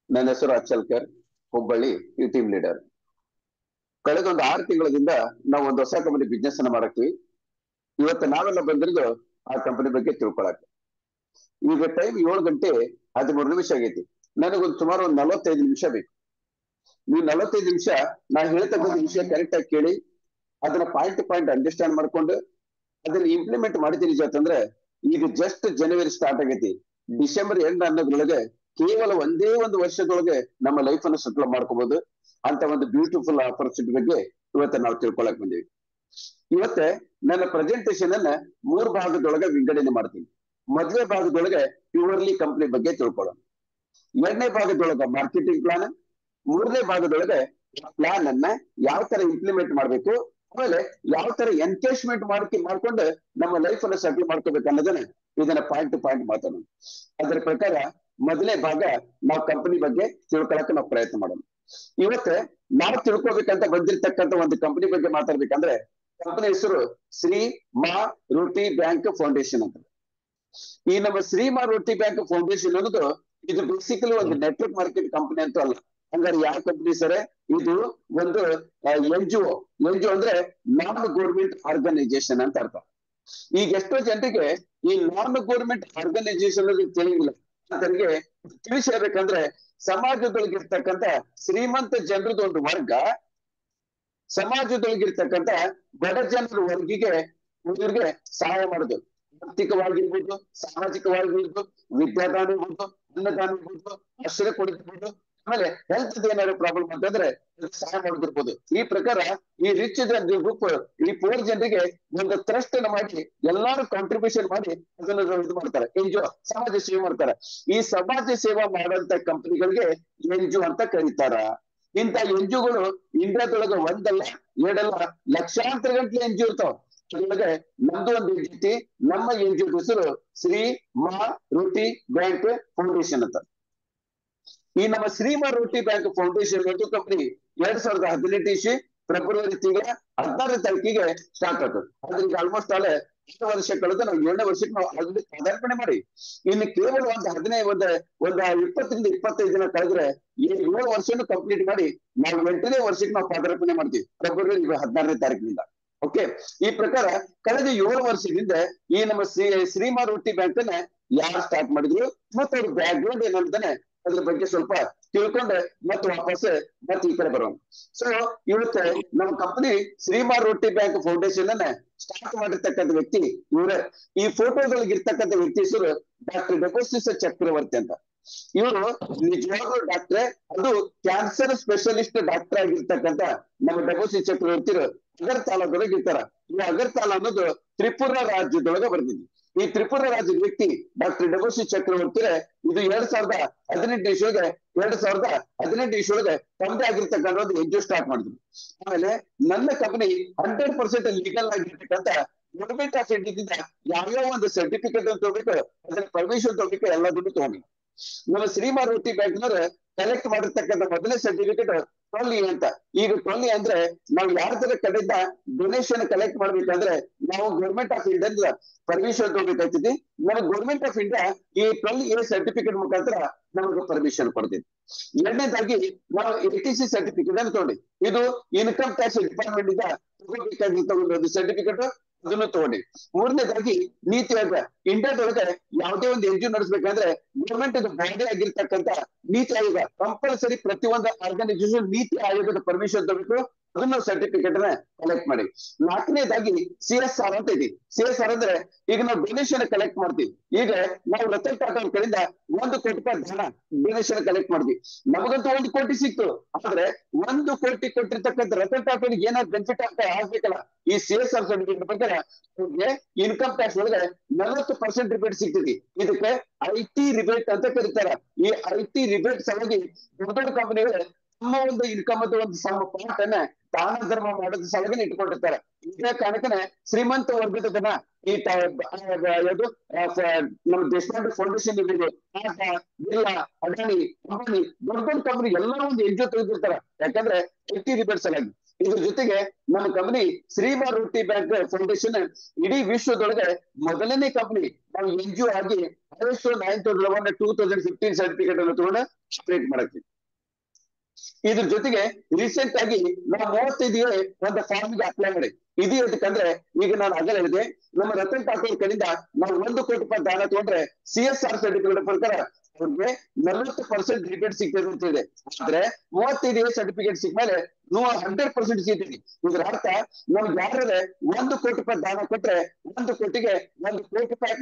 ನನ್ನ ಹೆಸರು ಅಚಲ್ಕರ್, ಹುಬ್ಬಳ್ಳಿ, ಈ ಟೀಮ್ ಲೀಡರ್. ಕಳೆದ ಒಂದು 6 ತಿಂಗಳಿಂದ ನಾವು ಒಂದು ಹೊಸ ಕಂಪನಿ ಬಿಸ್ನೆಸ್ ಅನ್ನ ಮಾಡಕ್ತೀವಿ. ಇವತ್ತು ನಾವೆಲ್ಲ ಬಂದಿರೋದು ಆ ಕಂಪನಿ ಬಗ್ಗೆ ತಿಳ್ಕೊಳಕ್ಕೆ. ಈಗ ಟೈಮ್ 7 ಗಂಟೆ 13 ನಿಮಿಷ ಆಗೈತಿ. ನನಗೊಂದು ಸುಮಾರು ಒಂದು 45 ನಿಮಿಷ ಬೇಕು. ನೀವು 45 ನಿಮಿಷ ನಾನು ಹೇಳ್ತಕ್ಕಂಥ ವಿಷಯ ಕರೆಕ್ಟ್ ಆಗಿ ಕೇಳಿ, ಅದನ್ನ ಪಾಯಿಂಟ್ ಟು ಪಾಯಿಂಟ್ ಅಂಡರ್ಸ್ಟ್ಯಾಂಡ್ ಮಾಡ್ಕೊಂಡು ಅದನ್ನ ಇಂಪ್ಲಿಮೆಂಟ್ ಮಾಡ್ತೀನಿ ಅಂತಂದ್ರೆ, ಈಗ ಜಸ್ಟ್ ಜನವರಿ ಸ್ಟಾರ್ಟ್ ಆಗೈತಿ. ಡಿಸೆಂಬರ್ ಎಂಡ್ ಅನ್ನೋದ್ರೊಳಗೆ ಕೇವಲ ಒಂದೇ ಒಂದು ವರ್ಷದೊಳಗೆ ನಮ್ಮ ಲೈಫ್ ಅನ್ನು ಸೆಟ್ಲ್ ಮಾಡ್ಕೋಬಹುದು ಅಂತ ಒಂದು ಬ್ಯೂಟಿಫುಲ್ ಆಪರ್ಚುನಿಟಿ ಬಗ್ಗೆ ಇವತ್ತು ನಾವು ತಿಳ್ಕೊಳಕ್ ಬಂದೀವಿ. ಇವತ್ತೆ ನನ್ನ ಪ್ರೆಸೆಂಟೇಶನ್ ಅನ್ನ 3 ಭಾಗದೊಳಗೆ ವಿಂಗಡಣೆ ಮಾಡ್ತೀನಿ. ಮೊದಲನೇ ಭಾಗದೊಳಗೆ ಪ್ಯೂರ್ಲಿ ಕಂಪನಿ ಬಗ್ಗೆ ತಿಳ್ಕೊಳ್ಳೋಣ. 2ನೇ ಭಾಗದೊಳಗೆ ಮಾರ್ಕೆಟಿಂಗ್ ಪ್ಲಾನ್, 3ನೇ ಭಾಗದೊಳಗೆ ಪ್ಲಾನ್ ಅನ್ನ ಯಾವ ತರ ಇಂಪ್ಲಿಮೆಂಟ್ ಮಾಡ್ಬೇಕು, ಆಮೇಲೆ ಯಾವ ತರ ಎನ್ಕೇಜ್ಮೆಂಟ್ ಮಾಡ್ಕೊಂಡು ನಮ್ಮ ಲೈಫ್ ಅನ್ನ ಸೆಟ್ಲ್ ಮಾಡ್ಕೋಬೇಕು ಅನ್ನೋದನ್ನ ಇದನ್ನ ಪಾಯಿಂಟ್ ಟು ಪಾಯಿಂಟ್ ಮಾತಾಡೋಣ. ಅದರ ಪ್ರಕಾರ ಮೊದಲನೇ ಭಾಗ ನಾವು ಕಂಪನಿ ಬಗ್ಗೆ ತಿಳ್ಕೊಳಕ್ಕೆ ನಾವು ಪ್ರಯತ್ನ ಮಾಡೋಣ. ಇವತ್ತೆ ನಾವು ತಿಳ್ಕೊಬೇಕಂತ ಬಂದಿರ್ತಕ್ಕಂಥ ಒಂದು ಕಂಪನಿ ಬಗ್ಗೆ ಮಾತಾಡ್ಬೇಕಂದ್ರೆ, ಕಂಪನಿ ಹೆಸರು ಶ್ರೀ ಮಾ ರೋಟಿ ಬ್ಯಾಂಕ್ ಫೌಂಡೇಶನ್ ಅಂತ. ಈ ನಮ್ಮ ಶ್ರೀ ಮಾ ರೋಟಿ ಬ್ಯಾಂಕ್ ಫೌಂಡೇಶನ್ ಅನ್ನೋದು ಇದು ಬೇಸಿಕಲಿ ಒಂದು ನೆಟ್ವರ್ಕ್ ಮಾರ್ಕೆಟ್ ಕಂಪನಿ ಅಂತೂ ಅಲ್ಲ. ಹಂಗಾರೆ ಯಾವ ಕಂಪನಿ ಸರ್? ಇದು ಒಂದು NGO ಅಂದ್ರೆ ನಾನ್ ಗೌರ್ಮೆಂಟ್ ಆರ್ಗನೈಸೇಷನ್ ಅಂತ ಅರ್ಥ. ಈಗ ಎಷ್ಟೋ ಜನರಿಗೆ ಈ ನಾನ್ ಗೌರ್ಮೆಂಟ್ ಆರ್ಗನೈಸೇಷನ್ ತಿಳಿಯಿಲ್ಲ. ನನಗೆ ತಿಳಿಸಬೇಕಂದ್ರೆ, ಸಮಾಜದೊಳಗಿರ್ತಕ್ಕಂಥ ಶ್ರೀಮಂತ ಜನರದ ಒಂದು ವರ್ಗ ಸಮಾಜದೊಳಗಿರ್ತಕ್ಕಂಥ ಬಡ ಜನರ ವರ್ಗಿಗೆ ಇವ್ರಿಗೆ ಸಹಾಯ ಮಾಡುದು. ಆರ್ಥಿಕವಾಗಿರ್ಬೋದು, ಸಾಮಾಜಿಕವಾಗಿರ್ಬೋದು, ವಿದ್ಯಾದಾನ ಇರ್ಬೋದು, ಅನ್ನದಾನ ಇರ್ಬೋದು, ಆಶ್ರಯ ಕೊಡಿರ್ಬೋದು, ಆಮೇಲೆ ಹೆಲ್ತ್ ಏನಾದ್ರು ಪ್ರಾಬ್ಲಮ್ ಅಂತಂದ್ರೆ ಸಹಾಯ ಮಾಡೋದಿರ್ಬೋದು. ಈ ಪ್ರಕಾರ ಈ ರಿಚ್ ಗ್ರೂಪ್ ಈ ಪೂರ್ ಜನರಿಗೆ ಒಂದು ಟ್ರಸ್ಟ್ ಅನ್ನ ಮಾಡಿ ಎಲ್ಲಾರು ಕಾಂಟ್ರಿಬ್ಯೂಷನ್ ಮಾಡಿ ಅದನ್ನ ಇದು ಮಾಡ್ತಾರೆ. NGO ಸಮಾಜ ಸೇವೆ ಮಾಡ್ತಾರೆ. ಈ ಸಮಾಜ ಸೇವಾ ಮಾಡುವಂತ ಕಂಪನಿಗಳಿಗೆ NGO ಅಂತ ಕರೀತಾರ. ಇಂಥ NGOಗಳು ಇಂಡಿಯಾದೊಳಗೆ ಒಂದಲ್ಲ ಎರಡಲ್ಲ ಲಕ್ಷಾಂತರ ಗಂಟಲೆ NGO ಇರ್ತಾವ. ಅದ್ರೊಳಗೆ ನಮ್ದು ಒಂದು ಏಜೆನ್ಸಿ, ನಮ್ಮ NGO ಹೆಸರು ಶ್ರೀ ಮಾ ರೋಟಿ ಬ್ಯಾಂಕ್ ಫೌಂಡೇಶನ್ ಅಂತ. ಈ ನಮ್ಮ ಶ್ರೀ ಮಾ ರೋಟಿ ಬ್ಯಾಂಕ್ ಫೌಂಡೇಶನ್ ಒಂದು ಕಂಪನಿ 2018 ಇಸ್ವಿ ಫೆಬ್ರವರಿ ತಿಂಗಳ 16ನೇ ತಾರೀಕಿಗೆ ಸ್ಟಾರ್ಟ್ ಆಗ್ತದೆ. ಅದ್ರಿಂದ ಆಲ್ಮೋಸ್ಟ್ ಆಲ್ 2 ವರ್ಷ ಕಳೆದು ನಾವು 7ನೇ ವರ್ಷಕ್ಕೆ ನಾವು ಆಲ್ರೆಡಿ ಪದಾರ್ಪಣೆ ಮಾಡಿ ಇನ್ನು ಕೇವಲ ಒಂದು 20ರಿಂದ 25 ದಿನ ಕಳೆದ್ರೆ 7 ವರ್ಷನೂ ಕಂಪ್ಲೀಟ್ ಮಾಡಿ ನಾವು 8ನೇ ವರ್ಷಕ್ಕೆ ನಾವು ಪದಾರ್ಪಣೆ ಮಾಡ್ತೀವಿ ಫೆಬ್ರವರಿ 16ನೇ ತಾರೀಕಿನಿಂದ. ಓಕೆ, ಈ ಪ್ರಕಾರ ಕಳೆದ 7 ವರ್ಷದಿಂದ ಈ ನಮ್ಮ ಶ್ರೀ ಮಾ ರೋಟಿ ಬ್ಯಾಂಕ್ ಅನ್ನ ಯಾರು ಸ್ಟಾರ್ಟ್ ಮಾಡಿದ್ರು ಮತ್ತೆ ಅವ್ರ ಬ್ಯಾಕ್ ಗ್ರೌಂಡ್ ಏನಂತಾನೆ ಅದ್ರ ಬಗ್ಗೆ ಸ್ವಲ್ಪ ತಿಳ್ಕೊಂಡೆ ಮತ್ತೆ ವಾಪಸ್ ಮತ್ತೆ ಈ ಕಡೆ ಬರೋಣ. ಸೊ ಇವತ್ತು ನಮ್ಮ ಕಂಪನಿ ಶ್ರೀ ಮಾ ರೋಟಿ ಬ್ಯಾಂಕ್ ಫೌಂಡೇಶನ್ ಅನ್ನ ಸ್ಟಾರ್ಟ್ ಮಾಡಿರ್ತಕ್ಕಂಥ ವ್ಯಕ್ತಿ ಇವರೇ. ಈ ಫೋಟೋದೊಳಗೆ ಇರ್ತಕ್ಕಂಥ ವ್ಯಕ್ತಿ ಹೆಸರು ಡಾಕ್ಟರ್ ಡೆಬೋಸಿಸ್ ಚಕ್ರವರ್ತಿ ಅಂತ. ಇವರು ನಿಜವಾಗ್ಲೂ ಡಾಕ್ಟ್ರೆ, ಅದು ಕ್ಯಾನ್ಸರ್ ಸ್ಪೆಷಲಿಸ್ಟ್ ಡಾಕ್ಟರ್ ಆಗಿರ್ತಕ್ಕಂಥ ನಮ್ಮ ಡೆಬೋಸಿಸ್ ಚಕ್ರವರ್ತಿ ಅಗರ್ತಲಾದೊಳಗೆ ಇರ್ತಾರ. ಈ ಅಗರ್ತಲಾ ಅನ್ನೋದು ತ್ರಿಪುರಾ ರಾಜ್ಯದೊಳಗೆ ಬರ್ತಿದ್ವಿ. ಈ ತ್ರಿಪುರಾ ರಾಜ್ಯದ ವ್ಯಕ್ತಿ ಡಾಕ್ಟರ್ ಡೆಬೋಸಿಸ್ ಚಕ್ರವರ್ತಿ ಇದು 2018 ಇಸ್ವಿಯೊಳಗೆ ತಮ್ಮದೇ ಆಗಿರ್ತಕ್ಕಂಥ ಒಂದು NGO ಸ್ಟಾರ್ಟ್ ಮಾಡಿದ್ರು. ಆಮೇಲೆ ನನ್ನ ಕಂಪನಿ 100% ಲೀಗಲ್ ಆಗಿರ್ತಕ್ಕಂಥ ಗೌರ್ಮೆಂಟ್ ಆಫ್ ಇಂಡಿಯಾದಿಂದ ಯಾವ್ಯಾವ ಒಂದು ಸರ್ಟಿಫಿಕೇಟ್ ಅಂತ ತಗೋಬೇಕು, ಅದನ್ನ ಪರ್ಮಿಷನ್ ತಗೋಬೇಕು, ಎಲ್ಲದನ್ನು ತಗೊಂಡು ನಮ್ಮ ಶ್ರೀ ಮಾ ರೋಟಿ ಬ್ಯಾಂಕ್ ನವರು ಕಲೆಕ್ಟ್ ಮಾಡಿರ್ತಕ್ಕಂಥ ಮೊದಲನೇ ಸರ್ಟಿಫಿಕೇಟ್ 12E ಅಂತ. ಈಗ 12E ಅಂದ್ರೆ ನಾವು ಯಾರ ತರ ಕಡೆಯಿಂದ ಡೊನೇಷನ್ ಕಲೆಕ್ಟ್ ಮಾಡ್ಬೇಕಂದ್ರೆ ನಾವು ಗೌರ್ಮೆಂಟ್ ಆಫ್ ಇಂಡಿಯಾ ಪರ್ಮಿಷನ್ ತಗೋಬೇಕಾಗ್ತದೆ. ನಮ್ಮ ಗೌರ್ಮೆಂಟ್ ಆಫ್ ಇಂಡಿಯಾ ಈ 12A ಸರ್ಟಿಫಿಕೇಟ್ ಮುಖಾಂತರ ನಮಗೆ ಪರ್ಮಿಷನ್ ಕೊಡ್ತೀವಿ. ಎರಡನೇದಾಗಿ ನಾವು ATC ಸರ್ಟಿಫಿಕೇಟ್ ಅನ್ನು ತಗೊಂಡಿ. ಇದು ಇನ್ಕಮ್ ಟ್ಯಾಕ್ಸ್ ಡಿಪಾರ್ಟ್ಮೆಂಟ್ ಇಂದ ತಗೋಬೇಕಾಗಿರ್ತಕ್ಕಂಥ ಒಂದು ಸರ್ಟಿಫಿಕೇಟ್, ಅದನ್ನು ತಗೊಂಡಿ. ಮೂರನೇದಾಗಿ ನೀತಿ ಆಯೋಗ. ಇಂಡಿಯಾದೊಳಗೆ ಯಾವುದೇ ಒಂದು NGO ನಡೆಸಬೇಕಂದ್ರೆ ಗೌರ್ಮೆಂಟ್ ಬಾಡಿ ಆಗಿರ್ತಕ್ಕಂಥ ನೀತಿ ಆಯೋಗ ಕಂಪಲ್ಸರಿ ಪ್ರತಿಯೊಂದು ಆರ್ಗನೈಸೇಷನ್ ನೀತಿ ಆಯೋಗದ ಪರ್ಮಿಷನ್ ತಗೋಬೇಕು. ಅದನ್ನ ಸರ್ಟಿಫಿಕೇಟ್ ನ ಕಲೆಕ್ಟ್ ಮಾಡಿ. 4ನೇದಾಗಿ CSR ಅಂತ ಇದೆ. CSR ಅಂದ್ರೆ ಈಗ ನಾವು ಡೊನೇಷನ್ ಕಲೆಕ್ಟ್ ಮಾಡ್ತೀವಿ. ಈಗ ನಾವು ರತನ್ ಟಾಟಾ ಅವ್ರ ಕಡೆಯಿಂದ 1 ಕೋಟಿ ರೂಪಾಯಿ ಧನ ಡೊನೇಷನ್ ಕಲೆಕ್ಟ್ ಮಾಡಿದ್ವಿ. ನಮಗಂತೂ 1 ಕೋಟಿ ಸಿಕ್ತು. ಆದ್ರೆ 1 ಕೋಟಿ ಕೊಟ್ಟಿರ್ತಕ್ಕಂಥ ರತನ್ ಟಾಟಾಗೆ ಏನಾದ್ರು ಬೆನಿಫಿಟ್ ಆಗ್ಬೇಕಲ್ಲ. ಈ CSR ಸರ್ಟಿಫಿಕೇಟ್ ಪ್ರಕಾರ ಇನ್ಕಮ್ ಟ್ಯಾಕ್ಸ್ ಒಳಗೆ 40% ರಿಬೇಟ್ ಸಿಗ್ತದೆ. ಇದಕ್ಕೆ IT ರಿಬೇಟ್ ಅಂತ ಕರೀತಾರೆ. ಈ IT ರಿಬೇಟ್ ಸಲುವಾಗಿ ದೊಡ್ಡ ದೊಡ್ಡ ಕಂಪನಿಗಳು ತಮ್ಮ ಒಂದು ಇನ್ಕಮ್ ಅಂತ ಒಂದು ಪಾರ್ಟ್ ಅನ್ನ ದಾನ ಧರ್ಮ ಮಾಡೋದ್ರ ಸಲುವಾಗಿ ಇಟ್ಕೊಂಡಿರ್ತಾರೆ. ಇದೇ ಕಾರಣಕ್ಕನೆ ಶ್ರೀಮಂತ ವರ್ಗದ ಜನ ಈ ಯಾವುದು ನಮ್ಮ ದೇಶಪಾಂಡೆ ಫೌಂಡೇಶನ್ ಇರ್ಬೋದು, ಬಿರ್ಲಾ, ಅದಾನಿ, ಅಂಬಾನಿ, ದೊಡ್ಡ ದೊಡ್ಡ ಕಂಪನಿ ಎಲ್ಲರೂ ಒಂದು NGO ತೆಗೆದಿರ್ತಾರೆ. ಯಾಕಂದ್ರೆ IT ರಿಬೇಟ್ ಸಲುವಾಗಿ. ಇದ್ರ ಜೊತೆಗೆ ನಮ್ಮ ಕಂಪನಿ ಶ್ರೀಮಾ ರೂಟಿ ಬ್ಯಾಂಕ್ ಫೌಂಡೇಶನ್ ಇಡೀ ವಿಶ್ವದೊಳಗೆ ಮೊದಲನೇ ಕಂಪನಿ ನಾವು NGO ಆಗಿ ISO 9001:2015 ಸರ್ಟಿಫಿಕೇಟ್ ಅನ್ನು ತಗೊಂಡು ಆಪರೇಟ್ ಮಾಡಕ್ಕೆ. ಇದ್ರ ಜೊತೆಗೆ ರೀಸೆಂಟ್ ಆಗಿ ನಾವು 35 ಒಂದು ಫಾರ್ಮ್ ಗೆ ಅಪ್ಲೈ ಮಾಡಿ. ಇದು ಯಾಕಂದ್ರೆ ಈಗ ನಾನು ಆಗಲೇ ಹೇಳಿದೆ, ನಮ್ಮ ರತನ್ ಟಾಕೂರ್ ಕಡೆಯಿಂದ ನಾವು 1 ಕೋಟಿ ರೂಪಾಯಿ ದಾನ ತಗೊಂಡ್ರೆ CSR ಸರ್ಟಿಫಿಕೇಟ್ ಪ್ರಕಾರ ಅವ್ರಿಗೆ 40% ರಿಬೇಟ್ ಸಿಗ್ತದೆ ಅಂತ ಇದೆ. ಆದ್ರೆ 35 ಸರ್ಟಿಫಿಕೇಟ್ ಸಿಕ್ಮೇಲೆ 100% ಸಿಗ್ತದೆ. ಇದ್ರ ಅರ್ಥ ನಮ್ಗೆ ಯಾರೇ 1 ಕೋಟಿ ರೂಪಾಯಿ ದಾನ ಕೊಟ್ರೆ 1 ಕೋಟಿಗೆ 1 ಕೋಟಿ ರೂಪಾಯಿ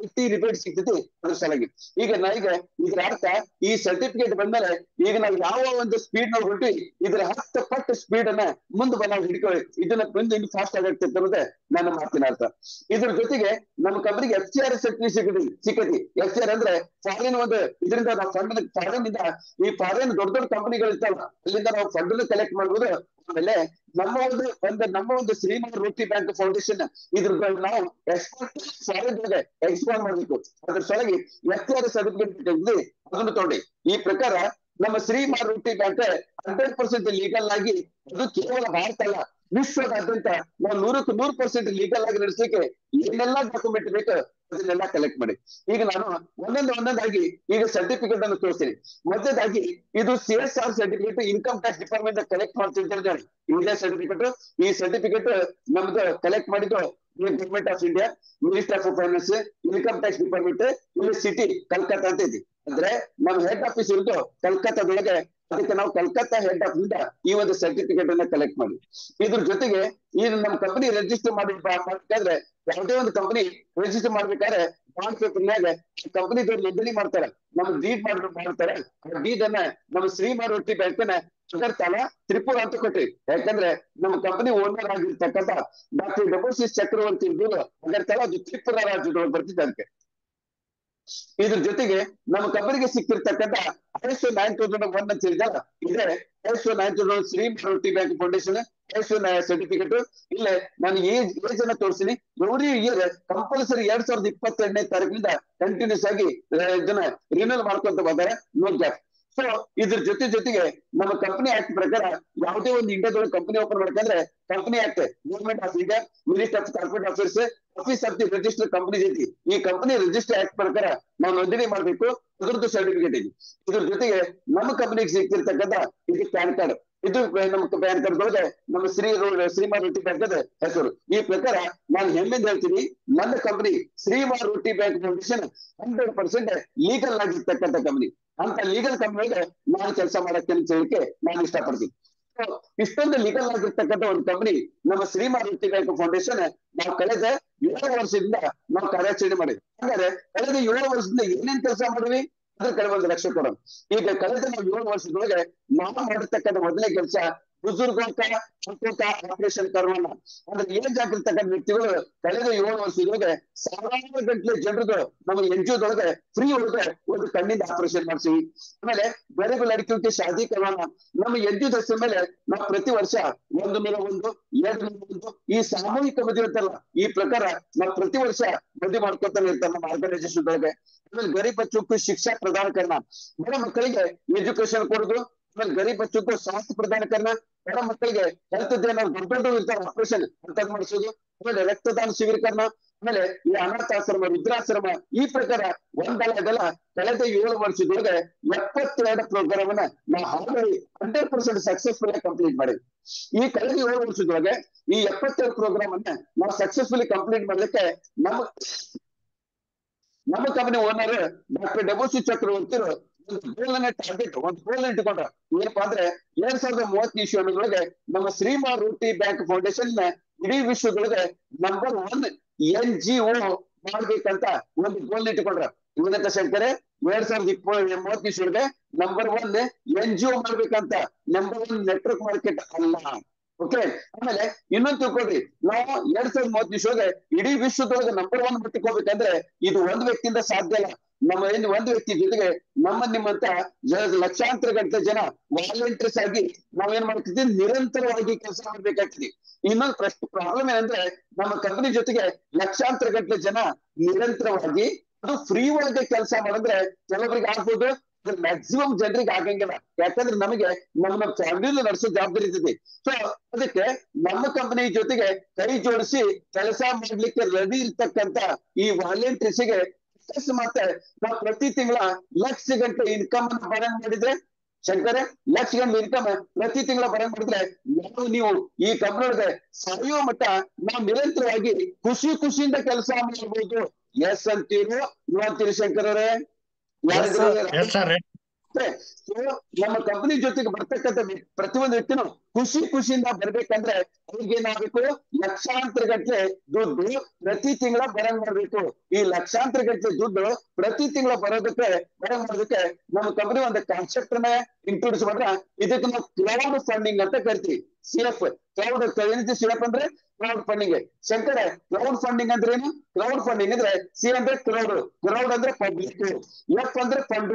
IT ರಿಬೇಟ್ ಸಿಗ್ತೈತಿ ಅದ್ರ ಸಲುವಾಗಿ. ಈಗ ನನಗೆ ಇದ್ರ ಅರ್ಥ ಈ ಸರ್ಟಿಫಿಕೇಟ್ ಬಂದ್ಮೇಲೆ ಈಗ ನಾವು ಯಾವ ಒಂದು ಸ್ಪೀಡ್ ನಾವು ಹೊರಟಿ ಇದ್ರ 10 ಪಟ್ಟು ಸ್ಪೀಡ್ ಅನ್ನ ಮುಂದೆ ನಾವು ಹಿಡ್ಕೊಳ್ಳಿ, ಇದನ್ನ ಬಂದು ಇನ್ನು ಫಾಸ್ಟ್ ಆಗುತ್ತೆ ಅನ್ನೋದೇ ನನ್ನ ಮಾತಿನ ಅರ್ಥ. ಇದ್ರ ಜೊತೆಗೆ ನಮ್ಮ ಕಂಪನಿಗೆ FCR ಸರ್ಟಿಫಿಕೇಟ್ ಸಿಕ್ಕತಿ. FCR ಅಂದ್ರೆ ಫಾರಿನ್ ಒಂದು ಇದರಿಂದ ನಾವು ಫಂಡ್ ಫಾರಿನ್ ಇಂದ ಈ ಫಾರಿನ್ ದೊಡ್ಡ ದೊಡ್ಡ ಕಂಪನಿಗಳು ಇರ್ತಾವಲ್ಲ ಅಲ್ಲಿಂದ ನಾವು ಫಂಡ್ ಕಲೆಕ್ಟ್ ಮಾಡ್ಬೋದು. ಆಮೇಲೆ ನಮ್ಮ ಒಂದು ಶ್ರೀಮಾ ರೂಟಿ ಬ್ಯಾಂಕ್ ಫೌಂಡೇಶನ್ ಇದ್ರ ನಾವು ಎಕ್ಸ್ಪೋರ್ಟ್ ಫಾರಿನ್ ಎಕ್ಸ್ಪೋರ್ಟ್ ಮಾಡಬೇಕು. ಅದ್ರ ಸಲುವಾಗಿ FCR ಸರ್ಟಿಫಿಕೇಟ್ ಅದನ್ನು ತಗೊಂಡಿ. ಈ ಪ್ರಕಾರ ನಮ್ಮ ಶ್ರೀಮಾ ರೂಟಿ ಬ್ಯಾಂಕ್ 100% ಲೀಗಲ್ ಆಗಿ, ಅದು ಕೇವಲ ಭಾರತ ಅಲ್ಲ ವಿಶ್ವದಾದ್ಯಂತ ನಾವು 100% ಲೀಗಲ್ ಆಗಿ ನಡೆಸಲಿಕ್ಕೆ ಏನೆಲ್ಲಾ ಡಾಕ್ಯುಮೆಂಟ್ ಬೇಕು ಅದನ್ನೆಲ್ಲ ಕಲೆಕ್ಟ್ ಮಾಡಿ. ಈಗ ನಾನು ಒಂದೊಂದಾಗಿ ಈಗ ಸರ್ಟಿಫಿಕೇಟ್ ಅನ್ನು ತೋರಿಸ್ತೀನಿ. ಮೊದಲನೇದಾಗಿ ಇದು CSR certificate income tax department collect ಮಾಡ್ತಿರ್ತಾರೆ. ಇದೇ ಸರ್ಟಿಫಿಕೇಟ್, ಈ ಸರ್ಟಿಫಿಕೇಟ್ ನಮ್ದು ಕಲೆಕ್ಟ್ ಮಾಡಿದ್ದು government of India, minister of finance, income tax department, ಇಲ್ಲಿ ಸಿಟಿ ಕಲ್ಕತ್ತಾ ಅಂತ ಇದೆ. ಅಂದ್ರೆ ನಮ್ಮ ಹೆಡ್ ಆಫೀಸ್ ಇರೋದು ಕಲ್ಕತ್ತಾದೊಳಗೆ. ಅದಕ್ಕೆ ನಾವು ಕಲ್ಕತ್ತಾ ಹೆಡ್ ಆಫೀಸ್ ಇಂದ ಈ ಒಂದು ಸರ್ಟಿಫಿಕೇಟ್ ಅನ್ನ ಕಲೆಕ್ಟ್ ಮಾಡಿ. ಇದ್ರ ಜೊತೆಗೆ ಈ ನಮ್ಮ ಕಂಪನಿ ರಿಜಿಸ್ಟರ್ ಮಾಡ್ಬೇಕಾದ್ರೆ, ಯಾವುದೇ ಒಂದು ಕಂಪನಿ ರಿಜಿಸ್ಟರ್ ಮಾಡ್ಬೇಕಾದ್ರೆ ಬಾಂಡ್ ಪೇಪರ್ನಾಗ ಕಂಪನಿ ನೋಂದಣಿ ಮಾಡ್ತಾರೆ, ನಮ್ಗೆ ಡೀಡ್ ಮಾಡ್ತಾರೆ. ಆ ಡೀಡ್ ಅನ್ನ ನಮ್ಮ ಶ್ರೀಮಾ ರೂಟಿ ಬ್ಯಾಂಕ್ ನ ಅಗರ್ತಲಾ ತ್ರಿಪುರ ಅಂತ ಕೊಟ್ರಿ. ಯಾಕಂದ್ರೆ ನಮ್ಮ ಕಂಪನಿ ಓನರ್ ಆಗಿರ್ತಕ್ಕಂಥ ಡಾಕ್ಟರ್ ಡೆಬೋಸಿಸ್ ಚಕ್ರವರ್ತಿ ಇರ್ಬೋದು ಅಗರ್ತಲಾ, ಅದು ತ್ರಿಪುರ ರಾಜ್ಯದೊಳಗೆ ಬರ್ತಿದ್ದ. ಅದಕ್ಕೆ ಇದ್ರ ಜೊತೆಗೆ ನಮ್ಮ ಕಂಪನಿಗೆ ಸಿಕ್ಕಿರ್ತಕ್ಕಂಥ ISO 9001 ಅಂತ ಹೇಳಿದಲ್ಲ, ಇದೇ ISO 9001 ಶ್ರೀಮಾ ರೂಟಿ bank foundation ISO certificate. ಇಲ್ಲೇ ನಾನು ಏಜ್ ಅನ್ನ ತೋರಿಸ್ತೀನಿ. ಎವ್ರಿ ಇಯರ್ ಕಂಪಲ್ಸರಿ 2022ನೇ ತಾರೀಕಿನಿಂದ ಕಂಟಿನ್ಯೂಸ್ ಆಗಿ ಇದನ್ನ ರಿನ್ಯೂವಲ್ ಮಾಡ್ಕೊಂತ ಬಂದಾರೆ, ನೋ ಗ್ಯಾಪ್. ಸೊ ಇದ್ರ ಜೊತೆಗೆ ನಮ್ಮ ಕಂಪನಿ ಆಕ್ಟ್ ಪ್ರಕಾರ ಯಾವುದೇ ಒಂದು ಇಂಡಿಯಾದೊಳಗೆ ಕಂಪನಿ ಓಪನ್ ಮಾಡ್ಬೇಕಂದ್ರೆ company act, government of India, minister of corporate affairs, office of the register companies ಐತಿ. ಈ ಕಂಪನಿ ರಿಜಿಸ್ಟರ್ ಆಕ್ಟ್ ಪ್ರಕಾರ ನಾವು ನೋಂದಣಿ ಮಾಡ್ಬೇಕು, ಅದ್ರದ್ದು ಸರ್ಟಿಫಿಕೇಟ್ ಐತಿ. ಇದ್ರ ಜೊತೆಗೆ ನಮ್ಮ ಕಂಪನಿಗೆ ಸಿಗ್ತಿರ್ತಕ್ಕಂಥ ಇದು ಪ್ಯಾನ್ ಕಾರ್ಡ್. ಇದು ನಮ್ಮ ಪ್ಯಾನ್ ಕಾರ್ಡ್ ಒಳಗೆ ನಮ್ಮ ಶ್ರೀಮಾ ರೂಟಿ ಬ್ಯಾಂಕ್ ಹೆಸರು. ಈ ಪ್ರಕಾರ ನಾನು ಹೆಮ್ಮೆಯಿಂದ ಹೇಳ್ತೀನಿ, ನನ್ನ ಕಂಪನಿ ಶ್ರೀಮಾ ರೂಟಿ ಬ್ಯಾಂಕ್ ಫೌಂಡೇಶನ್ 100% ಲೀಗಲ್ ಆಗಿರ್ತಕ್ಕಂಥ ಕಂಪನಿ. ಅಂತ ಲೀಗಲ್ ಕಂಪನಿಗೆ ನಾನು ಕೆಲಸ ಮಾಡಕ್ಕೆ ಅಂತ ಹೇಳಿಕೆ ನಾನು ಇಷ್ಟಪಡ್ತೀನಿ. ಇಷ್ಟೊಂದು ಲೀಗಲ್ ಆಗಿರ್ತಕ್ಕಂಥ ಒಂದು ಕಂಪನಿ ನಮ್ಮ ಶ್ರೀಮಾ ರೂಟಿ ಬ್ಯಾಂಕ್ ಫೌಂಡೇಶನ್ ನಾವು ಕಳೆದ 7 ವರ್ಷದಿಂದ ನಾವು ಕಾರ್ಯಾಚರಣೆ ಮಾಡಿದ್ವಿ. ಹಾಗಾದ್ರೆ ಕಳೆದ 7 ವರ್ಷದಿಂದ ಏನೇನ್ ಕೆಲಸ ಮಾಡಿದ್ವಿ ಅದ್ರ ಕಡೆ 1 ಲಕ್ಷ ಕೊಡೋಣ. ಈಗ ಕಳೆದ ನಾವು 7 ವರ್ಷದೊಳಗೆ ನಾವು ಮಾಡಿರ್ತಕ್ಕಂಥ ಮೊದಲನೇ ಕೆಲಸ ಆಪರೇಷನ್ ಕರ್ವಾನ. ಅಂದ್ರೆ ಏನ್ ಆಗಿರ್ತಕ್ಕಂಥ ವ್ಯಕ್ತಿಗಳು ಕಳೆದ 7 ವರ್ಷದೊಳಗೆ ಸಾವಿರಾರು ಗಂಟಲೆ ಜನರದು ನಮ್ಮ NGOದೊಳಗೆ ಫ್ರೀ ಒಳಗೆ ಒಂದು ಕಣ್ಣಿಂದ ಆಪರೇಷನ್ ಮಾಡ್ತೀವಿ. ಆಮೇಲೆ ಗರೀಬ್ ಲಡ್ಕಿಗೆ ಶಾದಿ ಕರ್ವಾನ ನಮ್ಮ NGO ಹೆಸರ ಮೇಲೆ ನಾವು ಪ್ರತಿ ವರ್ಷ 1 ಮೇಲೆ 1, 2 ಮೇಲೆ 1 ಈ ಸಾಮೂಹಿಕ ಮದುವೆ ಇರ್ತಲ್ಲ, ಈ ಪ್ರಕಾರ ನಾವು ಪ್ರತಿ ವರ್ಷ ಮದುವೆ ಮಾಡ್ಕೊತಾನೆ ಇರ್ತಾರೆ ನಮ್ಮ ಆರ್ಗನೈಸೇಷನ್ ಒಳಗೆ. ಆಮೇಲೆ ಗರೀಬ್ ಬಚ್ಚೋಕ್ಕೂ ಶಿಕ್ಷಾ ಪ್ರದಾನ ಕರ್ನ, ಬಡ ಮಕ್ಕಳಿಗೆ ಎಜುಕೇಶನ್ ಕೊಡುದು. ಆಮೇಲೆ ಗರೀಬ್ ಬಚ್ಚೋಕ್ಕೂ ಸ್ವಾಸ್ಥ್ಯ ಪ್ರದಾನ ಕರ್ನ, ಬಡ ಮಕ್ಕಳಿಗೆ ಹೆಲ್ತ್ ದೊಡ್ಡ ಇರ್ತಾರೆ ಆಪರೇಷನ್ ಅಂತ ಮಾಡಿಸೋದು. ಆಮೇಲೆ ರಕ್ತದಾನ ಶಿಬಿರಕರಣ, ಆಮೇಲೆ ಈ ಅನಾಥಾಶ್ರಮ, ವೃದ್ಧಾಶ್ರಮ. ಈ ಪ್ರಕಾರ ಒಂದಲ್ಲ ಕಳೆದ 7 ವರ್ಷದೊಳಗೆ 72 ಪ್ರೋಗ್ರಾಮ್ ಅನ್ನ ನಾವು ಆಲ್ರೆಡಿ 100% ಸಕ್ಸಸ್ಫುಲ್ ಆಗಿ ಕಂಪ್ಲೀಟ್ ಮಾಡಿದ್ವಿ. ಈ ಕಳೆದ 7 ವರ್ಷದೊಳಗೆ ಈ 72 ಪ್ರೋಗ್ರಾಮ್ ಅನ್ನ ನಾವು ಸಕ್ಸಸ್ಫುಲಿ ಕಂಪ್ಲೀಟ್ ಮಾಡ್ಲಿಕ್ಕೆ ನಮ್ಮ ಕಂಪನಿ ಓನರ್ ಡಾಕ್ಟರ್ ಡೆಬೋಸಿಸ್ ಚಕ್ರವರ್ತಿ ಒಂದು ಗೋಲ್ ಟಾರ್ಗೆಟ್, ಒಂದು ಗೋಲ್ ಇಟ್ಕೊಂಡ್ರ. ಏನಪ್ಪಾ ಅಂದ್ರೆ 2030 ಅನ್ನೋದ್ರೊಳಗೆ ನಮ್ಮ ಶ್ರೀಮಾ ರೂಟಿ ಬ್ಯಾಂಕ್ ಫೌಂಡೇಶನ್ ಇಡೀ ವಿಶ್ವದೊಳಗೆ ನಂಬರ್ 1 NGO ಮಾಡ್ಬೇಕಂತ ಒಂದು ಗೋಲ್ ಇಟ್ಕೊಂಡ್ರ. ಇವನಂತ ಶಂಕರೆ 2030 ಒಳಗೆ ನಂಬರ್ 1 NGO ಮಾಡ್ಬೇಕಂತ, ನಂಬರ್ 1 ನೆಟ್ವರ್ಕ್ ಮಾರ್ಕೆಟ್ ಅಲ್ಲ. ಓಕೆ. ಆಮೇಲೆ ಇನ್ನೊಂದು ತಿಳ್ಕೊಳ್ರಿ, ನಾವು 2030 ಒಳಗೆ ಇಡೀ ವಿಶ್ವದೊಳಗೆ ನಂಬರ್ 1 ಬಿಟ್ಟುಕೋಬೇಕಂದ್ರೆ ಇದು ಒಂದು ವ್ಯಕ್ತಿಯಿಂದ ಸಾಧ್ಯ ಇಲ್ಲ. ನಮ್ಮ ಒಂದು ವ್ಯಕ್ತಿ ಜೊತೆಗೆ ನಿಮ್ಮಂತ ಲಕ್ಷಾಂತರ ಗಂಟೆ ಜನ ವಾಲಂಟಿಯರ್ಸ್ ಆಗಿ ನಾವೇನ್ ಮಾಡ್ತಿದ್ವಿ, ನಿರಂತರವಾಗಿ ಕೆಲಸ ಮಾಡ್ಬೇಕಾಗ್ತದೆ. ಇನ್ನೊಂದು ಪ್ರಾಬ್ಲಮ್ ಏನಂದ್ರೆ ನಮ್ಮ ಕಂಪನಿ ಜೊತೆಗೆ ಲಕ್ಷಾಂತರ ಗಂಟೆ ಜನ ನಿರಂತರವಾಗಿ ಅದು ಫ್ರೀ ಒಳಗೆ ಕೆಲಸ ಮಾಡಿದ್ರೆ ಕೆಲವರಿಗೆ ಆಗ್ಬೋದು, ಮ್ಯಾಕ್ಸಿಮಮ್ ಜನರಿಗೆ ಆಗಂಗಿಲ್ಲ. ಯಾಕಂದ್ರೆ ನಮಗೆ ನಮ್ಮ ಫ್ಯಾಮಿಲಿ ನಡೆಸೋ ಜವಾಬ್ದಾರಿ ಇರ್ತೈತಿ. ಸೊ ಅದಕ್ಕೆ ನಮ್ಮ ಕಂಪನಿ ಜೊತೆಗೆ ಕೈ ಜೋಡಿಸಿ ಕೆಲಸ ಮಾಡ್ಲಿಕ್ಕೆ ರೆಡಿ ಇರ್ತಕ್ಕಂತ ಈ ವಾಲಂಟಿಯರ್ಸ್ಗೆ ಮತ್ತೆ ನಾವು ಪ್ರತಿ ತಿಂಗಳ ಲಕ್ಷ ಗಂಟೆ ಇನ್ಕಮ್ ಅನ್ನು ಬರಂಗ್ ಮಾಡಿದ್ರೆ ಶಂಕರ, ಲಕ್ಷ ಗಂಟೆ ಇನ್ಕಮ್ ಪ್ರತಿ ತಿಂಗಳ ಬರಂಗ್ ಮಾಡಿದ್ರೆ ನೀವು ಈ ಕಂಪನಿ ಸಾಯುವ ಮಟ್ಟ ನಾವು ನಿರಂತರವಾಗಿ ಖುಷಿಯಿಂದ ಕೆಲಸ ಮಾಡಬಹುದು. ಎಸ್ ಅಂತೀರು, ನೀವು ಅಂತೀರಿ ಶಂಕರ್ ಅವರೇ? ಯಾರಿದ್ರೆ ನಮ್ಮ ಕಂಪನಿ ಜೊತೆಗೆ ಬರ್ತಕ್ಕಂಥ ಪ್ರತಿಯೊಂದು ವ್ಯಕ್ತಿನೂ ಖುಷಿಯಿಂದ ಬರ್ಬೇಕಂದ್ರೆ ಅವ್ರಿಗೆ ಏನಾಗಬೇಕು, ಲಕ್ಷಾಂತರ ಗಂಟೆ ದುಡ್ಡು ಪ್ರತಿ ತಿಂಗಳ ಬರಂಗ್ ಮಾಡ್ಬೇಕು. ಈ ಲಕ್ಷಾಂತರ ಗಂಟೆ ದುಡ್ಡು ಪ್ರತಿ ತಿಂಗಳ ಬರಂಗ್ ಮಾಡೋದಕ್ಕೆ ನಮ್ಮ ಕಂಪನಿ ಒಂದು ಕಾನ್ಸೆಪ್ಟ್ ಅನ್ನ ಇಂಟ್ರೊಡ್ಯೂಸ್ ಮಾಡ್ರ. ಇದಕ್ಕೆ ನಾವು ಕ್ಲೌಡ್ ಫಂಡಿಂಗ್ ಅಂತ ಕರಿತೀವಿ. CF ಕ್ಲೌಡ್ ಏನಂತ CF ಅಂದ್ರೆ cloud funding. Shankara, cloud funding ಅಂದ್ರೆ ಏನು? ಕ್ಲೌಡ್ ಫಂಡಿಂಗ್ ಅಂದ್ರೆ C ಅಂದ್ರೆ ಕ್ರೌಡ್ ಅಂದ್ರೆ ಪಬ್ಲಿಕ್, F ಅಂದ್ರೆ ಫಂಡ್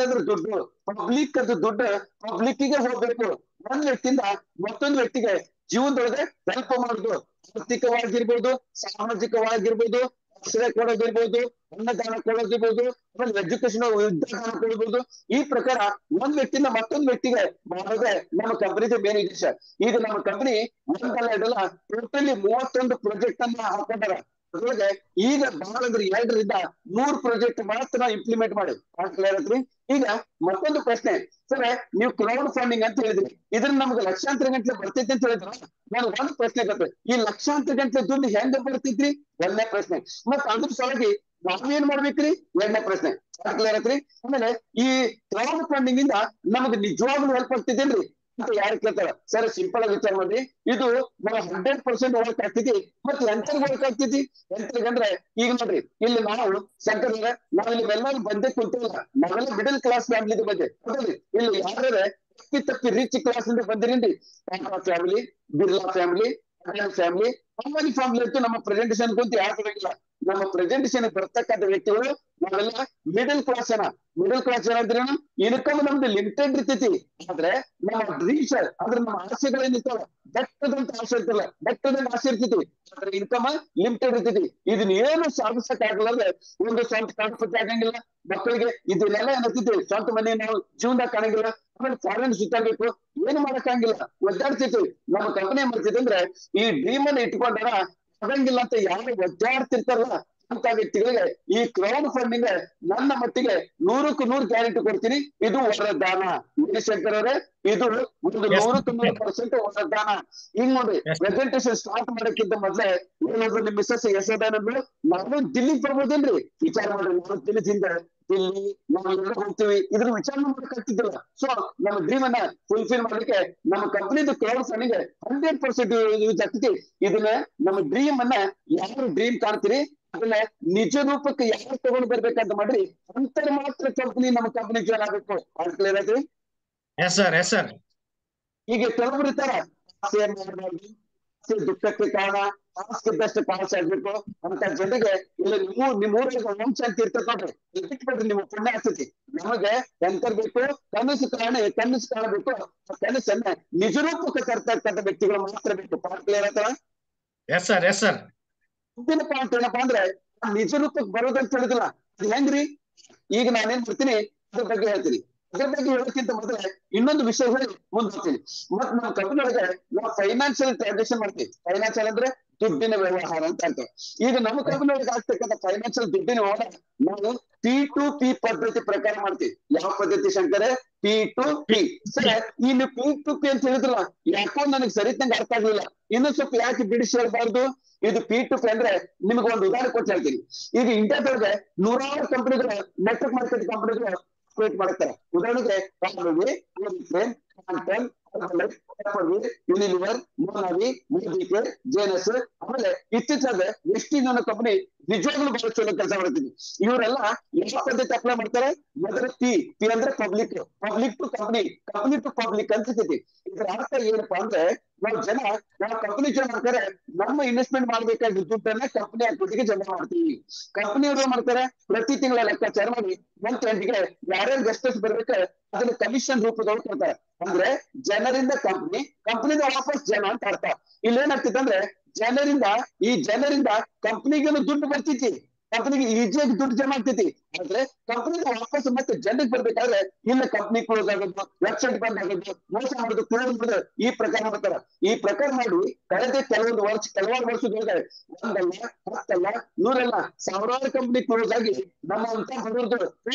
ಅಂದ್ರೆ ದುಡ್ಡು. ಪಬ್ಲಿಕ್ ಅದು ದುಡ್ಡು ಪಬ್ಲಿಕ್ಗೆ ಹೋಗ್ಬೇಕು. ಒಂದ್ ವ್ಯಕ್ತಿಯಿಂದ ಮತ್ತೊಂದು ವ್ಯಕ್ತಿಗೆ ಜೀವನದೊಳಗೆ ಹೆಲ್ಪ್ ಮಾಡುದು. ಆರ್ಥಿಕವಾಗಿರ್ಬೋದು, ಸಾಮಾಜಿಕವಾಗಿರ್ಬೋದು, ಆಶ್ರಯ ಕೊಡೋದಿರ್ಬೋದು, ಅನ್ನದಾನ ಕೊಡೋದಿರ್ಬೋದು, ಆಮೇಲೆ ಎಜುಕೇಶನ್ ವಿದ್ಯಾದಾನ ಕೊಡಬಹುದು. ಈ ಪ್ರಕಾರ ಒಂದ್ ವ್ಯಕ್ತಿಯಿಂದ ಮತ್ತೊಂದು ವ್ಯಕ್ತಿಗೆ ಮಾಡೋದೇ ನಮ್ಮ ಕಂಪನಿದ ಮೇನ್ ಉದ್ದೇಶ. ಈಗ ನಮ್ಮ ಕಂಪನಿ ಒಂದಲ್ಲ ಎರಡಲ್ಲ ಟೋಟಲಿ 31 ಪ್ರಾಜೆಕ್ಟ್ ಅನ್ನ ಹಾಕೊಂಡಾರ. ಅದ್ರೊಳಗೆ ಈಗ ಬಹಳ ಅಂದ್ರೆ 2ರಿಂದ 3 ಪ್ರಾಜೆಕ್ಟ್ ಮಾತ್ರ ಇಂಪ್ಲಿಮೆಂಟ್ ಮಾಡಿ ಕ್ಲಿಯರ್. ಈಗ ಮತ್ತೊಂದು ಪ್ರಶ್ನೆ, ಸರ್ ನೀವು ಕ್ರೌಡ್ ಫಂಡಿಂಗ್ ಅಂತ ಹೇಳಿದ್ರಿ, ಇದ್ರಿಂದ ನಮ್ಗೆ ಲಕ್ಷಾಂತರ ಗಂಟೆ ಬರ್ತೈತಿ ಅಂತ ಹೇಳಿದ್ರ, ನಾನು ಒಂದು ಪ್ರಶ್ನೆ ಬರ್ತದೆ, ಈ ಲಕ್ಷಾಂತರ ಗಂಟೆ ದುಡ್ಡು ಹೆಂಗ ಬರ್ತಿದ್ರಿ? ಒಂದನೇ ಪ್ರಶ್ನೆ. ಮತ್ ಅದ್ರ ಸಲುವಾಗಿ ನಾವೇನ್ ಮಾಡ್ಬೇಕ್ರಿ? ಎರಡನೇ ಪ್ರಶ್ನೆ. ಕ್ಲಿಯರ್ ಐತ್ರಿ? ಆಮೇಲೆ ಈ ಕ್ರೌಡ್ ಫಂಡಿಂಗ್ ಇಂದ ನಮ್ಗೆ ನಿಜವಾಗ್ಲೂ ಹೆಲ್ಪ್ ಆಗ್ತಿದ್ದೇನ್ರಿ ಅಂತ ಯಾರು ಕೇಳ್ತಾರ? ಸರ್ ಸಿಂಪಲ್ ಆಗಿ ವಿಚಾರ ಮಾಡಿ, ಇದು ನಾವು 100% ವರ್ಕ್ ಆಗ್ತಿದ್ವಿ. ಮತ್ತೆ ಎಂತರ್ಗ್ ವರ್ಕ್ ಆಗ್ತಿದ್ವಿ? ಎಂತರ್ಗಂದ್ರೆ ಈಗ ನೋಡ್ರಿ, ಇಲ್ಲಿ ನಾವು ಸೆಂಟರ್ ನಾವಿಲ್ಲಿ ಎಲ್ಲರೂ ಬಂದೇ ಕುಂತಿಲ್ಲ, ನಾವೆಲ್ಲ ಮಿಡಲ್ ಕ್ಲಾಸ್ ಫ್ಯಾಮಿಲಿ ಬಗ್ಗೆ ಹೌದ್ರಿ. ಇಲ್ಲಿ ಯಾರು ತಪ್ಪಿ ರಿಚ್ ಕ್ಲಾಸ್ ಇಂದ ಬಂದಿರಿ, Tata family, Birla family, family, Ambani family ಅಂತೂ ನಮ್ಮ ಪ್ರೆಸೆಂಟೇಶನ್ ಕುಂತ ಯಾರು ಬರಂಗಿಲ್ಲ. ನಮ್ಮ ಪ್ರೆಸೆಂಟೇಶನ್ ಬರ್ತಕ್ಕಂಥ ವ್ಯಕ್ತಿಗಳು ನಾವೆಲ್ಲ ಮಿಡಲ್ ಕ್ಲಾಸ್ ಏನಂದ್ರೆ ಇನ್ಕಮ್ ನಮ್ದು ಲಿಮಿಟೆಡ್ ಇರ್ತೈತಿ. ಆದ್ರೆ ನಮ್ಮ ಡ್ರೀಮ್ಸ್ ಅಂದ್ರೆ ನಮ್ಮ ಆಸೆಗಳೇನಿರ್ತಾವ, ಬೆಟ್ಟದಂತ ಆಸೆ ಇರ್ತಲ್ಲ, ಬೆಟ್ಟದಂತ ಆಸೆ ಇರ್ತೈತಿ, ಆದ್ರೆ ಇನ್ಕಮ್ ಲಿಮಿಟೆಡ್ ಇರ್ತೈತಿ. ಇದನ್ನ ಏನು ಸಾಧಿಸಕ್ ಆಗಲ್ಲ ಅಂದ್ರೆ ಒಂದು ಸ್ವಂತ ಕಾನ್ಸೆಪ್ಟ್ ಆಗಂಗಿಲ್ಲ. ಮಕ್ಕಳಿಗೆ ಇದನ್ನೆಲ್ಲ ಏನಾಗ್ತೈತಿ, ಸ್ವಂತ ಮನೆ ನಾವು ಜೀವನದಾಗ ಕಾಣಂಗಿಲ್ಲ. ಆಮೇಲೆ ಫಾರಿನ್ ಸುತ್ತಾಗಬೇಕು, ಏನು ಮಾಡಕ್ಕಾಗಿಲ್ಲ, ಒದ್ದಾಡ್ತಿರ್ತೀವಿ. ನಮ್ಮ ಕಂಪನಿ ಏನ್ ಮಾಡ್ತೈತಿ ಅಂದ್ರೆ ಈ ಡ್ರೀಮ್ ಅನ್ನ ಇಟ್ಕೊಂಡಾರ ಆಗಂಗಿಲ್ಲ ಅಂತ ಯಾರು ಒದ್ದಾಡ್ತಿರ್ತಾರಲ್ಲ ಅಂತ ವ್ಯಕ್ತಿಗಳಿಗೆ ಈ ಕ್ರೌಡ್ ಫಂಡಿಂಗ್ ನನ್ನ ಮಟ್ಟಿಗೆ 100ಕ್ಕೆ 100 ಗ್ಯಾರಂಟಿ ಕೊಡ್ತೀನಿ. ಇದು ವರದಾನ. ಶಂಕರ್ ಅವರೇ, ಇದು ಒಂದು 100ಕ್ಕೆ 100% ವರದಾನ. ಹಿಂಗ್ ನೋಡ್ರಿ, ಪ್ರೆಸೆಂಟೇಶನ್ ಸ್ಟಾರ್ಟ್ ಮಾಡಕ್ಕಿಂತ ಮೊದ್ಲೇ ಏನಾದ್ರು ನಿಮ್ ಮಿಸ್ಸಸ್ ಯಶೋದಾನಂದ್ರು ನಾನು ದಿಲ್ಲಿಗೆ ಬರ್ಬೋದೇನ್ರಿ? ವಿಚಾರ ಮಾಡ್ರಿ, ನಾನು ದಿಲ್ಲಿದಿಂದ ದಿಲ್ಲಿ ನಾವು ಹೋಗ್ತೀವಿ, ಇದ್ರ ವಿಚಾರ ಮಾಡಕ್ಕಾಗ್ತಿದ್ದಿಲ್ಲ. ಸೊ ನಮ್ಮ ಡ್ರೀಮ್ ಅನ್ನ ಫುಲ್ಫಿಲ್ ಮಾಡ್ಲಿಕ್ಕೆ ನಮ್ಮ ಕಂಪನಿದು ಕ್ರೌಡ್ ಫಂಡಿಂಗ್ 100% ಯೂಸ್ ಆಗ್ತೈತಿ. ಇದನ್ನ ನಮ್ಮ ಡ್ರೀಮ್ ಅನ್ನ ಯಾರು ಡ್ರೀಮ್ ಕಾಣ್ತೀರಿ ಅದನ್ನ ನಿಜ ರೂಪಕ್ಕೆ ಯಾರು ತಗೊಂಡು ಬರ್ಬೇಕಂತ ಮಾಡ್ರಿ, ಅಂತರ ಮಾತ್ರ ಕಂಪನಿ ನಮ್ಮ ಕಂಪನಿ ಜಾಯ್ನ್ ಆಗ್ಬೇಕು. ಕ್ಲಿಯರ್ ಆಯ್ತು? Yes sir. ಈಗ ಕೆಲವರು ಇರ್ತಾರ, ಆಸೆ ಮಾಡಬಾರ್ದು, ಆಸೆ ದುಃಖಕ್ಕೆ ಕಾರಣ, ಆಸೆದ್ದಷ್ಟು ಪಾಸ್ ಆಗ್ಬೇಕು ಅಂತ ಜನರಿಗೆ ಇಲ್ಲ ನಿಮ್ ಊರಿಗೆ ವಂಶ ಅಂತ ಇರ್ತದೆ ನೋಡ್ರಿ, ಬಿಟ್ಬಿಡ್ರಿ, ನಿಮ್ಮ ಪುಣ್ಯ ಆಗ್ತೈತಿ. ನಮಗೆ ಎಂತರ್ ಬೇಕು? ಕನಸು ಕಾಣಬೇಕು. ಕನಸನ್ನ ನಿಜ ರೂಪಕ್ಕೆ ತರ್ತಕ್ಕಂಥ ವ್ಯಕ್ತಿಗಳು ಮಾತ್ರ ಬೇಕು. ಕ್ಲಿಯರ್ ಆಯ್ತಾ? Yes sir. ಮುಂದಿನ ಪಾಯಿಂಟ್ ಏನಪ್ಪಾ ಅಂದ್ರೆ ನಿಜ ರೂಪಕ್ಕೆ ಬರೋದಂತ ಹೇಳಿದಿಲ್ಲ. ಅದು ಹೆಂಗ್ರಿ? ಈಗ ನಾನೇನ್ ಮಾಡ್ತೀನಿ ಅದ್ರ ಬಗ್ಗೆ ಹೇಳ್ತೀನಿ. ಅದ್ರ ಬಗ್ಗೆ ಹೇಳೋಕ್ಕಿಂತ ಮೊದಲೇ ಇನ್ನೊಂದು ವಿಷಯ ಹೇಳಿ ಮುಂದ್ತೀನಿ. ಮತ್ ನಮ್ಮ ಕಂಪನಿ ಒಳಗೆ ನಾವು ಫೈನಾನ್ಷಿಯಲ್ ಟ್ರಾನ್ಸಾಕ್ಷನ್ ಮಾಡ್ತೀವಿ. ಫೈನಾನ್ಷಿಯಲ್ ಅಂದ್ರೆ ದುಡ್ಡಿನ ವ್ಯವಹಾರ ಅಂತ ಹೇಳ್ತೇವೆ. ಈಗ ನಮ್ಮ ಕಂಪನಿ ಒಳಗೆ ಆಗ್ತಕ್ಕಂಥ ಫೈನಾನ್ಷಿಯಲ್ ದುಡ್ಡಿನ ವ್ಯವಹಾರ ನಾವು P2P ಪದ್ಧತಿ ಪ್ರಕಾರ ಮಾಡ್ತೀವಿ. ಯಾವ ಪದ್ಧತಿ ಶಂಕರೇ? P2P. ಸರ್ ಇನ್ನು P2P ಅಂತ ಹೇಳಿದ್ರಲ್ಲ, ಯಾಕೋ ನನಗೆ ಸರಿತಂಗ ಅರ್ಥ ಆಗ್ಲಿಲ್ಲ. ಇನ್ನು ಸ್ವಲ್ಪ ಯಾಕೆ ಬಿಡಿಸಿ ಹೇಳ್ಬಾರ್ದು? ಇದು P2P ಅಂದ್ರೆ ನಿಮ್ಗೆ ಒಂದು ಉದಾಹರಣೆ ಕೊಟ್ಟು ಹೇಳ್ತೀನಿ. ಈಗ ಇಂಡಿಯಾದೊಳಗೆ 100 ಕಂಪನಿಗಳು, ನೆಟ್ವರ್ಕ್ ಮಾರ್ಕೆಟ್ ಕಂಪನಿಗಳು ಕ್ರಿಯೇಟ್ ಮಾಡ್ತಾರೆ. ಉದಾಹರಣೆಗೆ ಯೂನಿಲಿವರ್, ಮೋನಾಲಿ, ಮೋದಿಕೆ, ಜೇನಸ್, ಆಮೇಲೆ ಇತ್ತೀಚೆಗೆ ಎಷ್ಟು ಜನ ಕಂಪನಿ ನಿಜವಾಗ್ಲೂ ಬಹಳ ಚಲೋ ಕೆಲಸ ಮಾಡ್ತೀನಿ. ಇವರೆಲ್ಲ ಯಾವ ಪದ್ಧತಿ ಅಪ್ಲೈ ಮಾಡ್ತಾರೆ? ಮೊದಲ ಪಿ ಅಂದ್ರೆ public to company, company to public ಅನ್ಸುತ್ತೈತಿ. ಇದ್ರ ಅರ್ಥ ಏನಪ್ಪಾ ಅಂದ್ರೆ ನಾವು ಕಂಪನಿ ಜಾಯ್ನ್ ಮಾಡ್ತಾರೆ, ನಮ್ಮ ಇನ್ವೆಸ್ಟ್ಮೆಂಟ್ ಮಾಡ್ಬೇಕಾದ ದುಡ್ಡನ್ನ ಕಂಪನಿ ಅಕೌಂಟಿಗೆ ಜಮಾ ಮಾಡ್ತೀವಿ. ಕಂಪನಿಯವರು ಏನ್ ಮಾಡ್ತಾರೆ? ಪ್ರತಿ ತಿಂಗಳ ಲೆಕ್ಕಾಚಾರ ಮಾಡಿ ಮಂತ್ ಎಂಡಿಗೆ ಯಾರ್ಯಾರು ಗೆಸ್ಟಸ್ ಬರ್ಬೇಕು ಅದನ್ನ ಕಮಿಷನ್ ರೂಪದೊಳಗೆ ಕೊಡ್ತಾರೆ. ಅಂದ್ರೆ ಜನರಿಂದ ಕಂಪನಿದ ವಾಪಸ್ ಜನ ಅಂತ ಅರ್ಥ. ಇಲ್ಲಿ ಏನಾಗ್ತಿತ್ತು ಅಂದ್ರೆ ಜನರಿಂದ ಕಂಪನಿಗೆ ದುಡ್ಡು ಬರ್ತಿತಿ, ಕಂಪನಿಗೆ ಈಜಿಯಾಗಿ ದುಡ್ಡು ಜಮಾ ಆಗ್ತೈತಿ. ಆದ್ರೆ ಕಂಪನಿ ವಾಪಸ್ ಮತ್ತೆ ಜನರಿಗೆ ಬರ್ಬೇಕಾದ್ರೆ ಇಲ್ಲ ಕಂಪನಿ ಕ್ಲೋಸ್ ಆಗೋದು, ವೆಬ್ಸೈಟ್ ಬಂದ್ ಆಗೋದು, ಮೋಸ ಮಾಡೋದು, ಕ್ಲೋಸ್ ಮಾಡೋದು ಈ ಪ್ರಕಾರ ಮಾಡ್ತಾರ. ಈ ಪ್ರಕಾರ ಮಾಡಿ ಕಳೆದ ಕೆಲವಾರು ವರ್ಷದೊಳಗೆ ಒಂದಲ್ಲ, ಹತ್ತಲ್ಲ, ನೂರಲ್ಲ, ಸಾವಿರಾರು ಕಂಪನಿ ಕ್ಲೋಸ್ ಆಗಿ ನಮ್ಮಂತ ಬಡವರ್ದು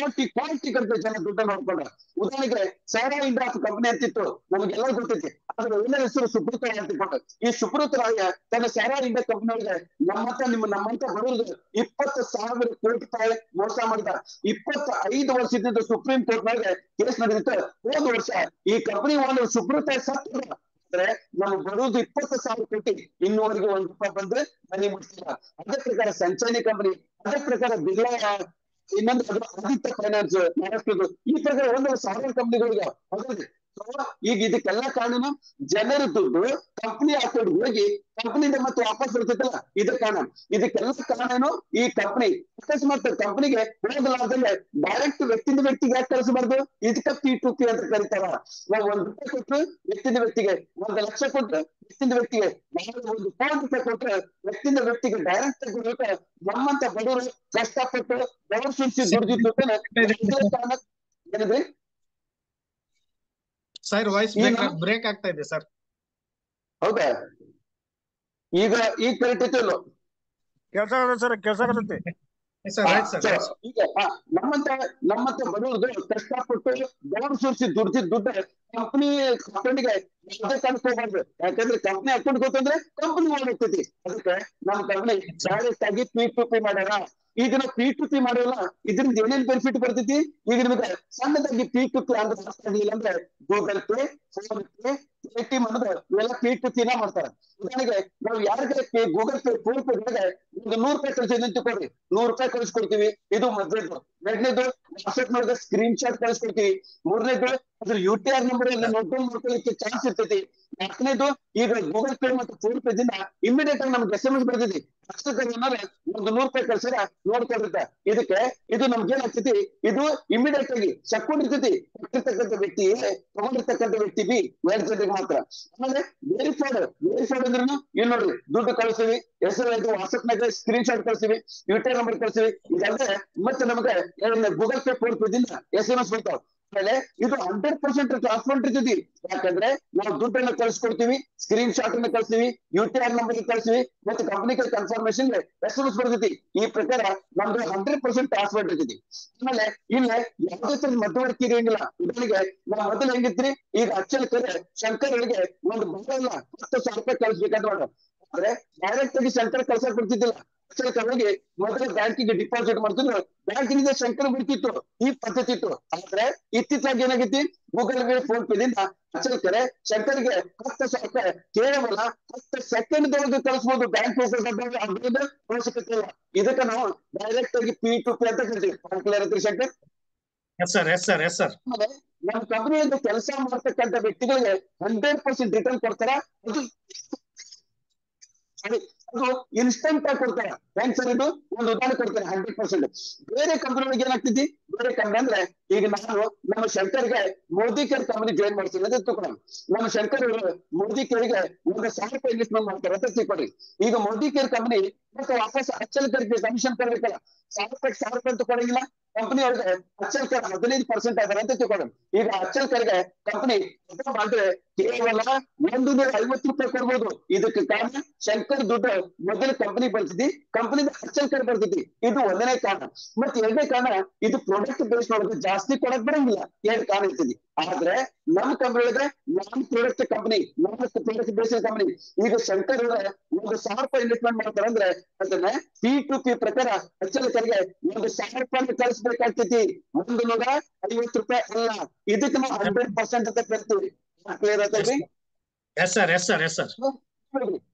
ಕೋಟಿ ಗಂಟೆ ಜನ ದುಡ್ಡು ನೋಡ್ಕೊಂಡ್ರ. ಉದಾಹರಣೆಗೆ ಸೈರಾ ಇಂಡಿಯಾ ಕಂಪನಿ ಅಂತಿತ್ತು, ನಮಗೆಲ್ಲ ಗೊತ್ತೈತಿ. ಅದ್ರ ಒಳ್ಳೆ ಹೆಸರು ಸುಬ್ರತ ರಾಯ್ ಅಂತಿಕೊಂಡು, ಈ ಸುಬ್ರತ ರಾಯ ತನ್ನ ಸೈರಾ ಇಂಡಿಯಾ ಕಂಪನಿ ಒಳಗೆ ನಮ್ಮಂತ ಬಡವರ್ದು 20,000 ಕೋಟಿ ರೂಪಾಯಿ ಮೋಸ ಮಾಡಿದ. 25 ವರ್ಷದಿಂದ ಸುಪ್ರೀಂ ಕೋರ್ಟ್ ನಲ್ಲಿ ಕೇಸ್ ನಡೆದಿತ್ತು. ಹೋದ ವರ್ಷ ಈ ಕಂಪನಿ ಓನರ್ ಸುಬ್ರತ ಸತ್ತ ಅಂದ್ರೆ ನಾವು ಬರುವುದು 20,000 ಕೋಟಿ, ಇನ್ನೂವರೆಗೆ ₹1 ಬಂದ್ರೆ ಮನೆ ಮುಟ್ಟಿಲ್ಲ. ಅದೇ ಪ್ರಕಾರ ಸಂಚಾನಿ ಕಂಪನಿ, ಅದೇ ಪ್ರಕಾರ ಬಿರ್ಲಾ, ಇನ್ನೊಂದು ಆದಿತ್ಯ ಫೈನಾನ್ಸ್ ಮಹಾರಾಷ್ಟ್ರದ್ದು, ಈ ಪ್ರಕಾರ 1,000 ಕಂಪನಿಗಳಿಗೆ ಹೌದು. ಈಗ ಇದಕ್ಕೆಲ್ಲ ಕಾರಣ ಜನರ ದುಡ್ಡು ಕಂಪನಿ ಅಕೌಂಟ್ ಹೋಗಿ ಕಂಪನಿಯಿಂದ ಮತ್ತೆ ವಾಪಸ್ ಬರ್ತೈತಲ್ಲ, ಇದು ಕಾರಣ. ಇದಕ್ಕೆಲ್ಲ ಕಾರಣ ಈ ಕಂಪನಿ ಅಕಸ್ಮಾತ್ ಕಂಪನಿಗೆ ಹೋಗಲಾರ್ದಂಗೆ ಡೈರೆಕ್ಟ್ ವ್ಯಕ್ತಿಯಿಂದ ವ್ಯಕ್ತಿಗೆ ಯಾಕೆ ಕಳಿಸಬಾರ್ದು? ಇದಕ್ಕ P2P ಅಂತ ಕರೀತಾರ. ನಾವು ₹1 ಕೊಟ್ರು ವ್ಯಕ್ತಿಯಿಂದ ವ್ಯಕ್ತಿಗೆ, 1,00,000 ಕೊಟ್ರು ವ್ಯಕ್ತಿಯಿಂದ ವ್ಯಕ್ತಿಗೆ, ನಾವು ₹1,00,000 ಕೊಟ್ರೆ ವ್ಯಕ್ತಿಯಿಂದ ವ್ಯಕ್ತಿಗೆ ಡೈರೆಕ್ಟ್ ಕೊಡ್ಬೇಕು. ನಮ್ಮಂತ ಬಡವರು ಕಷ್ಟಪಟ್ಟು ಬೆವರು ಸುರಿಸಿ ದುಡ್ದಿದ್ದು ಕಾರಣ ಏನಿದೆ ಸರ್ ವಾಯ್ಸ್ ಬ್ರೇಕ್ ಆಗ್ತಾ ಇದೆ ಸರ್. ಹೌದಾ? ಈಗ ಕರೆಕ್ಟ್ ಐತೆ ಇಲ್ಲೋ? ಕೆಲಸ ಆಗತ್ತೆ ಸರ್, ಕೆಲಸ ಆಗತ್ತೆ. ಈಗ ನಮ್ಮಂತ ಬಡವರ್ದು ಕಷ್ಟಪಟ್ಟು ಬೆವರು ಸುರಿಸಿ ದುಡ್ಡು ಕಂಪನಿ ಅಕೌಂಟ್ಗೆ ಯಾವುದೇ ಕಾರಣಕ್ಕೆ ಹೋಗ್ಬಾರ್ದು. ಯಾಕಂದ್ರೆ ಕಂಪನಿ ಅಕೌಂಟ್ ಗೊತ್ತಂದ್ರೆ ಕಂಪನಿ ಹೋಗ್ತೈತಿ. ಅದಕ್ಕೆ ನಮ್ಮ ಕಂಪನಿ ಡೈರೆಕ್ಟ್ ಆಗಿ P2P ಮಾಡ್ಯಾರ. ಈಗ ನಾವು P2P ಮಾಡಿಲ್ಲ, ಇದರಿಂದ ಏನೇನ್ ಬೆನಿಫಿಟ್ ಬರ್ತೈತಿ? ಈಗ ನಿಮಗೆ ಸಣ್ಣದಾಗಿ P2P ಅಂದ್ರೆ Google pay, phone pay, Paytm ಅನ್ನೋದು ಇವೆಲ್ಲ P2P ಮಾಡ್ತಾರೆ. ಉದಾಹರಣೆಗೆ ನಾವು ಯಾರಿಗೆ ಗೂಗಲ್ ಪೇ, ಫೋನ್ ಪೇ ಒಂದು ₹100 ಕಳಿಸಿದ್ರೆ ಕೊಡ್ರಿ, ₹100 ಕಳಿಸ್ಕೊಡ್ತೀವಿ. ಇದು ಮೊದಲನೇದು. ಎರಡನೇದು ವಾಟ್ಸ್ಆಪ್ ಮಾಡಿದ ಸ್ಕ್ರೀನ್ ಶಾಟ್ ಕಳಿಸ್ಕೊಡ್ತೀವಿ. ಮೂರನೇದು ಅದ್ರ UTR ನಂಬರ್ ಎಲ್ಲ ನೋಟ್ ಮಾಡ್ಕೊಳ್ಳಿಕ್ಕೆ ಚಾನ್ಸ್ ಇರ್ತೈತಿ. ನಾಲ್ಕನೇದು ಈಗ ಗೂಗಲ್ ಪೇ ಮತ್ತು ಫೋನ್ ಪೇ ದಿಂದ ಇಮಿಡಿಯೇಟ್ ಆಗಿ ನಮ್ಗೆ SMS ಬರ್ತೈತಿ. ಅಷ್ಟಕ್ಕೆ ಒಂದು ₹100 ಕಳ್ಸಿರ ನೋಡ್ಕೊಂಡಿರ್ತ. ಇದು ನಮ್ಗೆ ಏನಾಗ್ತೈತಿ, ಇದು ಇಮಿಡಿಯೇಟ್ ಆಗಿ ಸೆಕ್ಯೂರ್ ಇರ್ತೈತಿ. ಕೊಟ್ಟಿರ್ತಕ್ಕಂಥ ವ್ಯಕ್ತಿ ತಗೊಂಡಿರ್ತಕ್ಕಂಥ ವ್ಯಕ್ತಿ ಬಿ ಎರಡು ಜನರಿಗೆ ಮಾತ್ರ. ಆಮೇಲೆ ವೆರಿಫೈಡ್ ಅಂದ್ರೂ ಇಲ್ಲಿ ನೋಡ್ರಿ, ದುಡ್ಡು ಕಳಿಸ್ತೀವಿ, ಹೆಸರು ವಾಟ್ಸ್ಆಪ್ ನಾಗ ಸ್ಕ್ರೀನ್ ಶಾಟ್ ಕಳಿಸ್ತೀವಿ, UTR ನಂಬರ್ ಕಳಿಸ್ತೀವಿ. ಇದಲ್ಲದೆ ಮತ್ತೆ ನಮಗೆ ಗೂಗಲ್ ಪೇ, ಫೋನ್ ಪೇ ದಿಂದ SMS ಬರ್ತಾವ. ಆಮೇಲೆ ಇದು 100% ಟ್ರಾನ್ಸ್ಪರೆಂಟ್ ಇರ್ತೈತಿ. ಯಾಕಂದ್ರೆ ನಾವು ದುಡ್ಡನ್ನ ಕಳ್ಸಿಕೊಡ್ತೀವಿ, ಸ್ಕ್ರೀನ್ ಶಾಟ್ ಅನ್ನ ಕಳಿಸ್ತೀವಿ, UTR ನಂಬರ್ ಕಳಿಸ್ತೀವಿ, ಮತ್ತೆ ಕಂಪನಿ ಕನ್ಫರ್ಮೇಶನ್ SMS ಬರ್ತೈತಿ. ಈ ಪ್ರಕಾರ ನಮ್ದು 100% ಟ್ರಾನ್ಸ್ಪರೆಂಟ್ ಇರ್ತೈತಿ. ಆಮೇಲೆ ಇಲ್ಲಿ ಯಾವುದೇ ತರ ಮಧ್ಯವರ್ತಿ ಇರಂಗಿಲ್ಲ. ಉದಾಹರಣೆಗೆ ನಾವು ಮೊದಲು ಹೆಂಗಿತ್ರಿ, ಈಗ ಅಚ್ಚಲ್ ಕರೆ ಶಂಕರ್ ಒಳಗೆ ಒಂದು ಬರಲ್ಲ ₹10,000 ಕಳಿಸ್ಬೇಕಂತ ಆದ್ರೆ ಡೈರೆಕ್ಟ್ ಆಗಿ ಶಂಕರ್ ಕಳ್ಸಕ್ ಬಿಡ್ತಿದ್ದಿಲ್ಲ. ಹೋಗಿ ಮೊದಲು ಬ್ಯಾಂಕಿಗೆ ಡಿಪಾಸಿಟ್ ಮಾಡ್ತಿದ್ರು, ಬ್ಯಾಂಕಿನಿಂದ ಶಂಕರ್ ಬಿಡ್ತಿತ್ತು. ಈ ಪದ್ಧತಿ ಇತ್ತು. ಆದ್ರೆ ಇತ್ತೀಚೆಗೆ ಏನಾಗೈತಿ, ಗೂಗಲ್ ಪೇ, ಫೋನ್ ಪೇ ದಿಂದ ಅಚ್ಚಲ್ಕರೆ ಶಂಕರ್ಗೆ ₹10,000 ಕೇವಲ 10 ಸೆಕೆಂಡ್ ಕಳಿಸಬಹುದು. ಬ್ಯಾಂಕ್ ಹೋಗೋದು ಅವಶ್ಯಕತೆ ಇಲ್ಲ. ಇದಕ್ಕೆ ನಾವು ಡೈರೆಕ್ಟ್ ಆಗಿ P2P ಅಂತ ಕರಿತೀವಿ. ಕ್ಲಿಯರ್ ಐತ್ರಿ ಶಂಕರ್? ಆಮೇಲೆ ನಮ್ಮ ಕಂಪನಿಯಲ್ಲಿ ಕೆಲಸ ಮಾಡ್ತಕ್ಕಂಥ ವ್ಯಕ್ತಿಗಳಿಗೆ 100% ರಿಟರ್ನ್ ಕೊಡ್ತಾರ. ಅದು ಇನ್ಸ್ಟೆಂಟ್ ಆಗಿ ಕೊಡ್ತಾರ. ಹೆಂಗ್ ಸರ್ ಇದು? ಒಂದು ಉದಾಹರಣೆ ಕೊಡ್ತಾರೆ. 100%. ಬೇರೆ ಕಂಪನಿಗಳಿಗೆ ಏನಾಗ್ತೈತಿ, ಬೇರೆ ಕಂಪನಿ ಅಂದ್ರೆ ಈಗ ನಾನು ನಮ್ಮ ಶಂಕರ್ಗೆ ಮೋದಿ ಕೇರ್ ಕಂಪನಿ ಜಾಯಿನ್ ಮಾಡ್ತೀನಿ ಅಂತ ತಿಳ್ಕೊಳ್ಳೋಣ. ನಮ್ಮ ಶಂಕರ್ ಮೋದಿ ಕೇರ್ಗೆ ₹1,000 ಇನ್ವೆಸ್ಟ್ಮೆಂಟ್ ಮಾಡ್ತಾರೆ ಅಂತ ತಿಳ್ಕೊಳ್ಳಿ. ಈಗ ಮೋದಿ ಕೇರ್ ಕಂಪನಿ ಮತ್ತೆ ವಾಪಸ್ ಅಚ್ಚಲ್ ಕರ್ಗೆ ಕಮಿಷನ್ ಕೊಡ್ಬೇಕಲ್ಲ, ₹1,000 ಅಂತ ಕೊಡಂಗಿಲ್ಲ. ಕಂಪನಿ ಅವ್ರಿಗೆ ಅಚ್ಚಲ್ ಕರ್ 15% ಆದ್ರೆ ಅಂತ ತಿಳ್ಕೊಳ್ಳೋಣ. ಈಗ ಅಚ್ಚಲ್ ಕರ್ಗೆ ಕಂಪನಿ ಮಾಡಿದ್ರೆ ಕೇವಲ ₹150 ಕೊಡ್ಬೋದು. ಇದಕ್ಕೆ ಕಾರಣ ಶಂಕರ್ ದುಡ್ಡು ಮೊದಲು ಕಂಪನಿ ಬರ್ತಿದ್ದಿ, ಕಂಪನಿಯಿಂದ ಅಚ್ಚಲ್ ಕರ್ ಬರ್ತಿದ್ದಿ. ಇದು ಒಂದನೇ ಕಾರಣ. ಮತ್ತೆ ಎರಡನೇ ಕಾರಣ, ಇದು ಪ್ರಾಡಕ್ಟ್ ಬೇಸ್ ಒಳಗೆ ಜಾಸ್ತಿ ಕೊಡಕ್ ಬರಂಗಿಲ್ಲ. ಎರಡು ಕಾರಣ ಇರ್ತದೆ. ಆದ್ರೆ ನಮ್ಮ ಕಂಪನಿ ಒಳಗೆ ನಾನ್ ಪ್ರಾಡಕ್ಟ್ ಕಂಪನಿ, ನಮ್ಮ ಪ್ರಾಡಕ್ಟ್ ಬೇಸ್ ಕಂಪನಿ. ಈಗ ಶಂಕರ್ ₹1,000 ಇನ್ವೆಸ್ಟ್ಮೆಂಟ್ ಮಾಡ್ತಾರೆ ಅಂದ್ರೆ ಅದನ್ನ P2P ಪ್ರಕಾರ ಅಚ್ಚಲ್ ಕರ್ಗೆ ₹1,000 ಕಳಿಸ್ಬೇಕಾಗ್ತೈತಿ. ₹150 ಅಲ್ಲ. ಇದಕ್ಕೆ ನಾವು 100% ಅಂತ ಕರಿತೀವಿ. ಕ್ಲಿಯರ್ ಆಗ್ತೈತಿ?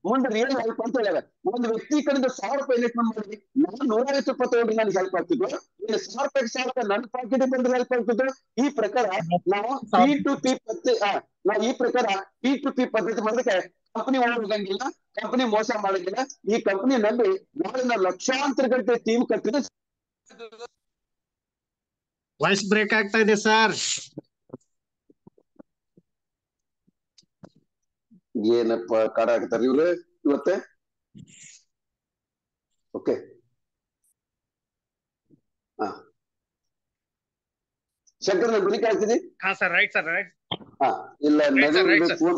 ಮುಂದೆ ರಿಯಲ್ ಹೆಲ್ಪ್ ಅಂತ ಹೇಳಿದ್ರೆ ಒಂದು ವ್ಯಕ್ತಿ ಕಡೆಯಿಂದ ₹1,000 ಇನ್ವೆಸ್ಟ್ಮೆಂಟ್ ಮಾಡಿ ನಾನು ₹150 ತಗೊಂಡ್ರೆ ನನಗೆ ಹೆಲ್ಪ್ ಆಗ್ತಿದ್ರು. ₹1,000 ನನ್ನ ಪಾಕೆಟ್ ಬಂದ್ರೆ ಹೆಲ್ಪ್ ಆಗ್ತಿದ್ರು. ಈ ಪ್ರಕಾರ ನಾವು P2P ಪದ್ಧತಿ ಮಾಡೋದಕ್ಕೆ ಕಂಪನಿ ಹೋಗಂಗಿಲ್ಲ, ಕಂಪನಿ ಮೋಸ ಮಾಡಂಗಿಲ್ಲ. ಈ ಕಂಪನಿ ನಂಬಿ ನಾಳಿನ ಲಕ್ಷಾಂತರ ಗಂಟೆ ಟೀಮ್ ಕಟ್ಟಿದ್ರೆ ವಾಯ್ಸ್ ಬ್ರೇಕ್ ಆಗ್ತಾ ಇದೆ ಸರ್. ಏನಪ್ಪ ಕಾಡ ಹಾಕ್ತಾರ ಇವ್ರು ಇವತ್ತೆ? ಓಕೆ, ಶಂಕರ್ ಧ್ವನಿ ಕಾಣ್ತಿದೆ? ಹಾ ಸರ್, ರೈಟ್ ಸರ್, ರೈಟ್. ಹಾ ಇಲ್ಲ Right, sir, right, sir. Phone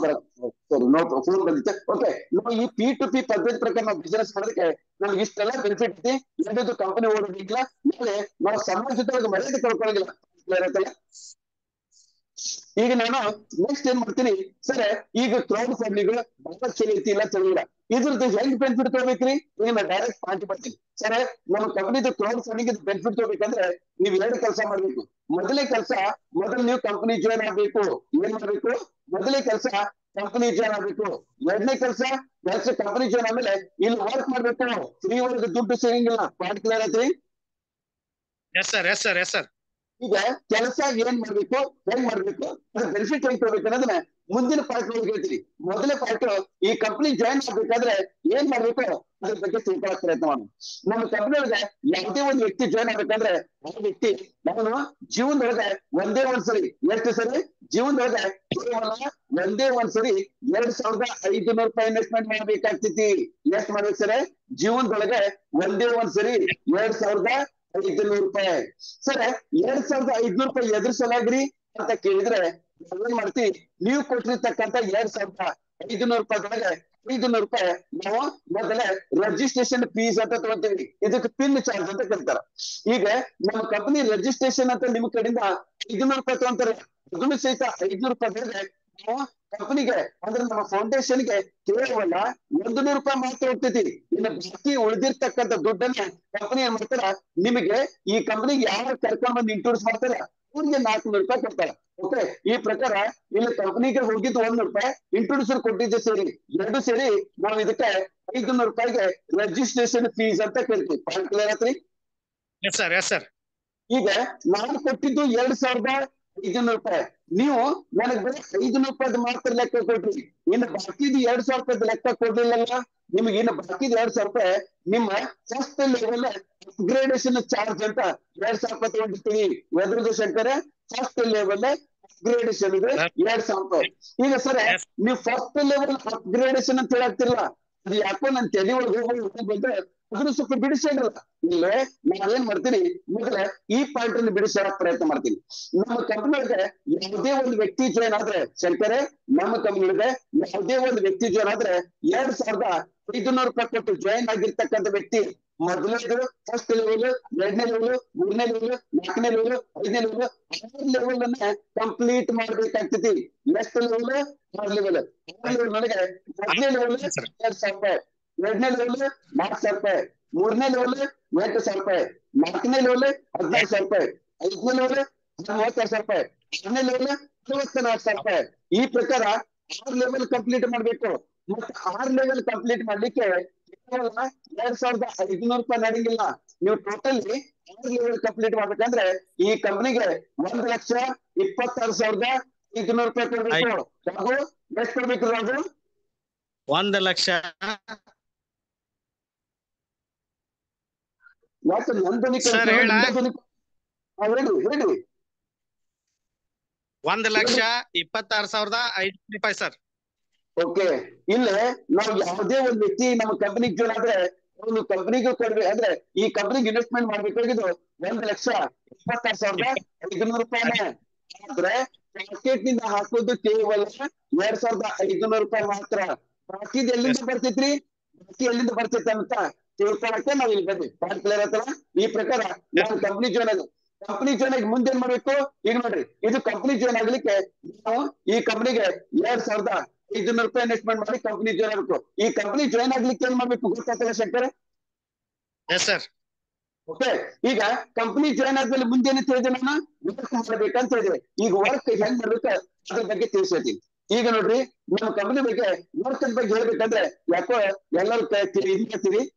phone ಬಂದಿತ್ತೆ. Okay, ನಾವು ಈ P2P ಪದ್ಧತಿ ಪ್ರಕಾರ ನಾವು ಬಿಸಿನೆಸ್ ಮಾಡೋದಕ್ಕೆ ನಮ್ಗೆ ಇಷ್ಟೆಲ್ಲ ಬೆನಿಫಿಟ್ ಐತಿ. ಯಾವ್ದು ಕಂಪನಿ ಓಡೋದಿಲ್ಲ, ಆಮೇಲೆ ನಾವು ಸಮಾಜದೊಳಗೆ ಮರ್ಯಾದೆ ಕಳ್ಕೊಳ್ಳೋದಿಲ್ಲ. Clear ಆಯ್ತಲ್ಲ? ಈಗ ನಾನು ನೆಕ್ಸ್ಟ್ ಏನ್ ಮಾಡ್ತೀನಿ ಸರ್, ಈಗ ಕ್ರೌಡ್ ಫಂಡಿಂಗ್ ಬಹಳ ಚಳಿ ಐತಿ ಇಲ್ಲ ತಿಳಿಲ್ಲ, ಇದ್ರದ್ದು ಹೆಂಗ್ ಬೆನಿಫಿಟ್ ತಗೋಬೇಕ್ರಿ? ಈಗ ನಾನು ಡೈರೆಕ್ಟ್ ಪಾಯಿಂಟ್ ಬರ್ತೀನಿ ಸರ್. ನಮ್ಮ ಕಂಪನಿದು ಕ್ರೌಡ್ ಫಂಡಿಂಗ್ ಬೆನಿಫಿಟ್ ತಗೋಬೇಕಂದ್ರೆ ನೀವ್ ಎರಡು ಕೆಲಸ ಮಾಡ್ಬೇಕು. ಮೊದಲೇ ಕೆಲಸ, ಮೊದಲು ನೀವು ಕಂಪನಿ ಜಾಯ್ನ್ ಆಗ್ಬೇಕು. ಏನ್ ಮಾಡ್ಬೇಕು? ಮೊದಲೇ ಕೆಲಸ ಕಂಪನಿ ಜಾಯ್ನ್ ಆಗ್ಬೇಕು. ಎರಡನೇ ಕೆಲಸ ಕಂಪನಿ ಜಾಯ್ನ್ ಆದ್ಮೇಲೆ ಇಲ್ಲಿ ವರ್ಕ್ ಮಾಡ್ಬೇಕು. ಫ್ರೀ ವರ್ಕ್ ದುಡ್ಡು ಸಿಗಂಗಿಲ್ಲ. ಪಾಯಿಂಟ್ ಕ್ಲಿಯರ್ ಆಯ್ತ್ರಿ? S sir, yes sir, yes sir. ಈಗ ಕೆಲಸ ಏನ್ ಮಾಡ್ಬೇಕು, ಹೆಂಗ್ ಮಾಡ್ಬೇಕು, ಅದ್ರ ಬೆನಿಫಿಟ್ ಹೆಂಗ್ ತಗೋಬೇಕು ಅನ್ನೋದನ್ನ ಮುಂದಿನ ಪಾರ್ಟ್ ಒಳಗೆ ಹೇಳ್ತೀನಿ. ಮೊದಲನೇ ಪಾರ್ಟ್, ಈ ಕಂಪನಿ ಜಾಯ್ನ್ ಆಗ್ಬೇಕಾದ್ರೆ ಏನ್ ಮಾಡ್ಬೇಕು ಅದ್ರ ಬಗ್ಗೆ ತಿಳ್ಕೊಳಕ್ ಪ್ರಯತ್ನ ಮಾಡೋಣ. ನಮ್ಮ ಕಂಪನಿ ಒಳಗೆ ಯಾವುದೇ ಒಂದು ವ್ಯಕ್ತಿ ಜಾಯ್ನ್ ಆಗ್ಬೇಕಂದ್ರೆ ಆ ವ್ಯಕ್ತಿ ನಾನು ಜೀವನದೊಳಗೆ ಒಂದೇ ಒಂದ್ಸರಿ, ಎಷ್ಟು ಸರಿ ಜೀವನದೊಳಗೆ ಕೇವಲ ಒಂದೇ ಒಂದ್ಸರಿ 2,500 ರೂಪಾಯಿ ಇನ್ವೆಸ್ಟ್ಮೆಂಟ್ ಮಾಡ್ಬೇಕಾಗ್ತೈತಿ. ಎಷ್ಟು ಮಾಡ್ಬೇಕು ಸರ್? ಜೀವನದೊಳಗೆ ಒಂದೇ ಒಂದ್ಸರಿ 2,500 ರೂಪಾಯಿ. ಸರ್, 2,500 ರೂಪಾಯಿ ಎದ್ರ ಸಲಾಗ್ರಿ ಅಂತ ಕೇಳಿದ್ರೆ ನಾವೇನ್ ಮಾಡ್ತೀವಿ, ನೀವು ಕೊಟ್ಟಿರ್ತಕ್ಕಂಥ 2,500 ರೂಪಾಯಿದೊಳಗೆ 500 ರೂಪಾಯಿ ನಾವು ಮೊದಲೇ ರಿಜಿಸ್ಟ್ರೇಷನ್ ಫೀಸ್ ಅಂತ ತಗೊಂತೀವಿ. ಇದಕ್ಕೆ ಪಿನ್ ಚಾರ್ಜ್ ಅಂತ ಕರೀತಾರ. ಈಗ ನಮ್ಮ ಕಂಪನಿ ರಿಜಿಸ್ಟ್ರೇಷನ್ ಅಂತ ನಿಮ್ ಕಡೆಯಿಂದ 500 ರೂಪಾಯಿ ತಗೊಂತಾರೆ. ಅದನ್ನು ಸಹಿತ 500 ರೂಪಾಯಿ ನಾವು ಕಂಪನಿಗೆ ಅಂದ್ರೆ ನಮ್ಮ ಫೌಂಡೇಶನ್ಗೆ ಕೇವಲ 100 ರೂಪಾಯಿ ಮಾತ್ರ ಹೋಗ್ತೈತಿ. ಇನ್ನು ಬಾಕಿ ಉಳಿದಿರ್ತಕ್ಕಂಥ ದುಡ್ಡನ್ನ ಕಂಪನಿ ಏನ್ ಮಾಡ್ತಾರ, ನಿಮಗೆ ಈ ಕಂಪನಿಗೆ ಯಾರು ಕರ್ಕೊಂಡ್ ಬಂದು ಇಂಟ್ರೊಡ್ಯೂಸ್ ಮಾಡ್ತಾರೆ ಅವ್ರಿಗೆ 400 ರೂಪಾಯಿ ಕೊಡ್ತಾರೆ. ಓಕೆ, ಈ ಪ್ರಕಾರ ಇಲ್ಲಿ ಕಂಪನಿಗೆ ಹೋಗಿದ್ದು 100 ರೂಪಾಯಿ, ಇಂಟ್ರೊಡ್ಯೂಸರ್ ಕೊಟ್ಟಿದ್ದೆ ಸೇರಿ ಎರಡು ಸೇರಿ ನಾವು ಇದಕ್ಕೆ 500 ರೂಪಾಯಿಗೆ ರಿಜಿಸ್ಟ್ರೇಷನ್ ಫೀಸ್ ಅಂತ ಕರಿತೀವಿ. ಪಾಯಿಂಟ್ ಕ್ಲಿಯರ್ ಆತ್ರಿ? S sir, yes sir. ಈಗ ನಾನು ಕೊಟ್ಟಿದ್ದು 2,500 ರೂಪಾಯಿ, ನೀವು ನನಗೆ ಬರೀ 500 ರೂಪಾಯಿ ಮಾತ್ರ ಲೆಕ್ಕ ಕೊಟ್ರಿ. ಇನ್ನು ಬಾಕಿದ್ 2,000 ರೂಪಾಯಿ ಲೆಕ್ಕ ಕೊಡ್ಲಿಲ್ಲ. ನಿಮ್ಗೆ ಇನ್ನು ಬಾಕಿದ್ 2,000 ರೂಪಾಯಿ ನಿಮ್ಮ ಫಸ್ಟ್ ಲೆವೆಲ್ ಅಪ್ಗ್ರೇಡೇಷನ್ ಚಾರ್ಜ್ ಅಂತ 2,000 ರೂಪಾಯಿ ತಗೊಂಡಿರ್ತೀವಿ. ಎದ್ರದ್ದು ಶಂಕರ? ಫಸ್ಟ್ ಲೆವೆಲ್ ಅಪ್ಗ್ರೇಡೇಷನ್ ಇದೆ 2,000 ರೂಪಾಯಿ. ಈಗ ಸರ್, ನೀವು ಫಸ್ಟ್ ಲೆವೆಲ್ ಅಪ್ಗ್ರೇಡೇಷನ್ ಅಂತ ಹೇಳಾಗ್ತಿರಲ್ಲ, ಅದು ಯಾಕೋ ನನ್ ತಲೆ ಒಳಗೆ ಹೋಗ್ಬಿಟ್ರೆ ಅದನ್ನು ಸ್ವಲ್ಪ ಬಿಡಿಸಿರಲ್ಲ. ಇಲ್ಲೇ ನಾವೇನ್ ಮಾಡ್ತೀನಿ, ಮೊದಲೇ ಈ ಪಾಯಿಂಟ್ ಅನ್ನು ಬಿಡಿಸೋಕ್ ಪ್ರಯತ್ನ ಮಾಡ್ತೀನಿ. ನಮ್ಮ ಕಂಪನಿಗೆ ಯಾವುದೇ ಒಂದು ವ್ಯಕ್ತಿ ಜಾಯ್ನ್ ಆದ್ರೆ ಶಂಕರೇ, ನಮ್ಮ ಕಂಪನಿಗೆ ಯಾವುದೇ ಒಂದು ವ್ಯಕ್ತಿ ಜಾಯ್ನ್ ಆದ್ರೆ 2,500 ರೂಪಾಯಿ ಕೊಟ್ಟು ಜಾಯ್ನ್ ಆಗಿರ್ತಕ್ಕಂಥ ವ್ಯಕ್ತಿ ಮೊದಲನೇದು ಫಸ್ಟ್ ಲೆವೆಲ್, ಎರಡನೇ ಲೆವೆಲ್, ಮೂರನೇ ಲೆವೆಲ್, ನಾಲ್ಕನೇ ಲೆವೆಲ್, ಐದನೇ ಲೆವೆಲ್, 6 ಲೆವೆಲ್ ಅನ್ನ complete ಮಾಡ್ಬೇಕಾಗ್ತೈತಿ. Next level 6 level. 6 level ನನಗೆ ಮೊದಲನೇ ಲೆವೆಲ್ 2,000 ರೂಪಾಯಿ, ಎರಡನೇ ಲೆವೆಲ್ 4,000 ರೂಪಾಯಿ, ಮೂರನೇ ಲೆವೆಲ್ 8,000 ರೂಪಾಯಿ, ನಾಲ್ಕನೇ ಲೆವೆಲ್ 15,000 ರೂಪಾಯಿ, ಐದನೇ ಲೆವೆಲ್ 30,000 ರೂಪಾಯಿ, ಆರನೇ ಲೆವೆಲ್ 64,000 ರೂಪಾಯಿ. ಈ ಪ್ರಕಾರ 6 ಲೆವೆಲ್ ಕಂಪ್ಲೀಟ್ ಮಾಡ್ಬೇಕು. ಮತ್ತೆ 6 ಲೆವೆಲ್ ಕಂಪ್ಲೀಟ್ ಮಾಡ್ಲಿಕ್ಕೆ ಕೇವಲ 2,500 ರೂಪಾಯಿ ನಡೆಯಂಗಿಲ್ಲ. ನೀವು ಟೋಟಲಿ 6 ಲೆವೆಲ್ ಕಂಪ್ಲೀಟ್ ಮಾಡ್ಬೇಕಂದ್ರೆ ಈ ಕಂಪನಿಗೆ 1,26,500 ರೂಪಾಯಿ ಕೊಡ್ಬೇಕು. ರಾಘು ಎಷ್ಟು ಕೊಡ್ಬೇಕು ರಾಘು? 1 ಲಕ್ಷ ಯಾಕೆ ನಂದನಿ ಸರ್ ಹೇಳ? ಹೇಳಿ. 1,26,500 ರೂಪಾಯಿ ಸರ್. ಓಕೆ, ಇಲ್ಲೇ ನಾವು ಯಾವುದೇ ಒಂದು ವ್ಯಕ್ತಿ ನಮ್ಮ ಕಂಪನಿಗೆ ಜಾಯ್ನ್ ಆದ್ರೆ ಒಂದು ಕಂಪನಿಗೆ ಕೊಡ್ಬೇಕು ಅಂದ್ರೆ ಈ ಕಂಪನಿಗೆ ಇನ್ವೆಸ್ಟ್ಮೆಂಟ್ ಮಾಡ್ಬೇಕಾಗಿದ್ದು 1,26,500 ರೂಪಾಯಿನೇ. ಆದ್ರೆ ಪಾಕೆಟ್ ನಿಂದ ಹಾಕೋದು ಕೇವಲ 2,500 ರೂಪಾಯಿ ಮಾತ್ರ. ಬಾಕಿದ್ ಎಲ್ಲಿಂದ ಬರ್ತೈತ್ರಿ? ಬಾಕಿ ಎಲ್ಲಿಂದ ಬರ್ತೈತೆ ಅಂತ ತಿಳ್ಕೊಳಕ್ಕೆ ನಾವು ಇಲ್ಲಿ ಬಂದ್ವಿ. ಪಾಯಿಂಟ್ ಕ್ಲಿಯರ್ ಆಯ್ತಲ್ಲ? ಈ ಪ್ರಕಾರ ನಾವು ಕಂಪನಿ ಜಾಯ್ನ್ ಆಗ ಕಂಪನಿ ಜಾಯ್ನ್ ಆಗಿ ಮುಂದೆ ಏನ್ ಮಾಡ್ಬೇಕು? ಈಗ ನೋಡ್ರಿ, ಇದು ಕಂಪನಿ ಜಾಯ್ನ್ ಆಗ್ಲಿಕ್ಕೆ ನಾವು ಈ ಕಂಪನಿಗೆ 2,500 ರೂಪಾಯಿ ಇನ್ವೆಸ್ಟ್ಮೆಂಟ್ ಮಾಡಿ ಕಂಪನಿ ಜಾಯ್ನ್ ಆಗ್ಬೇಕು. ಈ ಕಂಪನಿ ಜಾಯ್ನ್ ಆಗ್ಲಿಕ್ಕೆ ಏನ್ ಮಾಡ್ಬೇಕು ಗೊತ್ತಾಗ್ತದೆ ಶಂಕರ್? Yes sir. ಓಕೆ, ಈಗ ಕಂಪನಿ ಜಾಯ್ನ್ ಆದ್ಮೇಲೆ ಮುಂದೆ ಏನಂತ ಹೇಳಿದೆ ನಾನು? ವರ್ಕ್ ಮಾಡ್ಬೇಕಂತ ಹೇಳಿದೆ. ಈಗ ವರ್ಕ್ ಹೆಂಗ್ ಮಾಡ್ಬೇಕು ಅದ್ರ ಬಗ್ಗೆ ತಿಳಿಸ್ತೀನಿ. ಈಗ ನೋಡ್ರಿ, ನಮ್ಮ ಕಂಪನಿ ಬಗ್ಗೆ ವರ್ಕ್ ಬಗ್ಗೆ ಹೇಳ್ಬೇಕಂದ್ರೆ ಯಾಕೋ ಎಲ್ಲರೂ ಹೇಳ್ತೀರಿ,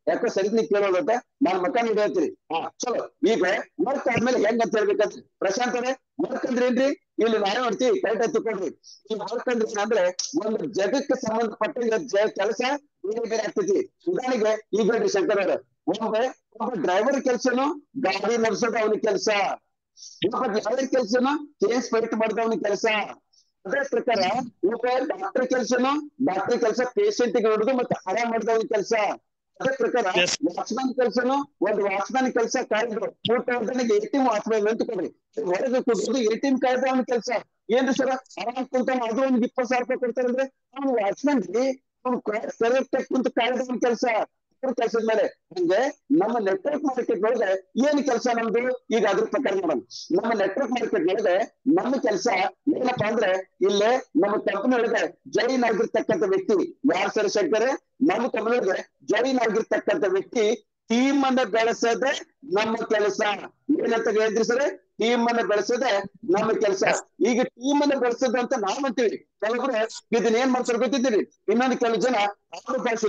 ಯಾಕೋ ಸರಿತಿ ಕೇಳೋದಂತ ನಾನ್ ಮಕ್ಕ ನೋಡಿ ಹೇಳ್ತೀರಿ. ಚಲೋ, ಈಗ ವರ್ಕ್ ಆದ್ಮೇಲೆ ಹೆಂಗ್ ಅಂತ ಹೇಳ್ಬೇಕಂದ್ರೆ ಪ್ರಶಾಂತ್ ಅವರೇ, ವರ್ಕ್ ಅಂದ್ರೆ ಏನ್ರಿ? ಇಲ್ಲಿ ನಾವೇ ನೋಡ್ತೀವಿ, ಕರೆಕ್ಟ್ ಆಗಿ ತಿಳ್ಕೊಂಡ್ರಿ. ಈ ವರ್ಕ್ ಅಂದ್ರೆ ಏನಂದ್ರೆ ಒಂದು ಜಗಕ್ಕೆ ಸಂಬಂಧಪಟ್ಟ ಕೆಲಸ ಬೇರೆ ಬೇರೆ ಆಗ್ತೈತಿ. ಉದಾಹರಣೆಗೆ ಈಗ ಹೇಳ್ರಿ ಶಂಕರ್ ಅವ್ರೆ, ಒಬ್ಬ ಡ್ರೈವರ್ ಕೆಲ್ಸನು ಗಾಡಿ ನಡೆಸೋದು ಅವನಿಗೆ ಕೆಲಸ, ಒಬ್ಬ ಡ್ರೈವರ್ ಕೆಲ್ಸನು ಕೇಸ್ ಫೈಟ್ ಮಾಡೋದು ಅವನಿಗೆ ಕೆಲಸ. ಅದೇ ಪ್ರಕಾರ ಒಬ್ಬ ಡಾಕ್ಟರ್ ಕೆಲಸ ಪೇಷಂಟ್ ಗೆ ನೋಡುದು ಮತ್ತೆ ಆರಾಮ್ ಮಾಡಿದವನ ಕೆಲಸ. ಅದೇ ಪ್ರಕಾರ Yes. ವಾಚ್ಮನ್ ಕೆಲಸನು ಒಂದು ವಾಚ್ಮನ್ ಕೆಲಸ ಕಾಯ್ದು ಊಟಕ್ಕೆ ಎಟಿಎಂ ವಾಚ್ಮನ್ ಅಂತ ಕೊಡ್ರಿ ಹೊರಗೆ ಕೊಡೋದು ಎಟಿಎಂ ಕಾಯ್ದು ಅವನ ಕೆಲಸ ಏನ್ರಿ ಸರ್ ಆರಾಮ್ ಕುಂತಾನ ಅದು ಒಂದು 20,000 ರೂಪಾಯಿ ಕೊಡ್ತಾರೆ ಅಂದ್ರೆ ಅವ್ನು ವಾಚ್ಮನ್ ರೀ ಅವ್ನು ಕರೆಕ್ಟ್ ಆಗಿ ಕುಂತ ಕಾಯ್ದವನ್ ಕೆಲಸ ಕೆಲಸದ ಮೇಲೆ ಹಂಗೆ ನಮ್ಮ ನೆಟ್ವರ್ಕ್ ಮಾರ್ಕೆಟ್ ಒಳಗೆ ಏನ್ ಕೆಲಸ ನಮ್ದು ಈಗ ಅದ್ರ ಪ್ರಕಾರ ನೋಡೋಣ ನಮ್ಮ ನೆಟ್ವರ್ಕ್ ಮಾರ್ಕೆಟ್ ಒಳಗೆ ನಮ್ಮ ಕೆಲಸ ಏನಪ್ಪಾ ಅಂದ್ರೆ ಇಲ್ಲೇ ನಮ್ಮ ಕಂಪನಿ ಒಳಗೆ ಜಾಯಿನ್ ಆಗಿರ್ತಕ್ಕಂಥ ವ್ಯಕ್ತಿ ಯಾರು ಸರ್ ಶಂಕರ್ ನಮ್ಮ ಕಂಪನಿ ಒಳಗೆ ಜಾಯಿನ್ ಆಗಿರ್ತಕ್ಕಂಥ ವ್ಯಕ್ತಿ ಟೀಮ್ ಅನ್ನ ಬೆಳೆಸೋದೆ ನಮ್ಮ ಕೆಲಸ ಏನಂತ ಹೇಳಿದ್ರಿ ಸರ್ ಟೀಮ್ ಅನ್ನ ಬೆಳೆಸೋದೆ ನಮ್ಮ ಕೆಲಸ ಈಗ ಟೀಮ್ ಅನ್ನ ಬೆಳೆಸೋದು ಅಂತ ನಾವ್ ಅಂತೀವಿ ಕೆಲವರು ಇದನ್ನ ಏನ್ ಮಾಡ್ತಾರೆ ಗೊತ್ತಿದ್ದೀರಿ ಇನ್ನೊಂದು ಕೆಲವು ಜನ ಅವ್ರ ಭಾಷೆ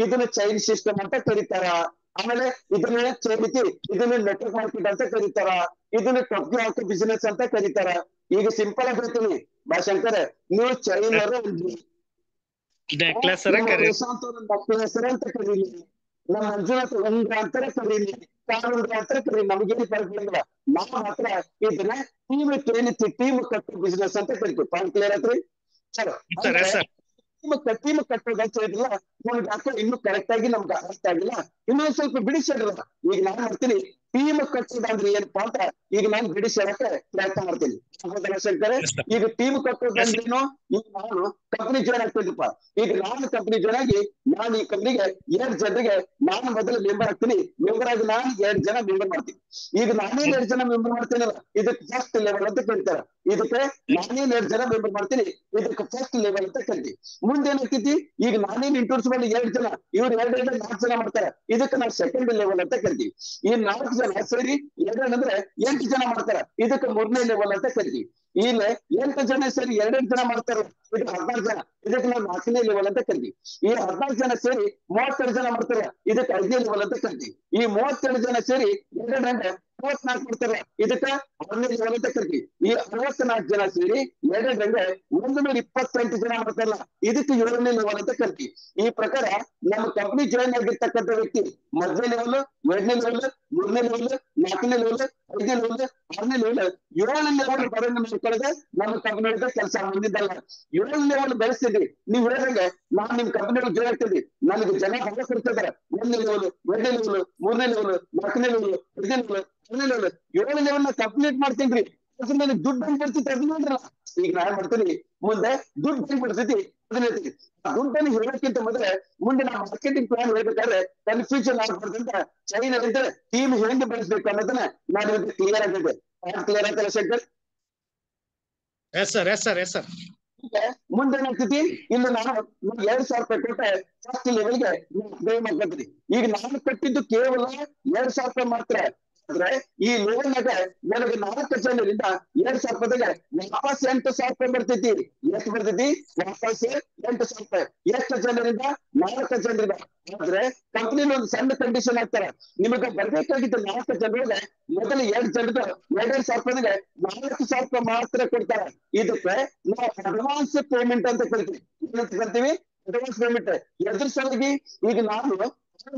ಇದನ್ನ ಚೈನ್ ಸಿಸ್ಟಮ್ ಅಂತ ಕರೀತಾರ ಆಮೇಲೆ ಇದನ್ನ ಚೈನಿತಿ ಇದನ್ನ ನೆಟ್ವರ್ಕ್ ಮಾರ್ಕೆಟ್ ಅಂತ ಕರೀತಾರ ಇದನ್ನ ಕಂಪ್ನಿ ಆಫ್ ಬಿಸಿನೆಸ್ ಅಂತ ಕರೀತಾರ ಈಗ ಸಿಂಪಲ್ ಆಗಿ ಹೇಳ್ತೀನಿ ಭಾಷಂಕರ್ ನೀವು ಚೈನ್ ನೆಕ್ಲೆಸ್ ಕರಿ ಪ್ರಶಾಂತ್ ಅವ್ರ ನೆಕ್ಲೆಸ್ ಅಂತ ಕರೀಲಿ ನಮ್ಮ ಮಂಜುನಾಥ್ ಉಂಗ್ರ ಅಂತಾನೆ ಕರೀಲಿ ಕಾರುಂಗ್ರ ಅಂತ ಕರೀಲಿ ನಮಗೇನು ಫರಕ್ ಇಲ್ಲ ನಾವು ಮಾತ್ರ ಇದನ್ನ ಟೀಮ್ ಟ್ರೈನಿತಿ ಟೀಮ್ ಕಟ್ಟು ಬಿಸಿನೆಸ್ ಅಂತ ಕರಿತೀವಿ ಪಾಯಿಂಟ್ ಕ್ಲಿಯರ್ ಆತ್ರಿ ಚಲೋ ಟೀಮ್ ಕಟ್ಟೋದು ಅಂತ ಹೇಳಿದ್ರಲ್ಲ ನಮ್ಗೆ ಯಾಕೋ ಇನ್ನು ಕರೆಕ್ಟ್ ಆಗಿ ನಮ್ಗೆ ಅರ್ಥ ಆಗಿಲ್ಲ ಇನ್ನೊಂದ್ ಸ್ವಲ್ಪ ಬಿಡಿಸಿಡ್ರಲ್ಲ ಈಗ ನಾನ್ ಮಾಡ್ತೀನಿ ಟೀಮ್ ಕಟ್ಟೋದಂದ್ರೆ ಏನಪ್ಪಾ ಅಂತ ಈಗ ನಾನು ಬಿಡಿಸಿ ಹೇಳಕ್ಕೆ ಪ್ರಯತ್ನ ಮಾಡ್ತೀನಿ ಶಂಕರ್ ಈಗ ಟೀಮ್ ಕಟ್ಟೋದಂದ್ರೇನು ಈಗ ನಾನು ಕಂಪನಿ ಜಾಯ್ನ್ ಆಗ್ತಿದ್ದಪ್ಪ ಈಗ ನಾನು ಕಂಪನಿ ಜಾಯ್ನ್ ಆಗಿ ನಾನು ಈ ಕಂಪನಿಗೆ 2 ಜನರಿಗೆ ನಾನು ಮೊದಲು ಮೆಂಬರ್ ಆಗ್ತೀನಿ ಮೆಂಬರ್ ಆಗಿ ನಾನು 2 ಜನ ಮೆಂಬರ್ ಮಾಡ್ತೀನಿ ಈಗ ನಾನೇ 2 ಜನ ಮೆಂಬರ್ ಮಾಡ್ತೀನಲ್ಲ ಇದಕ್ಕೆ ಫಸ್ಟ್ ಲೆವೆಲ್ ಅಂತ ಕರೀತಾರೆ ಇದಕ್ಕೆ ನಾನೇ 2 ಜನ ಮೆಂಬರ್ ಮಾಡ್ತೀನಿ ಇದಕ್ಕೆ ಫಸ್ಟ್ ಲೆವೆಲ್ ಅಂತ ಕರಿತೀವಿ ಮುಂದೆ ಏನಾಗ್ತೈತಿ ಈಗ ನಾನೇನ್ ಇಂಟ್ರೊಡ್ಯೂಸ್ ಮಾಡಿ 2 ಜನ ಇವ್ರು 2 4 ಜನ ಮಾಡ್ತಾರೆ ಇದಕ್ಕೆ ನಾವು ಸೆಕೆಂಡ್ ಲೆವೆಲ್ ಅಂತ ಕರಿತೀವಿ ಈ 4 ಜನ ಸೇರಿ 2 ಅಂದ್ರೆ 8 ಜನ ಮಾಡ್ತಾರೆ ಇದಕ್ಕೆ 3ನೇ ಲೆವೆಲ್ ಅಂತ ಕರಿತೀವಿ ಇಲ್ಲಿ 8 ಜನ ಸೇರಿ 2 ಜನ ಮಾಡ್ತಾರೆ ಇದಕ್ಕೆ 16 ಜನ ಇದಕ್ಕೆ ನಾವು 4ನೇ ಲೆವೆಲ್ ಅಂತ ಕರಿತೀವಿ ಈ 16 ಜನ ಸೇರಿ 32 ಜನ ಮಾಡ್ತಾರೆ ಇದಕ್ಕೆ 5ನೇ ಲೆವೆಲ್ ಅಂತ ಕರಿತೀವಿ ಈ 32 ಜನ ಸೇರಿ 2 64 ಮಾಡ್ತಾರೆ ಇದಕ್ಕೆ 6ನೇ ಲೆವೆಲ್ ಅಂತ ಕರಿತೀವಿ ಈ 64 ಜನ ಸೇರಿ 2 128 ಜನ ಮಾಡ್ತಾರಲ್ಲ ಇದಕ್ಕೆ 7ನೇ ಲೆವೆಲ್ ಅಂತ ಕರಿತೀವಿ ಈ ಪ್ರಕಾರ ನಮ್ಮ ಕಂಪನಿ ಜಾಯಿನ್ ಆಗಿರ್ತಕ್ಕಂಥ ವ್ಯಕ್ತಿ 1ನೇ ಲೆವೆಲ್ 2ನೇ ಲೆವೆಲ್ 3ನೇ ಲೆವೆಲ್ 4ನೇ ಲೆವೆಲ್ 5ನೇ ಲೆವೆಲ್ 6ನೇ ಲೆವೆಲ್ 7ನೇ ಲೆವೆಲ್ ಬರೋಣ ಮಾಡ್ಕೊಳ್ಳೋದೆ ನಮ್ಮ ಕಂಪನಿ ಕೆಲಸ ಹೊಂದಿದ್ದಲ್ಲ 7ನೇ ಲೆವೆಲ್ ಬೆಳೆಸ್ತಿದ್ವಿ ನೀವು ಹೇಳಿದಂಗೆ ನಾನ್ ನಿಮ್ ಕಂಪನಿ ಜಾಯಿನ್ ಆಗ್ತಿದ್ವಿ ನನಗೆ ಜನ ಹಣ ಕೊಡ್ತಿದ್ದಾರೆ 1ನೇ ಲೆವೆಲ್ 2ನೇ ಲೆವೆಲ್ 3ನೇ ಲೆವೆಲ್ 4ನೇ ಲೆವೆಲ್ 5ನೇ ಲೆವೆಲ್ 6ನೇ ಲೆವೆಲ್ 7ನೇ ಲೆವೆಲ್ ನ ಕಂಪ್ಲೀಟ್ ಮಾಡ್ತೀನಿ ನನಗೆ ದುಡ್ಡು ಹೆಂಗ್ ಬರ್ತಿತ್ತು ಅದನ್ನ ನೋಡ್ರಲ್ಲ ಈಗ ನಾನ್ ಮಾಡ್ತೀನಿ ಮುಂದೆ ದುಡ್ಡು ಹೆಂಗ್ ಬರ್ತೈತಿ ಅದನ್ನ ಹೇಳ್ತೀನಿ ದುಡ್ಡನ್ನು ಹೇಳೋಕ್ಕಿಂತ ಮೊದಲೇ ಮುಂದೆ ನಾವು ಮಾರ್ಕೆಟಿಂಗ್ ಪ್ಲಾನ್ ಹೇಳ್ಬೇಕಾದ್ರೆ ಕನ್ಫ್ಯೂಷನ್ ಆಗ್ಬಾರ್ದಂತ ಚೈನ್ ಹೇಳಿದ್ರೆ ಟೀಮ್ ಹೆಂಗ್ ಬೆಳೆಸ್ಬೇಕು ಅನ್ನೋದನ್ನ ನಾನು ಕ್ಲಿಯರ್ ಆಗಿದೆ ಕ್ಲಿಯರ್ ಆಗ್ತಲ್ಲ ಶಂಕರ್ ಎಸ್ ಸರ್ ಮುಂದೆ ಏನಾಗ್ತೈತಿ ಇಲ್ಲಿ ನಾನು 2,000 ರೂಪಾಯಿ ಕೊಟ್ಟೆ ಫಸ್ಟ್ ಲೆವೆಲ್ಗೆ ಪೇ ಮಾಡ್ಕೊತೀನಿ ಈಗ ನಾನು ಕಟ್ಟಿದ್ದು ಕೇವಲ 2,000 ರೂಪಾಯಿ ಮಾತ್ರ ಅಂದ್ರೆ ಈ ಲೆವೆಲ್ನಾಗ ನನಗೆ 4 ಜನರಿಂದ 2,000 ರೂಪಾಯಿಗೆ ವಾಪಸ್ 8,000 ರೂಪಾಯಿ ಬರ್ತೈತಿ ಎಷ್ಟು ಬರ್ತೈತಿ ವಾಪಸ್ 8,000 ರೂಪಾಯಿ ಎಷ್ಟು ಜನರಿಂದ 4 ಜನರಿಂದ ಆದ್ರೆ ಕಂಪ್ನಿಲಿ ಒಂದು ಸಣ್ಣ ಕಂಡೀಷನ್ ಹಾಕ್ತಾರೆ ನಿಮಗೆ ಬರ್ಬೇಕಾಗಿದ್ದ 4 ಜನರಿಗೆ ಮೊದಲು 2 ಜನರಿಗೆ 2,000 ರೂಪಾಯಿಗೆ 4,000 ರೂಪಾಯಿ ಮಾತ್ರ ಕೊಡ್ತಾರೆ ಇದಕ್ಕೆ ನಾವು ಅಡ್ವಾನ್ಸ್ ಪೇಮೆಂಟ್ ಅಂತ ಕರಿತೀವಿ ಏನಂತ ಕರಿತೀವಿ ಅಡ್ವಾನ್ಸ್ ಪೇಮೆಂಟ್ ಎದ್ರ ಸಲುವಾಗಿ ಈಗ ನಾನು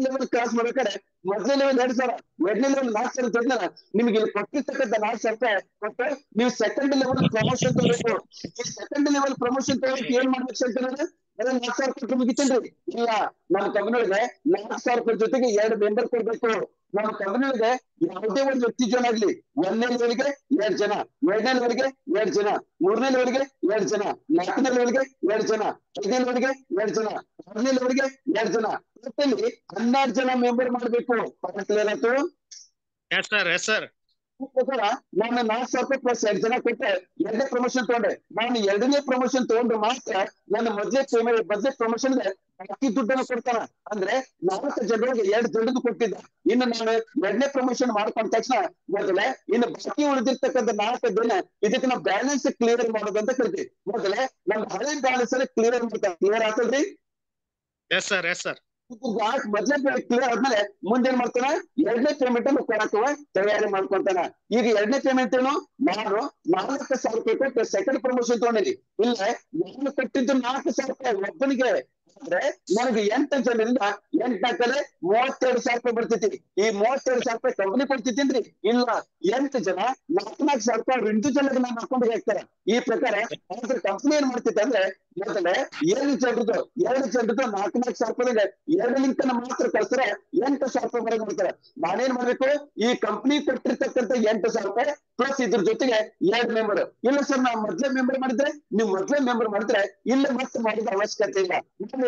ಲೆವೆಲ್ ಕ್ರಾಸ್ ಮಾಡ್ಬೇಕಾದ್ರೆ 1ನೇ ಲೆವೆಲ್ 2,000 2ನೇ ಲೆವೆಲ್ 4,000 ತಂದ್ರೆ ನಿಮ್ಗೆ ಇಲ್ಲಿ ಕೊಟ್ಟಿರ್ತಕ್ಕಂಥ 4,000 ರೂಪಾಯಿ ಕೊಟ್ಟು ನೀವು ಸೆಕೆಂಡ್ ಲೆವೆಲ್ ಪ್ರಮೋಷನ್ ತಗೋಬೇಕು ಈ ಸೆಕೆಂಡ್ ಲೆವೆಲ್ ಪ್ರಮೋಷನ್ ತಗೋಬೇಕು ಏನ್ ಮಾಡ್ಬೇಕು ಅಂತಂದ್ರೆ ಬರೀ 4,000 ರೂಪಾಯಿ ಮುಗಿತೇನ್ರಿ ಇಲ್ಲ ನಮ್ಮ ಕಂಪನಿಯೊಳಗೆ 4,000 ರೂಪಾಯಿ ಜೊತೆಗೆ 2 ಮೆಂಬರ್ ಕೊಡ್ಬೇಕು ನಮ್ಮ ಕಂಪನಿಯೊಳಗೆ ಯಾವುದೇ ಒಂದು ವ್ಯಕ್ತಿ ಜಾಯ್ನ್ ಆಗ್ಲಿ 1ನೇ ಲೆವೆಲ್ಗೆ 2 ಜನ 2ನೇ ಲೆವೆಲ್ಗೆ 2 ಜನ 3ನೇ ಲೆವೆಲ್ಗೆ 2 ಜನ 4ನೇ ಲೆವೆಲ್ಗೆ 2 ಜನ 5ನೇ ಲೆವೆಲ್ಗೆ 2 ಜನ 6ನೇ ಲೆವೆಲ್ಗೆ 2 ಜನ ಒಟ್ಟಲ್ಲಿ 12 ಜನ ಮೆಂಬರ್ ಮಾಡ್ಬೇಕು ಕ್ಲಿಯರ್ ಆಯ್ತು ಎಸ್ ಸರ್ ಪ್ರಕಾರ ನಾನು 4,000 ರೂಪಾಯಿ ಪ್ಲಸ್ 2 ಜನ ಕೊಟ್ಟೆ 2ನೇ ಪ್ರಮೋಷನ್ ತಗೊಂಡೆ ನಾನು 2ನೇ ಪ್ರಮೋಷನ್ ತಗೊಂಡ್ರೆ ಮಾತ್ರ ನನ್ನ ಮೊದಲೇ ಪ್ರಮೋಷನ್ಗೆ ಬಾಕಿ ದುಡ್ಡನ್ನು ಕೊಡ್ತಾನ ಅಂದ್ರೆ 4 ಜನರಿಗೆ 2 ದುಡ್ಡು ಕೊಟ್ಟಿದ್ದ ಇನ್ನು ನಾನು 2ನೇ ಪ್ರಮೋಷನ್ ಮಾಡ್ಕೊಂಡ ತಕ್ಷಣ ಮೊದಲೇ ಇನ್ನು ಬಾಕಿ ಉಳಿದಿರ್ತಕ್ಕಂಥ 4 ಜನ ಇದಕ್ಕೆ ನಾವು ಬ್ಯಾಲೆನ್ಸ್ ಕ್ಲಿಯರ್ ಮಾಡೋದು ಅಂತ ಕರಿತೀವಿ ಮೊದಲೇ ನಮ್ಮ ಹಳೆ ಬ್ಯಾಲೆನ್ಸ್ ಅಲ್ಲಿ ಕ್ಲಿಯರ್ ಮಾಡ್ತಾರೆ ಕ್ಲಿಯರ್ ಆಗ್ತದ್ರಿ ಎಸ್ ಸರ್ ಮೊದಲೇ ಕ್ಲಿಯರ್ ಆದ್ಮೇಲೆ ಮುಂದೇನ್ ಮಾಡ್ತಾನೆ 2ನೇ ಪೇಮೆಂಟ್ ಅನ್ನು ಕೊಡಕ್ಕೆ ತಯಾರಿ ಮಾಡ್ಕೊಂತಾನ ಈಗ 2ನೇ ಪೇಮೆಂಟ್ ಏನು ನಾನು 4,000 ರೂಪಾಯಿ ಕೊಟ್ಟು ಸೆಕೆಂಡ್ ಪ್ರಮೋಷನ್ ತಗೊಂಡಿನಿ ಇಲ್ಲ ನಾನು ಕಟ್ಟಿದ್ದು 4,000 ರೂಪಾಯಿ ಒಬ್ಬನಿಗೆ ಅಂದ್ರೆ ನನಗೆ 8 ಜನರಿಂದ 8 ಹಾಕಲೆ 32,000 ರೂಪಾಯಿ ಬರ್ತೈತಿ ಈ 32,000 ರೂಪಾಯಿ ಕಂಪನಿ ಕೊಡ್ತಿದ್ದೀನ್ರಿ ಇಲ್ಲ 8 ಜನ 4,000 ರೂಪಾಯಿ 8 ಜನರಿಗೆ ನಾನು ಹಾಕೊಂಡು ಹೋಗ್ತಾರೆ ಈ ಪ್ರಕಾರ ಕಂಪನಿ ಏನ್ ಮಾಡ್ತೈತೆ ಅಂದ್ರೆ ಮತ್ತೆ ಎರಡು ಜನರದು 4,00,000 ರೂಪಾಯಿಗೆ 2 ಲಿಂಕ್ ಅನ್ನ ಮಾತ್ರ ಕಳ್ಸಿದ್ರೆ 8,000 ರೂಪಾಯಿ ಬರೆಗೆ ಮಾಡ್ತಾರೆ. ನಾನೇನ್ ಮಾಡ್ಬೇಕು, ಈ ಕಂಪನಿ ಕೊಟ್ಟಿರ್ತಕ್ಕಂಥ 8,000 ರೂಪಾಯಿ ಪ್ಲಸ್ ಇದ್ರ ಜೊತೆಗೆ 2 ಮೆಂಬರ್. ಇಲ್ಲ ಸರ್ ನಾವು ಮೊದ್ಲೇ ಮೆಂಬರ್ ಮಾಡಿದ್ರೆ, ನೀವು ಮೊದ್ಲೇ ಮೆಂಬರ್ ಮಾಡಿದ್ರೆ ಇಲ್ಲ ಮತ್ತೆ ಮಾಡಿದ ಅವಶ್ಯಕತೆ ಇಲ್ಲ,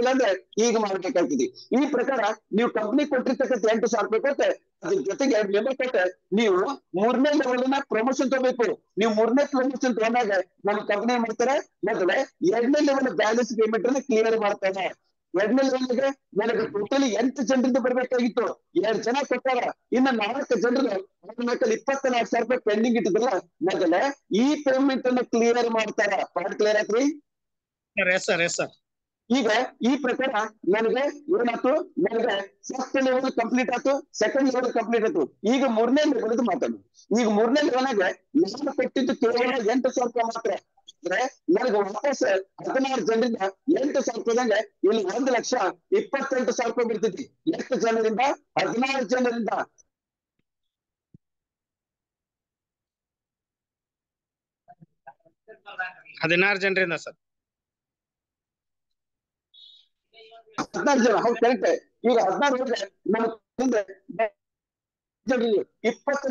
ಇಲ್ಲಾಂದ್ರೆ ಈಗ ಮಾಡ್ಬೇಕಾಗ್ತದೆ. ಈ ಪ್ರಕಾರ ನೀವು ಕಂಪನಿ ಕೊಟ್ಟಿರ್ತಕ್ಕಂಥ 8,000 ರೂಪಾಯಿ ಕೊಟ್ಟೆ, ಅದ್ರ ಜೊತೆಗೆ 2 ಮೆಂಬರ್ ಕೊಟ್ಟೆ, ನೀವು 3ನೇ ಲೆವೆಲ್ ನ ಪ್ರಮೋಷನ್ ತಗೋಬೇಕು. ನೀವು 3ನೇ ಪ್ರಮೋಷನ್ ತಗೊಂಡಾಗ ನಮ್ಮ ಕಂಪನಿ ಏನ್ ಮಾಡ್ತಾರೆ, ಮೊದಲೇ 2ನೇ ಲೆವೆಲ್ ಬ್ಯಾಲೆನ್ಸ್ ಪೇಮೆಂಟ್ ಅನ್ನ ಕ್ಲಿಯರ್ ಮಾಡ್ತಾರೆ. 2ನೇ ಲೆವೆಲ್ಗೆ ನನಗೆ ಟೋಟಲಿ 8 ಜನರಿಂದ ಬರ್ಬೇಕಾಗಿತ್ತು, 2 ಜನ ಕೊಟ್ಟಾರ. ಇನ್ನು 4 ಜನರು 24,00,000 ರೂಪಾಯಿ ಪೆಂಡಿಂಗ್ ಇಟ್ಟಿದ್ರಲ್ಲ, ಮೊದಲೇ ಈ ಪೇಮೆಂಟ್ ಅನ್ನ ಕ್ಲಿಯರ್ ಮಾಡ್ತಾರ. ಪಾಯಿಂಟ್ ಕ್ಲಿಯರ್ ಆಯ್ತ್ರಿ? S sir, yes sir. ಈಗ ಈ ಪ್ರಕಾರ ನನಗೆ ಏನಾಯ್ತು, ನನಗೆ ಫಸ್ಟ್ ಲೆವೆಲ್ ಕಂಪ್ಲೀಟ್ ಆಯ್ತು, ಸೆಕೆಂಡ್ ಲೆವೆಲ್ ಕಂಪ್ಲೀಟ್ ಆಯ್ತು. ಈಗ 3ನೇ ಲೆವೆಲ್ ಮಾತಾಡು. ಈಗ 3ನೇ ಲೆವೆಲ್ಗೆ ನಾನು ಕೊಟ್ಟಿದ್ದು ಕೇವಲ 8,000 ರೂಪಾಯಿ ಮಾತ್ರ. ಅಂದ್ರೆ ನನಗೆ ವಾಪಸ್ 16 ಜನರಿಂದ 8,000 ರೂಪಾಯಿದಂಗೆ ಇಲ್ಲಿ 1,28,000 ರೂಪಾಯಿ ಬರ್ತೈತಿ. ಎಷ್ಟು ಜನರಿಂದ? 16 ಜನರಿಂದ. ಹದಿನಾರು ಜನರಿಂದ ಸರ್. 16 ಜನ, ಹೌದು ಕರೆಕ್ಟ್. ಈಗ 16 ಹೋದ್ರೆ ನಮ್ಗೆ 20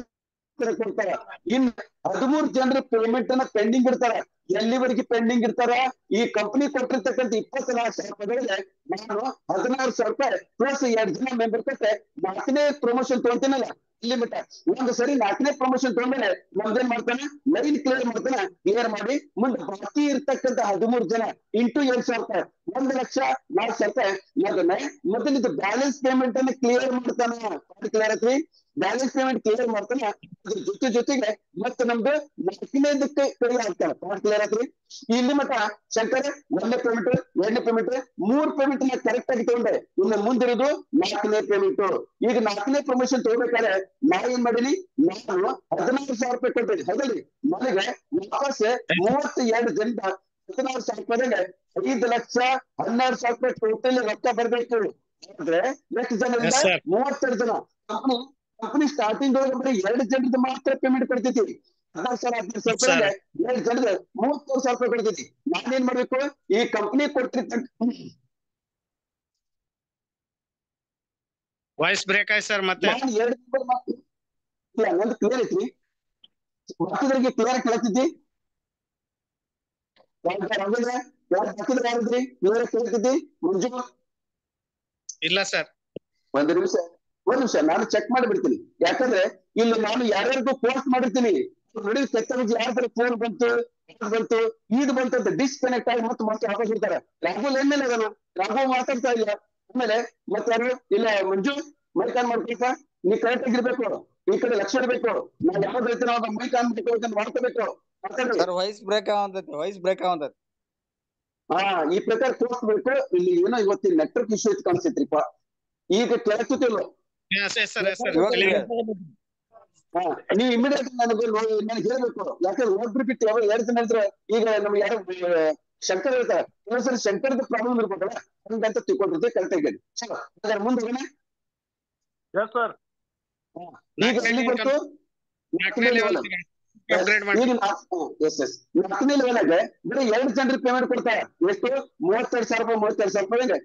ಜನ ಕೊಡ್ತಾರ. ಇನ್ನು 13 ಜನರ ಪೇಮೆಂಟ್ ಅನ್ನ ಪೆಂಡಿಂಗ್ ಇಡ್ತಾರ. ಎಲ್ಲಿವರೆಗೆ ಪೆಂಡಿಂಗ್ ಇರ್ತಾರ? ಈ ಕಂಪನಿ ಕೊಟ್ಟಿರ್ತಕ್ಕಂಥ 24,000 ರೂಪಾಯಿಗಳಿಗೆ ನಾನು 16,000 ರೂಪಾಯಿ ಪ್ಲಸ್ 2 ಜನ ಮೆಂಬರ್ ಕೊಟ್ಟೆ 4ನೇ ಪ್ರಮೋಷನ್ ತಗೊಂತೀನಲ್ಲ, ಇಲ್ಲಿ ಮಟ್ಟ ಒಂದು ಸರಿ 4ನೇ ಪ್ರಮೋಷನ್ ತಗೊಂಡ್ಮೇಲೆ ನಮ್ದೇನ್ ಮಾಡ್ತಾನೆ, ಲೈನ್ ಕ್ಲಿಯರ್ ಮಾಡ್ತಾನೆ. ಕ್ಲಿಯರ್ ಮಾಡಿ ಮುಂದೆ ಬಾಕಿ ಇರ್ತಕ್ಕಂಥ 13 ಜನ ಇಂಟು 2,000 ರೂಪಾಯಿ 1,04,000 ರೂಪಾಯಿ ಮೊದಲಿದ್ದು ಬ್ಯಾಲೆನ್ಸ್ ಪೇಮೆಂಟ್ ಅನ್ನ ಕ್ಲಿಯರ್ ಮಾಡ್ತಾನೆ. ಕ್ಲಿಯರ್ ಆಯ್ತ್ರಿ? ಬ್ಯಾಲೆನ್ಸ್ ಪೇಮೆಂಟ್ ಕ್ಲಿಯರ್ ಮಾಡ್ತಾನೆ. ಅದ್ರ ಜೊತೆಗೆ ಮತ್ತೆ ನಮ್ದು 4ನೇದಕ್ಕೆ ಕ್ಲಿಯರ್ ಆಗ್ತಾನೆ. ಕ್ಲಿಯರ್ ಆಯ್ತ್ರಿ? ಇಲ್ಲಿ ಮಟ್ಟ ಶಂಕರ್ 1ನೇ ಪೇಮೆಂಟ್, 2ನೇ ಪೇಮೆಂಟ್, 3 ಪೇಮೆಂಟ್ ನ ಕರೆಕ್ಟ್ ಆಗಿ ತಗೊಂಡೆ. ಇನ್ನು ಮುಂದಿರೋದು 4ನೇ ಪೇಮೆಂಟ್. ಈಗ 4ನೇ ಪ್ರಮೋಷನ್ ತಗೋಬೇಕಾದ್ರೆ ನಾ ಏನ್ ಮಾಡೀನಿ, ನಾನು 16,000 ರೂಪಾಯಿ ಕೊಟ್ಟೇನಿ. ಹೌದಲ್ರಿ? ನನಗೆ ವಾಪಸ್ 32 ಜನರಿಂದ 16,000 ರೂಪಾಯಿಗೆ 5,12,000 ರೂಪಾಯಿ ಟೋಟಲಿ ರೊಕ್ಕ ಬರ್ಬೇಕು. ಅಂದ್ರೆ ಎಷ್ಟು ಜನರಿಂದ? 32 ಜನ. ಕಂಪನಿ ಸ್ಟಾರ್ಟಿಂಗ್ ಒಳಗೆ ಬರೀ 2 ಜನರಿಂದ ಮಾತ್ರ ಪೇಮೆಂಟ್ ಕೊಡ್ತೈತಿ. 16,000 ರೂಪಾಯಿಗೆ 2 ಜನದ 33,000 ರೂಪಾಯಿ ಕೊಡ್ತೈತಿ. ನಾನೇನ್ ಮಾಡ್ಬೇಕು, ಈ ಕಂಪನಿ ಕೊಟ್ಟಿರ್ತಕ್ಕ ವಾಯ್ಸ್ ಬ್ರೇಕ್ ಆಯ್ತು ಸರ್. ಮತ್ತೆ ನಾನು 2 ಇಲ್ಲ ಒಂದು ಕ್ಲಿಯರ್ ಐತ್ರಿ, ಬಾಕಿದವರಿಗೆ ಕ್ಲಿಯರ್ ಕೇಳ್ತೈತಿ. ಯಾರಿದ್ರಿ ಕ್ಲಿಯರ್ ಕೇಳ್ತೈತಿ? ಮಂಜು ಇಲ್ಲ ಸರ್. ಒಂದು ನಿಮಿಷ ನಾನು ಚೆಕ್ ಮಾಡಿಬಿಡ್ತೀನಿ. ಯಾಕಂದ್ರೆ ಇಲ್ಲಿ ನಾನು ಯಾರ್ಯಾರಿಗೂ ಪೋಸ್ಟ್ ಮಾಡಿರ್ತೀನಿ ನೋಡಿ, ಟೆಕ್ನಾಲಜಿ ಯಾರ ಫೋನ್ ಬಂತು ಇದು ಬಂತು ಅಂತ ಡಿಸ್ಕನೆಕ್ಟ್ ಆಗಿ ಮತ್ತೆ ವಾಪಸ್ ಇರ್ತಾರೆ. ರಾಘು ಏನೇನೆ ಅದನ್ನ ರಾಘು ಮಾತಾಡ್ತಾ ಇಲ್ಲ. ಆಮೇಲೆ ಮತ್ತೆ ಯಾರು ಇಲ್ಲ, ಮಂಜು ಮೈಕ್ ಆನ್ ಮಾಡ್ಕೊಳ್ಪ, ನೀ ಕರೆಕ್ಟ್ ಆಗಿರ್ಬೇಕು, ಈ ಕಡೆ ಲಕ್ಷ ಇರ್ಬೇಕು. ನಾನು ಯಾವ್ದು ಹೇಳ್ತೀನಿ ಅವಾಗ ಮೈಕ್ ಆನ್ ಮಾಡ್ಕೋಬೇಕು. Voice break ಆಗಂತೈತಿ. ಹಾ, ಈ ಪ್ರಕಾರ ತೋರಿಸ್ಬೇಕು. ಇಲ್ಲಿ ಏನೋ ಇವತ್ತಿನ ನೆಟ್ವರ್ಕ್ ಇಶ್ಯೂ ಇತ್ತು ಕಾಣಿಸ್ತೈತ್ರಿಪ್ಪ. ಈಗ ಕೇಳ್ತಿಲ್ಲ. ಹಾ, ನೀವು ಇಮಿಡಿಯೇಟ್ ನನಗೆ ಹೇಳ್ಬೇಕು. ಯಾಕಂದ್ರೆ ಹೋಗ್ಬಿಟ್ಟು ಬಿಟ್ಟು ಯಾವಾಗ 2 ದಿನ ಹೇಳಿದ್ರೆ ಈಗ ನಮ್ಗೆ ಯಾರು ಶಂಕರ್ ಹೇಳ್ತಾರೆ, ಇನ್ನೊಂದ್ಸರಿ ಶಂಕರ್ದ ಪ್ರಾಬ್ಲಮ್ ಇರ್ಬೇಕಲ್ಲ, ಹಂಗಂತ ತಿಳ್ಕೊಂಡಿರ್ತೀವಿ. ಕರೆಕ್ಟ್ ಆಗಿ ಸರ್ ಮುಂದೆ ಹೋಗೋಣ. ಈಗ ಎಲ್ಲಿ ಬಂತು? 4ನೇ ಲೆವೆಲ್. ಈಗ 4ನೇ ಲೆವೆಲ್ಗೆ ಬರೀ 2 ಜನರಿಗೆ ಪೇಮೆಂಟ್ ಕೊಡ್ತಾರೆ. ಎಷ್ಟು? 32,000 ರೂಪಾಯಿ.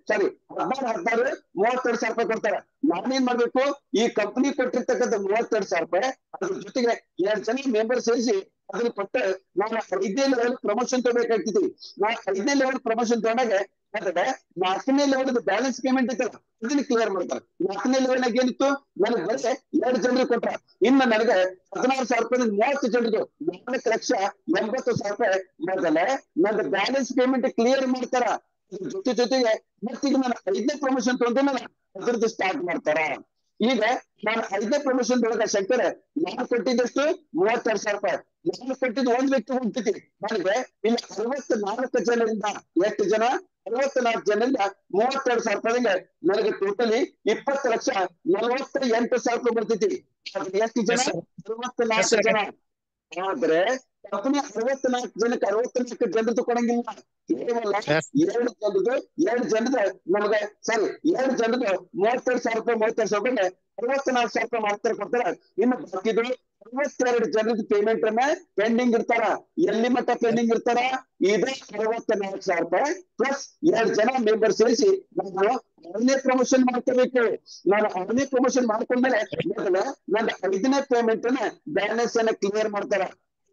ಸಾರಿ, 16 32,000 ರೂಪಾಯಿ ಕೊಡ್ತಾರೆ. ನಾನೇನ್ ಮಾಡ್ಬೇಕು, ಈ ಕಂಪನಿ ಕೊಟ್ಟಿರ್ತಕ್ಕಂಥ 32,000 ರೂಪಾಯಿ ಅದ್ರ ಜೊತೆಗೆ 2 ಜನ ಮೆಂಬರ್ ಸೇರಿಸಿ ಅದನ್ನ ಕೊಟ್ಟೆ ನಾನು 5ನೇ ಲೆವೆಲ್ ಪ್ರಮೋಷನ್ ತಗೋಬೇಕಾಗ್ತಿದ್ವಿ. ನಾನು 5ನೇ ಲೆವೆಲ್ ಪ್ರಮೋಷನ್ ತಗೊಂಡಾಗ ಮತ್ತೆ 4ನೇ ಲೆವೆಲ್ ಬ್ಯಾಲೆನ್ಸ್ ಪೇಮೆಂಟ್ ಇತ್ತಲ್ಲ ಅದನ್ನ ಕ್ಲಿಯರ್ ಮಾಡ್ತಾರೆ. 4ನೇ ಲೆವೆಲ್ ಏನಿತ್ತು, ನನಗೆ ಬರೀ 2 ಜನರಿಗೆ ಕೊಟ್ಟ. ಇನ್ನು ನನಗೆ 16,000 ರೂಪಾಯಿ 30 ಜನರಿಗೆ 4,80,000 ರೂಪಾಯಿ ಮೊದಲೇ ನನ್ನ ಬ್ಯಾಲೆನ್ಸ್ ಪೇಮೆಂಟ್ ಕ್ಲಿಯರ್ ಮಾಡ್ತಾರ. ಜೊತೆಗೆ ಮತ್ತೀಗ ನಾನು 5ನೇ ಪ್ರಮೋಷನ್ ತಗೊಂಡಿಲ್ಲ ಅದ್ರದ್ದು ಸ್ಟಾರ್ಟ್ ಮಾಡ್ತಾರ. ಈಗ ನಾನು 5ನೇ ಪ್ರಮೋಷನ್ ಒಳಗ ಶಂಕರ ನಾನು ಕೊಟ್ಟಿದ್ದಷ್ಟು 32,000 ರೂಪಾಯಿ. ನಾನು ಕೊಟ್ಟಿದ್ದು ಒಂದ್ ವ್ಯಕ್ತಿ ಹೋಗ್ತಿದ್ದೆ. ನನಗೆ ಇಲ್ಲಿ 64 ಜನರಿಂದ ಎಷ್ಟು ಜನ? 64 ಜನರಿಂದ 32,000 ರೂಪಾಯಿಗೆ ನನಗೆ ಟೋಟಲಿ 20,48,000 ರೂಪಾಯಿ ಬರ್ತೈತಿ. ಎಷ್ಟು ಜನ? 64 ಜನ. ಆದ್ರೆ ಕಂಪನಿ 64 ಜನಕ್ಕೆ 64 ಜನರದ್ದು ಕೊಡಂಗಿಲ್ಲ. ಕೇವಲ 2 ಜನದ ನಮಗೆ ಸಾರಿ 2 ಜನದ 32,000 ರೂಪಾಯಿ 64,000 ರೂಪಾಯಿ ಮಾತ್ರ ಕೊಡ್ತಾರೆ. ಇನ್ನು ಬಾಕಿದ್ರು 62 ಜನದ ಪೇಮೆಂಟ್ ಅನ್ನ ಪೆಂಡಿಂಗ್ ಇರ್ತಾರ. ಎಲ್ಲಿ ಮಟ್ಟ ಪೆಂಡಿಂಗ್ ಇರ್ತಾರ? ಇದೇ 64,000 ರೂಪಾಯಿ ಪ್ಲಸ್ 2 ಜನ ಮೆಂಬರ್ ಸೇರಿಸಿ ನಾನು 6ನೇ ಪ್ರಮೋಷನ್ ಮಾಡ್ಕೋಬೇಕು. ನಾನು 6ನೇ ಪ್ರಮೋಷನ್ ಮಾಡ್ಕೊಂಡ್ಮೇಲೆ ಮೊದಲ ನನ್ನ 5ನೇ ಪೇಮೆಂಟ್ ಅನ್ನ ಬ್ಯಾಲೆನ್ಸ್ ಅನ್ನ ಕ್ಲಿಯರ್ ಮಾಡ್ತಾರ.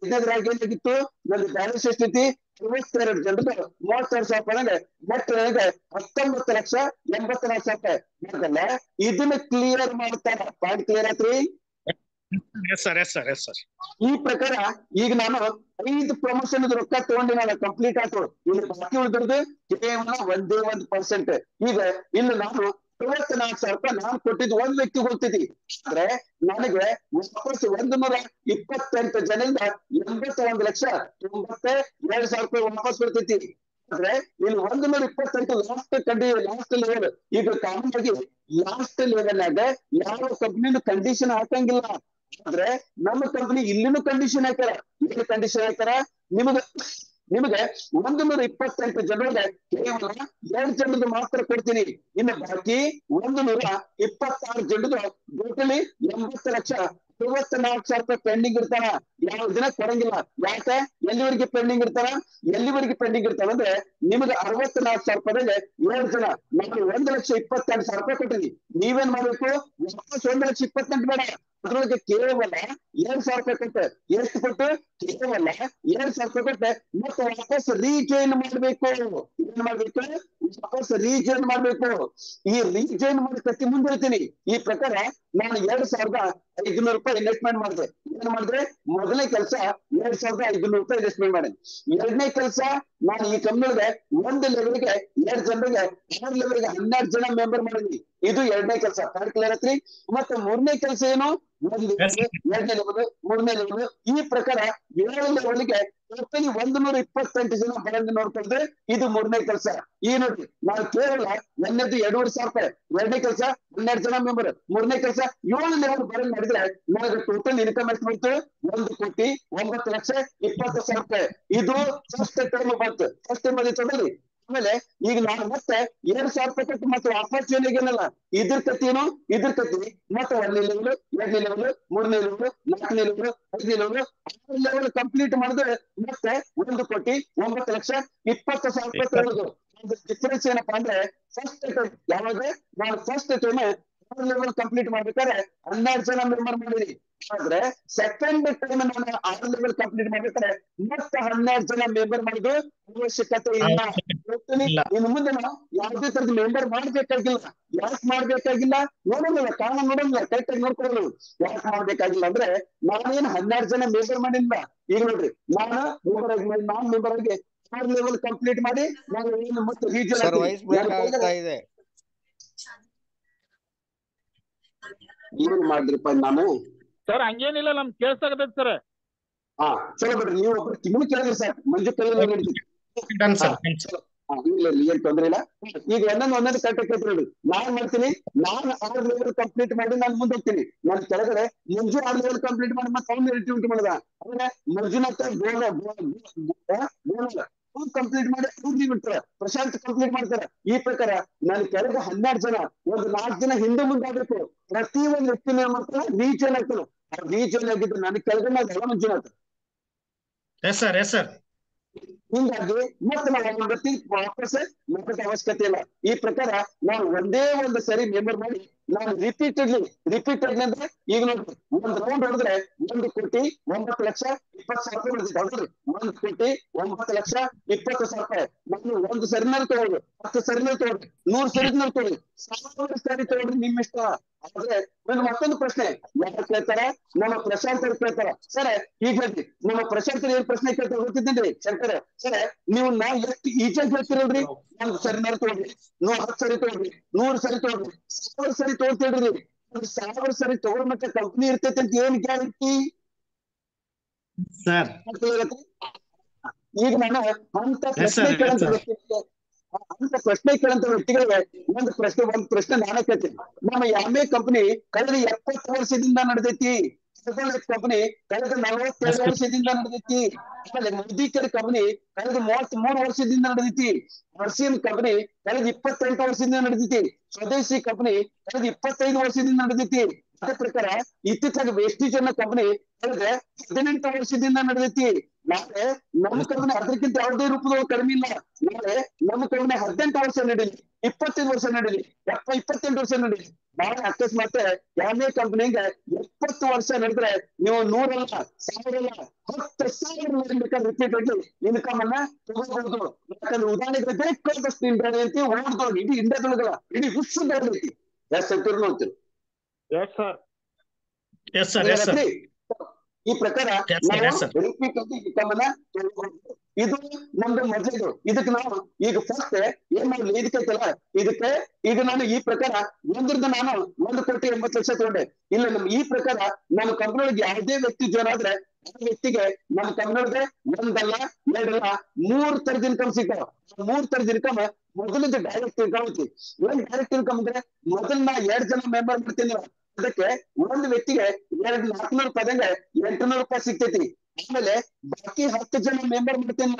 5ನೇದ್ರಾಗ ಏನಾಗಿತ್ತು? ನನ್ನ ಬ್ಯಾಲೆನ್ಸ್ ಎಷ್ಟೈತಿ? 62 ಜನರದ್ದು 32,000 ರೂಪಾಯಿ ಒಟ್ಟು ನನಗೆ 19,80,00,000 ರೂಪಾಯಿ ಮೊದಲ ಇದನ್ನ ಕ್ಲಿಯರ್ ಮಾಡ್ತಾರ. ಪಾಯಿಂಟ್ ಕ್ಲಿಯರ್ ಆಯ್ತ್ರಿ? S sir, yes sir, yes sir. ಈ ಪ್ರಕಾರ ಈಗ ನಾನು 5 ಪ್ರಮೋಷನ್ ರೊಕ್ಕ ತಗೊಂಡಿ ನಾನು ಕಂಪ್ಲೀಟ್ ಆಯ್ತು. ಇಲ್ಲಿ ಬಾಕಿ ಉಳಿದಿರೋದು ಕೇವಲ 1%. ಈಗ ಇಲ್ಲಿ ನಾನು 64,000 ರೂಪಾಯಿ ನಾನು ಕೊಟ್ಟಿದ್ದು ಒಂದ್ ವ್ಯಕ್ತಿಗೆ ಹೋಗ್ತಿದ್ದಿ. ಆದ್ರೆ ನನಗೆ ವಾಪಸ್ 128 ಜನರಿಂದ 81,92,000 ರೂಪಾಯಿ ವಾಪಸ್ ಬರ್ತೈತಿ. ಆದ್ರೆ ಇಲ್ಲಿ 128 ಲಾಸ್ಟ್ ಲೆವೆಲ್. ಈಗ ಕಾಮನ್ ಆಗಿ ಲಾಸ್ಟ್ ಲೆವೆಲ್ ಆಗ ಯಾವ ಕಂಪ್ನಿನೂ ಕಂಡೀಷನ್ ಹಾಕಂಗಿಲ್ಲ. ಆದ್ರೆ ನಮ್ಮ ಕಂಪನಿ ಇಲ್ಲಿನೂ ಕಂಡೀಷನ್ ಹಾಕ್ಯಾರ. ಇಲ್ಲಿ ಕಂಡೀಷನ್ ಹಾಕ್ಯಾರ, ನಿಮಗೆ 128 ಜನರಿಗೆ ಕೇವಲ 2 ಜನರದ್ದು ಮಾತ್ರ ಕೊಡ್ತೀನಿ. ಇನ್ನು ಬಾಕಿ 126 ಜನರದ್ದು ಟೋಟಲಿ 80,64,000 ರೂಪಾಯಿ ಪೆಂಡಿಂಗ್ ಇರ್ತಾರ. ಯಾವ ದಿನ ಕೊಡಂಗಿಲ್ಲ. ಯಾಕೆ? ಎಲ್ಲಿವರೆಗೆ ಪೆಂಡಿಂಗ್ ಇರ್ತಾರ? ಎಲ್ಲಿವರೆಗೆ ಪೆಂಡಿಂಗ್ ಇರ್ತಾರ ಅಂದ್ರೆ ನಿಮಗೆ 64,000 ರೂಪಾಯಿಗೆ 2 ಜನ ನಾನು 1,22,000 ರೂಪಾಯಿ ಕೊಟ್ಟಿನಿ. ನೀವೇನ್ ಮಾಡ್ಬೇಕು? ವಾಪಸ್ 1,28,000 ಬೇಡ, ಅದ್ರೊಳಗೆ ಕೇವಲ 2,000 ರೂಪಾಯಿ ಕೊಟ್ಟೆ. ಎಷ್ಟು ಕೊಟ್ಟು? ಕೇವಲ 2,000 ರೂಪಾಯಿ ಕೊಟ್ಟೆ. ಮತ್ತೆ ವಾಪಸ್ ರೀಜಾಯಿನ್ ಮಾಡ್ಬೇಕು. ಏನ್ ಮಾಡ್ಬೇಕು? ವಾಪಸ್ ರೀಜಾಯಿನ್ ಮಾಡ್ಬೇಕು. ಈ ರೀಜಾಯಿನ್ ಮಾಡಿ ಕಟ್ಟಿ ಮುಂದಿರ್ತೀನಿ. ಈ ಪ್ರಕಾರ ನಾನು 2,500 ರೂಪಾಯಿ ಇನ್ವೆಸ್ಟ್ಮೆಂಟ್ ಮಾಡಿದೆ. ಏನ್ ಮಾಡಿದ್ರೆ? ಮೊದಲನೇ ಕೆಲಸ 2,500 ರೂಪಾಯಿ ಇನ್ವೆಸ್ಟ್ಮೆಂಟ್ ಮಾಡಿದೆ. 2ನೇ ಕೆಲಸ ನಾನು ಈ ಕಂಪನಿಗೆ 1 ಲೆವೆಲ್ಗೆ 2 ಜನರಿಗೆ 6 ಲೆವೆಲ್ಗೆ 12 ಜನ ಮೆಂಬರ್ ಮಾಡಿದ್ವಿ. ಇದು 2ನೇ ಕೆಲಸ. ಕ್ಲಿಯರ್ ಆತ್ರಿ? ಮತ್ತೆ 3ನೇ ಕೆಲಸ ಏನು? 1 ಲೆವೆಲ್, 2ನೇ ಲೆವೆಲ್, 3ನೇ ಲೆವೆಲ್. ಈ ಪ್ರಕಾರ 7 ಲೆವೆಲ್ಗೆ ಟೋಟಲಿ 128 ಜನ ಬರಂಗ್ ನೋಡ್ಕೊಂಡ್ರೆ ಇದು 3ನೇ ಕೆಲಸ. ಈ ನೋಡ್ರಿ, ನಾನು ಕೇವಲ 1ನೇದು 2,500 ರೂಪಾಯಿ, 2ನೇ ಕೆಲಸ 12 ಜನ ಮೆಂಬರ್, 3ನೇ ಕೆಲಸ 7 ಲೆವೆಲ್ ಬರಂಗ್ ಮಾಡಿದ್ರೆ ನನಗೆ ಟೋಟಲ್ ಇನ್ಕಮ್ ಎಷ್ಟು ಬಂತು? 1,20,20,000 ರೂಪಾಯಿ. ಇದು ಫಸ್ಟ್ ಟೈಮ್ ಬಂತು. ಫಸ್ಟ್ ಟೈಮ್ ಅಲ್ಲಿ ತೊಗೊಳ್ಳಿ. ಆಮೇಲೆ ಈಗ ನಾನು ಮತ್ತೆ 2,000 ರೂಪಾಯಿ ಕೊಟ್ಟು ಮತ್ತೆ ವಾಪಸ್ ಏನಲ್ಲ ಇದ್ರ ಕತ್ತೀನು ಇದ್ರ ಕತ್ತಿ ಮತ್ತೆ 1ನೇ ಲೆವೆಲ್, 2ನೇ ಲೆವೆಲ್, 3ನೇ ಲೆವೆಲ್, 4ನೇ ಲೆವೆಲ್, 5ನೇ ಲೆವೆಲ್, 6 ಲೆವೆಲ್ ಕಂಪ್ಲೀಟ್ ಮಾಡಿದ್ರೆ ಮತ್ತೆ 1,20,20,000 ರೂಪಾಯಿ ತಗೊಳ್ಳೋದು. ಡಿಫರೆನ್ಸ್ ಏನಪ್ಪಾ ಅಂದ್ರೆ ಫಸ್ಟ್ ಟೈಮ್ ಯಾವಾಗ ನಾನು ಫಸ್ಟ್ ಟೈಮ್ ಲೆವೆಲ್ ಕಂಪ್ಲೀಟ್ ಮಾಡ್ಬೇಕಾದ್ರೆ 12 ಜನ ಮೆಂಬರ್ ಮಾಡಿದೀನಿ. ಆದ್ರೆ ಸೆಕೆಂಡ್ ಟೈಮ್ ನಾನು 6 ಲೆವೆಲ್ ಕಂಪ್ಲೀಟ್ ಮಾಡ್ಬೇಕಾದ್ರೆ ಮತ್ತೆ 12 ಜನ ಮೆಂಬರ್ ಮಾಡೋದು ಅವಶ್ಯಕತೆ ಇಲ್ಲ. ಇನ್ನು ಮುಂದೆ ನಾವು ಯಾವುದೇ ತರದ ಮೆಂಬರ್ ಮಾಡ್ಬೇಕಾಗಿಲ್ಲ. ಯಾಕೆ ಮಾಡ್ಬೇಕಾಗಿಲ್ಲ? ನೋಡೋದಿಲ್ಲ, ಕಾರಣ ನೋಡೋದಿಲ್ಲ, ಕರೆಕ್ಟ್ ಆಗಿ ನೋಡ್ಕೊಳ್ಳೋದು. ಯಾಕೆ ಮಾಡ್ಬೇಕಾಗಿಲ್ಲ ಅಂದ್ರೆ ನಾನೇನು 12 ಜನ ಮೆಂಬರ್ ಮಾಡಿಲ್ಲ. ಈಗ ನೋಡ್ರಿ, ನಾನು ಮೆಂಬರ್ ಆಗಿ 6 ಲೆವೆಲ್ ಕಂಪ್ಲೀಟ್ ಮಾಡಿ ನಾನು ಏನು ಮತ್ತೆ ಸರ್ ವಾಯ್ಸ್ ಬ್ರೇಕ್ ಆಗ್ತಾ ಇದೆ. ಏನ್ ಮಾಡಿದ್ರಿಪ್ಪ ನಾನು? ಸರ್ ಹಂಗೇನಿಲ್ಲ, ನಮ್ ಕೇಳ್ಸಾಕತೈತಿ ಸರ್. ಹಾ ಚಲೋ ಬಿಡ್ರಿ, ನೀವು ಒಬ್ರು ಕಿಮ್ಮಿ ಕೇಳಿದ್ರಿ ಸರ್, ಮಂಜು ಕೇಳಿದ್ರೆ ನಡೀತಿ. ಇಲ್ಲ ಏನ್ ತೊಂದ್ರೆ ಇಲ್ಲ. ಈಗ ಒಂದೊಂದು ಕರೆಕ್ಟ್ ಕೇಳ್ತೀರಿ ನೋಡಿ. ನಾನ್ ಮಾಡ್ತೀನಿ, ನಾನು 6 ಲೆವೆಲ್ ಕಂಪ್ಲೀಟ್ ಮಾಡಿ ನಾನು ಮುಂದೆ ಹೋಗ್ತೀನಿ. ನಾನು ಕೆಳಗಡೆ ಮಂಜು 6 ಲೆವೆಲ್ ಕಂಪ್ಲೀಟ್ ಮಾಡಿ ಮತ್ತೆ ಅವ್ನ ರಿಟ್ಯೂಟ್ ಮಾಡಿದ. ಅಂದ್ರೆ ಮಂಜುನಾಥ ಕಂಪ್ಲೀಟ್ ಮಾಡಿ ಅವ್ರಿಗೆ ಬಿಡ್ತಾರೆ, ಪ್ರಶಾಂತ್ ಕಂಪ್ಲೀಟ್ ಮಾಡ್ತಾರೆ. ಈ ಪ್ರಕಾರ ನಾನು ಕೆಳಗೆ 12 ಜನ, ಒಂದು 4 ಜನ ಹಿಂದೆ ಮುಂದೆ ಆಗ್ಬೇಕು. ಪ್ರತಿ ಒಂದು ವ್ಯಕ್ತಿನ ಏನ್ ಮಾಡ್ತಾರೆ? ರೀಜನ್ ಆಗ್ತಾರೆ. ಆ ರೀಜನ್ ಆಗಿದ್ದು ನನಗೆ ಕೆಳಗೆ ಎಲ್ಲ Manjunatha. Yes sir, yes sir. ಹಿಂಗಾಗಿ ಮತ್ತೆ ನಾವು ವಾಪಸ್ ಮುಖದ ಅವಶ್ಯಕತೆ ಇಲ್ಲ. ಈ ಪ್ರಕಾರ ನಾನು ಒಂದೇ ಒಂದು ಸರಿ ಮೆಂಬರ್ ಮಾಡಿ ನಾನು ರಿಪೀಟೆಡ್ಲಿ ಅಂದ್ರೆ ಈಗ ನೋಡ್ರಿ, ಒಂದು ರೌಂಡ್ ಹೊಡೆದ್ರೆ 1,09,20,000 ರೂಪಾಯಿ ಹೊಡೆದ್ರಿ. 1,09,20,000 ರೂಪಾಯಿ ನಾನು ಒಂದು ಸರಿನಲ್ಲಿ ತಗೊಳ್ರಿ, 10 ಸರಿನಲ್ಲಿ ತಗೊಳ್ರಿ, 100 ಸರಿನಲ್ಲಿ ತಗೊಳ್ರಿ, 1000 ಸರಿ ತಗೊಳ್ರಿ, ನಿಮ್ ಇಷ್ಟ. ಆದ್ರೆ ನನ್ನ ಮತ್ತೊಂದು ಪ್ರಶ್ನೆ ಯಾರು ಕೇಳ್ತಾರ? ನಮ್ಮ ಪ್ರಶಾಂತ್ ಅವ್ರು ಕೇಳ್ತಾರ. ಸರ್ ಈಗ ಹೇಳ್ರಿ, ನಮ್ಮ ಪ್ರಶಾಂತ್ ಏನ್ ಪ್ರಶ್ನೆ ಕೇಳ್ತಾರೆ ಗೊತ್ತಿದ್ದೀನಿ ಶಂಕರ್ ಸರ್, ನೀವು ನಾವು ಎಷ್ಟು ಈಜಾಗಿ ಹೇಳ್ತಿರಲ್ರಿ? 1 ಸರಿನಾರು ತಗೊಳ್ರಿ, 10 ಸರಿ ತಗೊಳ್ರಿ, 100 ಸರಿ ತಗೊಳ್ರಿ, 1000 ಸರಿ ತಗೊಳ್ತಿಡ್ರಿ. 1000 ಸರಿ ತಗೊಳ್ ಮತ್ತೆ ಕಂಪ್ನಿ ಇರ್ತೈತೆ ಅಂತ ಏನ್ ಗ್ಯಾರಂಟಿ ಸರ್? ಈಗ ನಾನು ಅಂತ ಪ್ರಶ್ನೆ ಕೇಳಂತ ವ್ಯಕ್ತಿಗಳಿಗೆ ಒಂದು ಪ್ರಶ್ನೆ ನಾನೇ ಕೇಳ್ತೀನಿ. ನಮ್ಮ ಯಾಮೆ ಕಂಪನಿ ಕಳೆದ 70 ವರ್ಷದಿಂದ ನಡೆದೈತಿ. ಕಂಪನಿ ಕಳೆದ 42 ವರ್ಷದಿಂದ ನಡೆದೈತಿ. ಆಮೇಲೆ ಮೋದಿಕರ್ ಕಂಪನಿ ಕಳೆದ 33 ವರ್ಷದಿಂದ ನಡೆದೈತಿ. ಹರ್ಸಿನ್ ಕಂಪನಿ ಕಳೆದ 28 ವರ್ಷದಿಂದ ನಡೆದೈತಿ. ಸ್ವದೇಶಿ ಕಂಪನಿ ಕಳೆದ 25 ವರ್ಷದಿಂದ ನಡೆದೈತಿ. ಅದೇ ಪ್ರಕಾರ ಇತ್ತೀಚೆಗೆ ವೇಸ್ಟೇಜ್ ಅನ್ನೋ ಕಂಪನಿ ಹೇಳಿದ್ರೆ 18 ವರ್ಷದಿಂದ ನಡೆದೈತಿ. ನಾಳೆ ನಮ್ಮ ಕಂಪನಿ ಅದಕ್ಕಿಂತ ಯಾವುದೇ ರೂಪದೊಳಗೆ ಕಡಿಮೆ ಇಲ್ಲ. ನಾಳೆ ನಮ್ಮ ಕಂಪನಿ 18 ವರ್ಷ ನಡೀಲಿ, 25 ವರ್ಷ ನಡೀಲಿ, 28 ವರ್ಷ ನಡೀಲಿ. ನಾಳೆ ಅಕಸ್ಮಾತ್ ಯಾವುದೇ ಕಂಪನಿಗೆ 70 ವರ್ಷ ನಡೆದ್ರೆ ನೀವು 100 ಅಲ್ಲ, 1000 ಅಲ್ಲ, 10,000 ಬೇಕಾದ್ರೆ ರಿಪೀಟ್ ಆಗಿ ಇನ್ಕಮ್ ಅನ್ನ ತಗೋಬಹುದು. ಯಾಕಂದ್ರೆ ಉದಾಹರಣೆಗೆ ಬೇಕಾದಷ್ಟು ಇಂಡಿಯಾದಂತೆ ಓಡ್ದವ್ರು ಇಡೀ ಇಂಡಿಯಾದೊಳಗಲ್ಲ, ಇಡೀ ವಿಶ್ವದ ಐತಿ. ಎಷ್ಟು ಅಂತೀರಿ ನೋಡ್ತೀರಿ? S sir. Yes sir, yes sir, ಈ ಪ್ರಕಾರ Yes, sir, yes, sir. ನಾವು ರಿಪೀಟ್ ಆಗಿ ಇನ್ಕಮ್ ಅನ್ನ ತಗೋಬಹುದು. ಇದು ನಮ್ದು ಮೊದಲು. ಇದಕ್ಕೆ ನಾವು ಈಗ ಫಸ್ಟ್ ಏನ್ ಮಾಡ್ಲಿ, ಇದಕ್ಕೈತಲ್ಲ ಇದಕ್ಕೆ ಈಗ ನಾನು ಈ ಪ್ರಕಾರ ಒಂದ್ರದ್ದು ನಾನು 1,80,00,000 ತಗೊಂಡೆ. ಇಲ್ಲ ನಮ್ ಈ ಪ್ರಕಾರ ನಮ್ಮ ಕಂಪನಿಯೊಳಗೆ ಯಾವುದೇ ವ್ಯಕ್ತಿ ಜಾಯ್ನ್ ಆದ್ರೆ ಆ ವ್ಯಕ್ತಿಗೆ ನಮ್ಮ ಕಂಪನಿಯೊಳಗೆ ಒಂದಲ್ಲ, ಎರಡಲ್ಲ, 3 ತರದ ಇನ್ಕಮ್ ಸಿಗ್ತಾವ. 3 ತರದ ಇನ್ಕಮ್. ಮೊದಲದ್ದು ಡೈರೆಕ್ಟ್ ಇನ್ಕಮ್ ಐತಿ. ಏನ್ ಡೈರೆಕ್ಟ್ ಇನ್ಕಮ್ ಅಂದ್ರೆ ಮೊದಲು ನಾ 2 ಜನ ಮೆಂಬರ್ ಮಾಡ್ತೀನಿ. ಅದಕ್ಕೆ ಒಂದು ವ್ಯಕ್ತಿಗೆ 400 ರೂಪಾಯಿದಂಗೆ 800 ರೂಪಾಯಿ ಸಿಗ್ತೈತಿ. ಆಮೇಲೆ ಬಾಕಿ 10 ಜನ ಮೆಂಬರ್ ಮಾಡ್ತೀನಿ.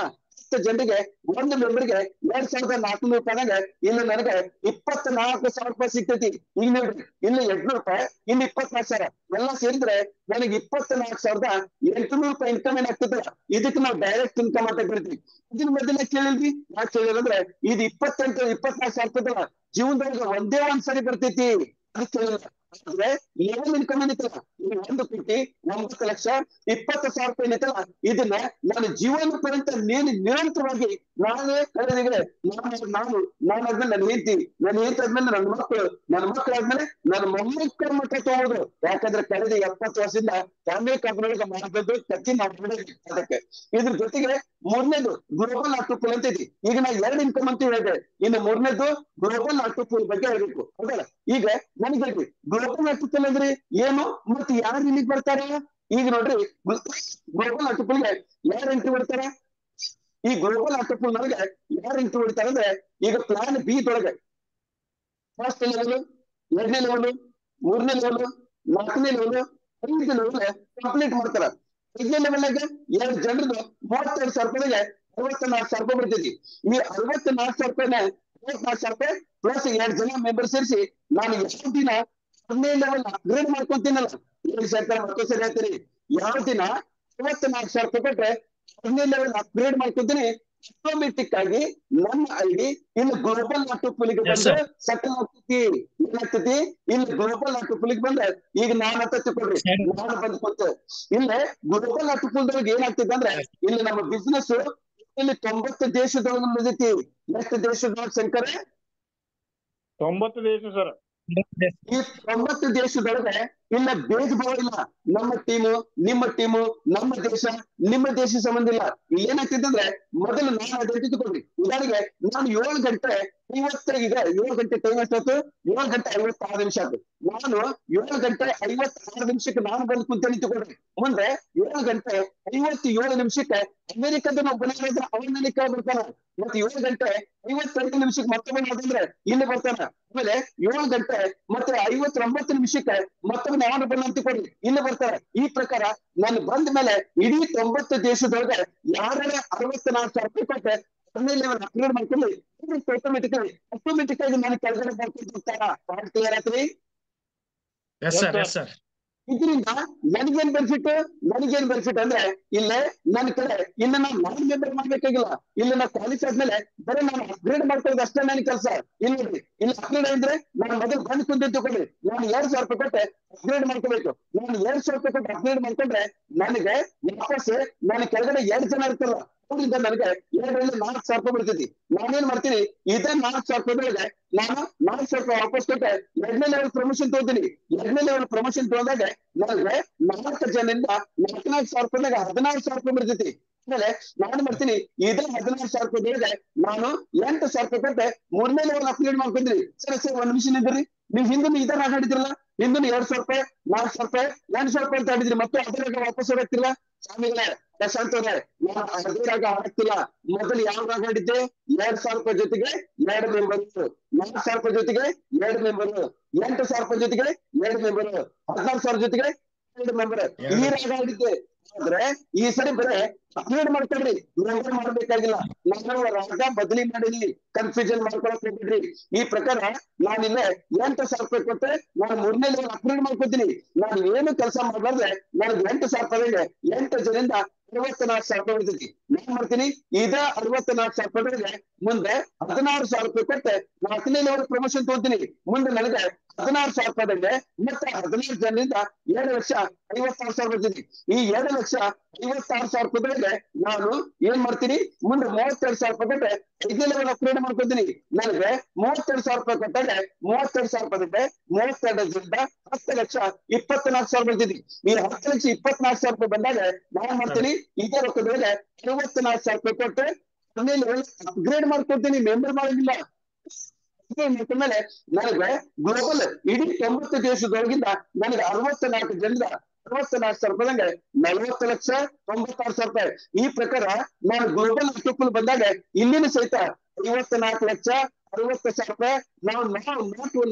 10 ಜನರಿಗೆ ಒಂದು ಮೆಂಬರ್ಗೆ 2,400 ರೂಪಾಯಿದಾಗ ಇಲ್ಲಿ ನನಗೆ 24,000 ರೂಪಾಯಿ ಸಿಗ್ತೈತಿ. ಈಗ ನೋಡ್ರಿ, ಇಲ್ಲಿ 800 ರೂಪಾಯಿ, ಇಲ್ಲಿ 24,000 ಎಲ್ಲ ಸೇರಿದ್ರೆ ನನಗೆ 24,800 ರೂಪಾಯಿ ಇನ್ಕಮ್ ಏನಾಗ್ತದ. ಇದಕ್ಕೆ ನಾವು ಡೈರೆಕ್ಟ್ ಇನ್ಕಮ್ ಅಂತ ಕರಿತೀವಿ. ಇದನ್ನ ಮೊದಲೇ ಕೇಳಿದ್ವಿ. ಯಾಕೆ ಕೇಳಿದ್ರೆ ಇದು 24,000 ರೂಪಾಯಿ ಜೀವನದೊಳಗೆ ಒಂದೇ ಒಂದ್ಸರಿ ಬರ್ತೈತಿ. ಅದಕ್ಕೆ ಕೇಳಿದ್ರೆ ಅಂದ್ರೆ ಲೆವೆಲ್ ಇನ್ಕಮ್ ಏನಿತ್ತಲ್ಲ, ಇದು 1,09,20,000 ರೂಪಾಯಿ ಏನಿತ್ತಲ್ಲ, ಇದನ್ನ ನಾನು ಜೀವನ ಪರ್ಯಂತ ನಿರಂತರವಾಗಿ ನಾನೇ ಕಳೆದಿದ್ರೆ ನಾನು ಆದ್ಮೇಲೆ ನನ್ನ ಹೆಂಡತಿ ಆದ್ಮೇಲೆ ನನ್ನ ಮಕ್ಕಳಾದ್ಮೇಲೆ ನನ್ನ ಮೊಮ್ಮಕ್ಕಳ ಮಟ್ಟ ತಗೋದು. ಯಾಕಂದ್ರೆ ಕಳೆದ 70 ವರ್ಷದಿಂದ ಫ್ಯಾಮಿಲಿ ಕಂಪನಿಯೊಳಗೆ ಮಾಡಿದ್ದು ಕಚ್ಚಿ ನಾವು. ಅದಕ್ಕೆ ಇದ್ರ ಜೊತೆಗೆ ಮೂರನೇದು ಗ್ಲೋಬಲ್ ಆಟೋಪೂಲ್ ಅಂತ ಐತಿ. ಈಗ ನಾ 2 ಇನ್ಕಮ್ ಅಂತ ಹೇಳಿದೆ. ಇನ್ನು ಮೂರನೇದು ಗ್ಲೋಬಲ್ ಆಟೋಪೂಲ್ ಬಗ್ಗೆ ಹೇಳ್ಬೇಕು. ಹೌದಲ್ಲ? ಈಗ ನನಗೆ ಹೇಳ್ರಿ, ಗ್ಲೋಬಲ್ ಆಟೋಪೂಲ್ ಅಂದ್ರೆ ಏನು ಮತ್ತೆ ಯಾರು ಇಲ್ಲಿಗೆ ಬರ್ತಾರೆ? ಈಗ ನೋಡ್ರಿ, ಗ್ಲೋಬಲ್ ಆಟೋಪೂಲ್ಗೆ ಯಾರು ಎಂಟ್ರಿ ಬಿಡ್ತಾರೆ? ಈ ಗ್ಲೋಬಲ್ ಆಟೋಪೂಲ್ ನೊಳಗೆ ಯಾರು ಎಂಟ್ರಿ ಬಿಡ್ತಾರೆ ಅಂದ್ರೆ ಈಗ ಪ್ಲಾನ್ ಬಿ ದೊಳಗೆ ಫಸ್ಟ್ ಲೆವೆಲ್, 2ನೇ ಲೆವೆಲ್, 3ನೇ ಲೆವೆಲ್, 4ನೇ ಲೆವೆಲ್, 5ನೇ ಲೆವೆಲ್ ಕಂಪ್ಲೀಟ್ ಮಾಡ್ತಾರ. 5ನೇ ಲೆವೆಲ್ನಾಗ 2 ಜನರದು 32,000 ರೂಪಾಯಿಗೆ 64,000 ರೂಪಾಯಿ ಬರ್ತೈತಿ. ಈ 64,000 ರೂಪಾಯಿನ 64,000 ರೂಪಾಯಿ ಪ್ಲಸ್ 2 ಜನ ಮೆಂಬರ್ ಸೇರಿಸಿ ನಾನು ಎಷ್ಟು ದಿನ 6ನೇ ಲೆವೆಲ್ ಅಪ್ಗ್ರೇಡ್ ಮಾಡ್ಕೊಂತೀನಲ್ಲ, ಮತ್ತೊಂದ್ಸರಿ ಹೇಳ್ತೀನಿ, ಯಾವ ದಿನ 64,000 ರೂಪಾಯಿ ಕೊಟ್ರೆ 6ನೇ ಲೆವೆಲ್ ಅಪ್ಗ್ರೇಡ್ ಮಾಡ್ಕೊಂತೀನಿ, ಆಟೋಮೆಟಿಕ್ ಆಗಿ ನನ್ನ ಐಡಿ ಇಲ್ಲಿ ಗ್ಲೋಬಲ್ ಆಟೋಪೂಲಿಗೆ ಬಂದು ಸೆಟಲ್ ಆಗ್ತೈತಿ. ಏನಾಗ್ತೈತಿ? ಇಲ್ಲಿ ಗ್ಲೋಬಲ್ ಆಟೋಪೂಲಿಗೆ ಬಂದ್ರೆ ಈಗ ನಾನು ಅಂತ ತಿಳ್ಕೊಳ್ರಿ, ನಾನು ಬಂದ್ ಕೊಡ್ತೆ ಇಲ್ಲೇ ಗ್ಲೋಬಲ್ ಆಟೋಪೂಲ್ದೊಳಗೆ ಏನಾಗ್ತೈತಿ ಅಂದ್ರೆ ಇಲ್ಲಿ ನಮ್ಮ ಬಿಸ್ನೆಸ್ ಇಲ್ಲಿ 90 ದೇಶದೊಳಗೆ ನಡೆದೈತಿ. ಎಷ್ಟು ದೇಶದೊಳಗೆ ಶಂಕರ? 90 ದೇಶ ಸರ್. ಈ 90 ದೇಶದೊಳಗೆ ಇಲ್ಲ ಭೇದ ಭಾವ ಇಲ್ಲ. ನಮ್ಮ ಟೀಮು, ನಿಮ್ಮ ಟೀಮು, ನಮ್ಮ ದೇಶ, ನಿಮ್ಮ ದೇಶ ಸಂಬಂಧ ಇಲ್ಲ. ಏನಾಗ್ತಿದೆ ಅಂದ್ರೆ ಮೊದಲು ನಾನು ಅದನ್ನು ತಿಳ್ಕೊಳ್ರಿ. ಉದಾಹರಣೆಗೆ ನಾನು 7 ಗಂಟೆ 50 ಈಗ 7 ಗಂಟೆ ಟೈಮ್ ಎಷ್ಟಾಯ್ತು? 7 ಗಂಟೆ 56 ನಿಮಿಷ ಆಯ್ತು. ನಾನು 7 ಗಂಟೆ 56 ನಿಮಿಷಕ್ಕೆ ನಾನು ಬಂದು ಕುಂತೇನೆ ತಿಳ್ಕೊಳ್ರಿ. ಮುಂದೆ 7 ಗಂಟೆ 57 ನಿಮಿಷಕ್ಕೆ ಅಮೆರಿಕದ ಒಬ್ಬನೇ ಅವ್ರ ಮೇಲೆ ಬರ್ತಾನ. ಮತ್ತೆ 7 ಗಂಟೆ 52 ನಿಮಿಷಕ್ಕೆ ಮತ್ತೊಬ್ಬ ನೋಡಿದ್ರೆ ಇಲ್ಲಿ ಬರ್ತಾನ. ಆಮೇಲೆ 7 ಗಂಟೆ ಮತ್ತೆ 59 ನಿಮಿಷಕ್ಕೆ ಮತ್ತೊಬ್ಬ ಅವನು ಬಂದ ಅಂತಿಕೊಡ್ರಿ ಇಲ್ಲಿ ಬರ್ತಾರೆ. ಈ ಪ್ರಕಾರ ನಾನು ಬಂದ ಮೇಲೆ ಇಡೀ 90 ದೇಶದೊಳಗೆ ಯಾರೇ 64,000 ರೂಪಾಯಿ ಕೊಟ್ಟೆ 6ನೇ ಲೆವೆಲ್ ಅಪ್ಗ್ರೇಡ್ ಮಾಡ್ಕೊಳ್ಳಿ, ಆಟೋಮೆಟಿಕ್ ಆಗಿ ನಾನು ಕೆಳಗಡೆ ಬರ್ಕೊಂಡು ಹೋಗ್ತಾರ. ಕ್ಲಿಯರ್ ಆಯ್ತ್ರಿ? S sir, yes sir. ಇದರಿಂದ ನನಗೇನ್ ಬೆನಿಫಿಟ್ ಅಂದ್ರೆ ಇಲ್ಲೇ ನನ್ನ ಕಡೆ ಇನ್ನು ನಾನು ಮೆಂಬರ್ ಮಾಡ್ಬೇಕಾಗಿಲ್ಲ. ಇಲ್ಲಿ ನಾವು ಕ್ವಾಲಿಫೈ ಆದ್ಮೇಲೆ ಬರೀ ನಾನು ಅಪ್ಗ್ರೇಡ್ ಮಾಡ್ಕೊಳ್ಳೋದು ಅಷ್ಟೇ ನನ್ನ ಕೆಲಸ. ಇಲ್ಲಿ ನೋಡ್ರಿ, ಇಲ್ಲಿ ಅಪ್ಗ್ರೇಡ್ ಅಂದ್ರೆ ನಾನು ಮೊದಲು ಬಂದು ಕುಂತ ತಗೊಳ್ಳಿ, ನಾನು 2,000 ರೂಪಾಯಿ ಕೊಟ್ಟೆ ಅಪ್ಗ್ರೇಡ್ ಮಾಡ್ಕೋಬೇಕು. ನಾನು 2,000 ರೂಪಾಯಿ ಕೊಟ್ಟು ಅಪ್ಗ್ರೇಡ್ ಮಾಡ್ಕೊಂಡ್ರೆ ನನಗೆ ವಾಪಸ್ ನನ್ನ ಕೆಳಗಡೆ 2 ಜನ ಇರ್ತಲ್ಲ, ಅವರಿಂದ ನನಗೆ 2ರಿಂದ 4,000 ರೂಪಾಯಿ ಬರ್ತೈತಿ. ನಾನೇನ್ ಮಾಡ್ತೀನಿ, ಇದೇ 4,000 ರೂಪಾಯಿಗಳಿಗೆ ನಾನು 4,000 ರೂಪಾಯಿ ವಾಪಸ್ ಕೊಟ್ಟೆ 2ನೇ ಲೆವೆಲ್ ಪ್ರಮೋಷನ್ ತಗೋತೀನಿ. 2ನೇ ಲೆವೆಲ್ ಪ್ರಮೋಷನ್ ತಗೊಂಡಾಗ ನನಗೆ 4 ಜನರಿಂದ 4,000 ರೂಪಾಯಿದಾಗ 16,000 ರೂಪಾಯಿ ಬರ್ತೈತಿ. ಆಮೇಲೆ ನಾನು ಮಾಡ್ತೀನಿ, ಇದೇ 16,000 ರೂಪಾಯಿಗಳಿಗೆ ನಾನು 8,000 ರೂಪಾಯಿ ಕೊಟ್ಟೆ 3ನೇ ಲೆವೆಲ್ ಅಪ್ಗ್ರೇಡ್ ಮಾಡ್ಕೊಂತೀನಿ. ಸರಿ ಸರ್, 1 ನಿಮಿಷ ನಿಂದ್ರಿ. ನೀವು ಹಿಂದಿನ ಇದನ್ನ ಆಡಿದ್ರಲ್ಲ, ಹಿಂದಿನ 2,000 ರೂಪಾಯಿ 4,000 ರೂಪಾಯಿ 8,000 ರೂಪಾಯಿ ಅಂತ ಆಡಿದ್ರಿ, ಮತ್ತೆ ಅದ್ರಾಗ ವಾಪಸ್ ಹೋಗ್ತಿಲ್ಲ. ಸ್ವಾಮಿಗಳೇ, ಪ್ರಶಾಂತ್ ಅವರೇ, ನಾನು ಅದ್ರಾಗ ಆಡಕ್ತಿಲ್ಲ. ಮೊದಲು ಯಾವಾಗ ಆಡಿದ್ದೆ? 2,000 ರೂಪಾಯಿ ಜೊತೆಗೆ 2 ಮೆಂಬರ್, 4,000 ರೂಪಾಯಿ ಜೊತೆಗೆ 2 ಮೆಂಬರ್, 8,000 ರೂಪಾಯಿ ಜೊತೆಗೆ 2 ಮೆಂಬರ್, 16,000 ಜೊತೆಗೆ 2 ಮೆಂಬರ್. ಈ ರಾಗ ಆಡಿದ್ದೆ. ಆದ್ರೆ ಈ ಸರಿ ಬರೇ ಅಪ್ಗ್ರೇಡ್ ಮಾಡ್ಕೊಳ್ರಿ, ಮೆಂಬರ್ ಮಾಡ್ಬೇಕಾಗಿಲ್ಲ. ನಾವು ರಾಗ ಬದಲಿ ಮಾಡಿದ್ವಿ, ಕನ್ಫ್ಯೂಷನ್ ಮಾಡ್ಕೊಳಕ್ ಹೋಗ್ಬಿಡ್ರಿ. ಈ ಪ್ರಕಾರ ನಾನಿಲ್ಲ 8,000 ರೂಪಾಯಿ ಕೊಟ್ಟೆ ನಾನು 3ನೇ ಲೆವೆಲ್ ಅಪ್ಗ್ರೇಡ್ ಮಾಡ್ಕೊತೀನಿ. ನಾನು ಏನು ಕೆಲಸ ಮಾಡ್ಲಾರ್ದೆ ನನಗೆ 8,000 ರೂಪಾಯಿ 8 ಜನರಿಂದ 64,000 ರೂಪಾಯಿ ಬರ್ತೈತಿ. ನಾನ್ ಮಾಡ್ತೀನಿ ಇದ 64,000 ರೂಪಾಯಿ ಮುಂದೆ 16,000 ರೂಪಾಯಿ ಕೊಟ್ಟೆ 4ನೇ ಲೆವೆಲ್ ಪ್ರಮೋಷನ್ ತಗೋತೀನಿ. ಮುಂದೆ ನನಗೆ 16,000 ರೂಪಾಯಿ ಮತ್ತೆ 16 ಜನರಿಂದ 2,56,000 ಬರ್ತೈತಿ. ಈ 2,56,000 ರೂಪಾಯಿ ನಾನು ಏನ್ ಮಾಡ್ತೀನಿ, ಮುಂದೆ 32,000 ರೂಪಾಯಿ ಕೊಟ್ಟೆ 5ನೇ ಲೆವೆಲ್ ಅಪ್ಗ್ರೇಡ್ ಮಾಡ್ಕೊತೀನಿ. ನನಗೆ 32,000 ರೂಪಾಯಿ ಕೊಟ್ಟಾಗ 32,000 ರೂಪಾಯಿ 32ರಿಂದ 10,24,000 ಬರ್ತೈತಿ. ಈ 10,24,000 ರೂಪಾಯಿ ಬಂದಾಗ ನಾನ್ ಮಾಡ್ತೀನಿ ಇದೇ ರೊಕ್ಕದೊಳಗೆ 64,000 ರೂಪಾಯಿ ಕೊಟ್ಟು 10ನೇ ಲೆವೆಲ್ ಅಪ್ಗ್ರೇಡ್ ಮಾಡ್ಕೊಡ್ತೀನಿ, ಮೆಂಬರ್ ಮಾಡಿಲ್ಲ. ಮೇಲೆ ನನಗೆ ಗ್ಲೋಬಲ್ ಇಡೀ 90 ದೇಶದೊಳಗಿಂದ ನನಗೆ 64 ಜನರಿಂದ 64,000 ರೂಪಾಯಿದಂಗೆ 40,96,000 ರೂಪಾಯಿ. ಈ ಪ್ರಕಾರ ನಾನು ಗ್ಲೋಬಲ್ ಅಷ್ಟೊಕ್ಕೂ ಬಂದಾಗ ಇಲ್ಲಿನ ಸಹಿತ 54,60,000 ರೂಪಾಯಿ ನಾವು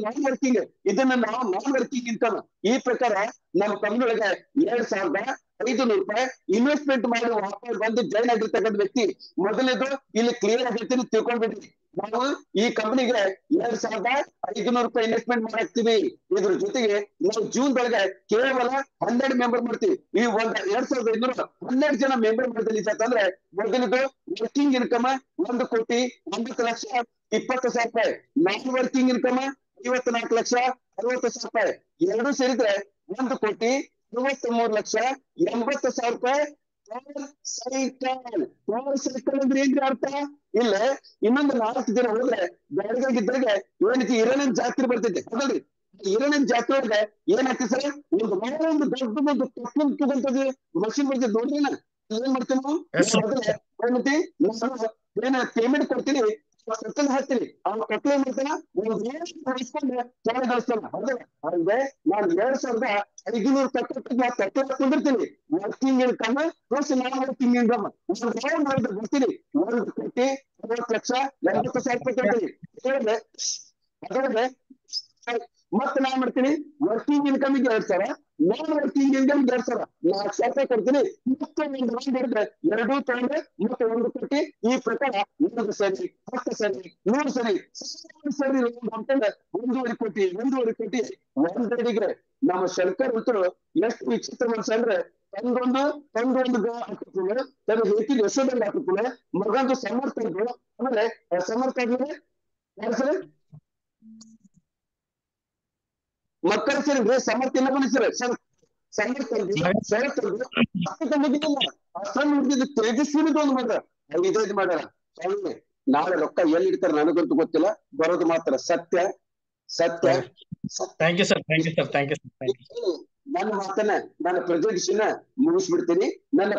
ನಾನ್ ವರ್ಕಿಂಗ್, ಇದನ್ನ ನಾವು ನಾನ್ ವರ್ಕಿಂಗ್ ಇನ್ಕಮ್. ಈ ಪ್ರಕಾರ ನಮ್ಮ ಕಂಪನಿಯೊಳಗೆ 2,500 ರೂಪಾಯಿ ಇನ್ವೆಸ್ಟ್ಮೆಂಟ್ ಮಾಡಿ ವಾಪಸ್ ಬಂದು ಜಾಯ್ನ್ ಆಗಿರ್ತಕ್ಕಂಥ ವ್ಯಕ್ತಿ. ಮೊದಲನೇದು ಇಲ್ಲಿ ಕ್ಲಿಯರ್ ಆಗಿರ್ತೀನಿ, ತಿಳ್ಕೊಂಡ್ಬಿಡ್ರಿ. ನಾವು ಈ ಕಂಪನಿಗೆ 2,500 ರೂಪಾಯಿ ಇನ್ವೆಸ್ಟ್ಮೆಂಟ್ ಮಾಡಾಕ್ತಿವಿ. ಇದ್ರ ಜೊತೆಗೆ ನಾವು ಜೂನ್ ಒಳಗೆ ಕೇವಲ 12 ಮೆಂಬರ್ ಮಾಡ್ತೀವಿ. ಈ 2,500 12 ಜನ ಮೆಂಬರ್ ಮಾಡ್ತೀನಿ ಅಂತಂದ್ರೆ ಮೊದಲದು ವರ್ಕಿಂಗ್ ಇನ್ಕಮ್ 1,09,20,000 ರೂಪಾಯಿ, ನಾನ್ ವರ್ಕಿಂಗ್ ಇನ್ಕಮ್ 54,60,000 ರೂಪಾಯಿ. ಎರಡು ಸೇರಿದ್ರೆ 1,63,80,000 ರೂಪಾಯಿ. ಸೈಕಲ್ ಅಂದ್ರೆ ಏನ್ರಿ ಅರ್ಥ? ಇಲ್ಲ ಇನ್ನೊಂದು 4 ದಿನ ಹೋದ್ರೆ ಬೆಳಗಾಗಿದ್ದಾಗ ಏನೈತಿ ಇರಾನಿಯನ್ ಜಾತ್ರೆ ಬರ್ತೈತೆ ಅದಲ್ರಿ. ಇರಾನಿಯನ್ ಜಾತ್ರೆ ಒಳಗೆ ಏನಾಗ್ತದೆ ಸರ್, ಒಂದು ದೊಡ್ಡದೊಂದು ತಗೊಂತದ್ದು ಮಷಿನ್ ಬರ್ತೈತೆ ನೋಡ್ರಿ. ಏನ್ ಮಾಡ್ತೀವಿ ನಾವು ಏನೈತಿ ಏನ ಪೇಮೆಂಟ್ ಕೊಡ್ತೀನಿ, ಕತ್ತಲ್ ಹಾಕ್ತೀನಿ. ಅವ್ನು ಕತ್ತಲೆ ಮಾಡ್ತಾನ ಗಳಿಸ್ಕೊಂಡು ಚೆನ್ನಾಗಿ ಗಳಿಸ್ತಾನ. ಅಂದ್ರೆ ನಾನು 2,500 ಕಟ್ಟೆ ಕತ್ತಲೆ ಹಾಕೊಂಡಿರ್ತೀನಿ. ವರ್ಕಿಂಗ್ ಇನ್ಕಮ್ ಪ್ಲಸ್ ನಾನ್ ವರ್ಕಿಂಗ್ ಇನ್ಕಮ್ ಬರ್ತೀನಿ. 1,60,80,000 ರೂಪಾಯಿ ಕೊಡ್ತೀನಿ. ಅದರಲ್ಲಿ ಮತ್ತೆ ನಾನ್ ಮಾಡ್ತೀನಿ ವರ್ಕಿಂಗ್ ಇನ್ಕಮ್ 2,000, ನಾನ್ ವರ್ಕಿಂಗ್ ಇನ್ಕಮ್ 2,000, 4,000 ರೂಪಾಯಿ ಕೊಡ್ತೀನಿ. ಮತ್ತೆ ಹಿಡಿದ್ರೆ 2 ತಗೊಂಡ್ರೆ ಮತ್ತೆ 1 ಕೋಟಿ. ಈ ಪ್ರಕಾರ 1 ಸರಿ 10 ಸರಿ 100 ಸರಿ ಸರಿ ಅಂತಂದ್ರೆ 1.5 ಕೋಟಿ 1.5 ಕೋಟಿ ಒಂದಡಿಗೆ. ನಮ್ಮ ಶಂಕರ್ ಮಿತ್ರರು ಎಷ್ಟು ವಿಚಿತ್ರ ಮನುಷ್ಯ ಅಂದ್ರೆ ತಂದೊಂದು ಹಾಕಿರ್ತೀನಿ, ತನ್ನ ಹೆಂಡತಿ ಯಶೋಧಂಗ ಹಾಕಿರ್ತೀನಿ, ಮಗಂದು ಸಮರ್ಥ ಇದ್ರು. ಆಮೇಲೆ ಸಮರ್ಥ ಆದ್ಮೇಲೆ ಯಾರು ಮಕ್ಕಳ ಸೇರಿದ್ರೆ ಸಮರ್ಥ ಇಲ್ಲ ಬನ್ನಿಸ್ತಾರೆ. ಸಮರ್ಥ ತೇಜಸ್ವಿನಿದು ಒಂದು ಮಾತ್ರ 5 ಮಾಡ್ಯಾರ. ನಾಳೆ ರೊಕ್ಕ ಎಲ್ಲಿ ಇಡ್ತಾರೆ ನನಗಂತೂ ಗೊತ್ತಿಲ್ಲ, ಬರೋದು ಮಾತ್ರ ಸತ್ಯ. Thank you sir. ನನ್ನ ಮಾತನ್ನ ನನ್ನ ಪ್ರೆಸೆಂಟೇಷನ್ ಮುಗಿಸ್ಬಿಡ್ತೀನಿ. ನನ್ನ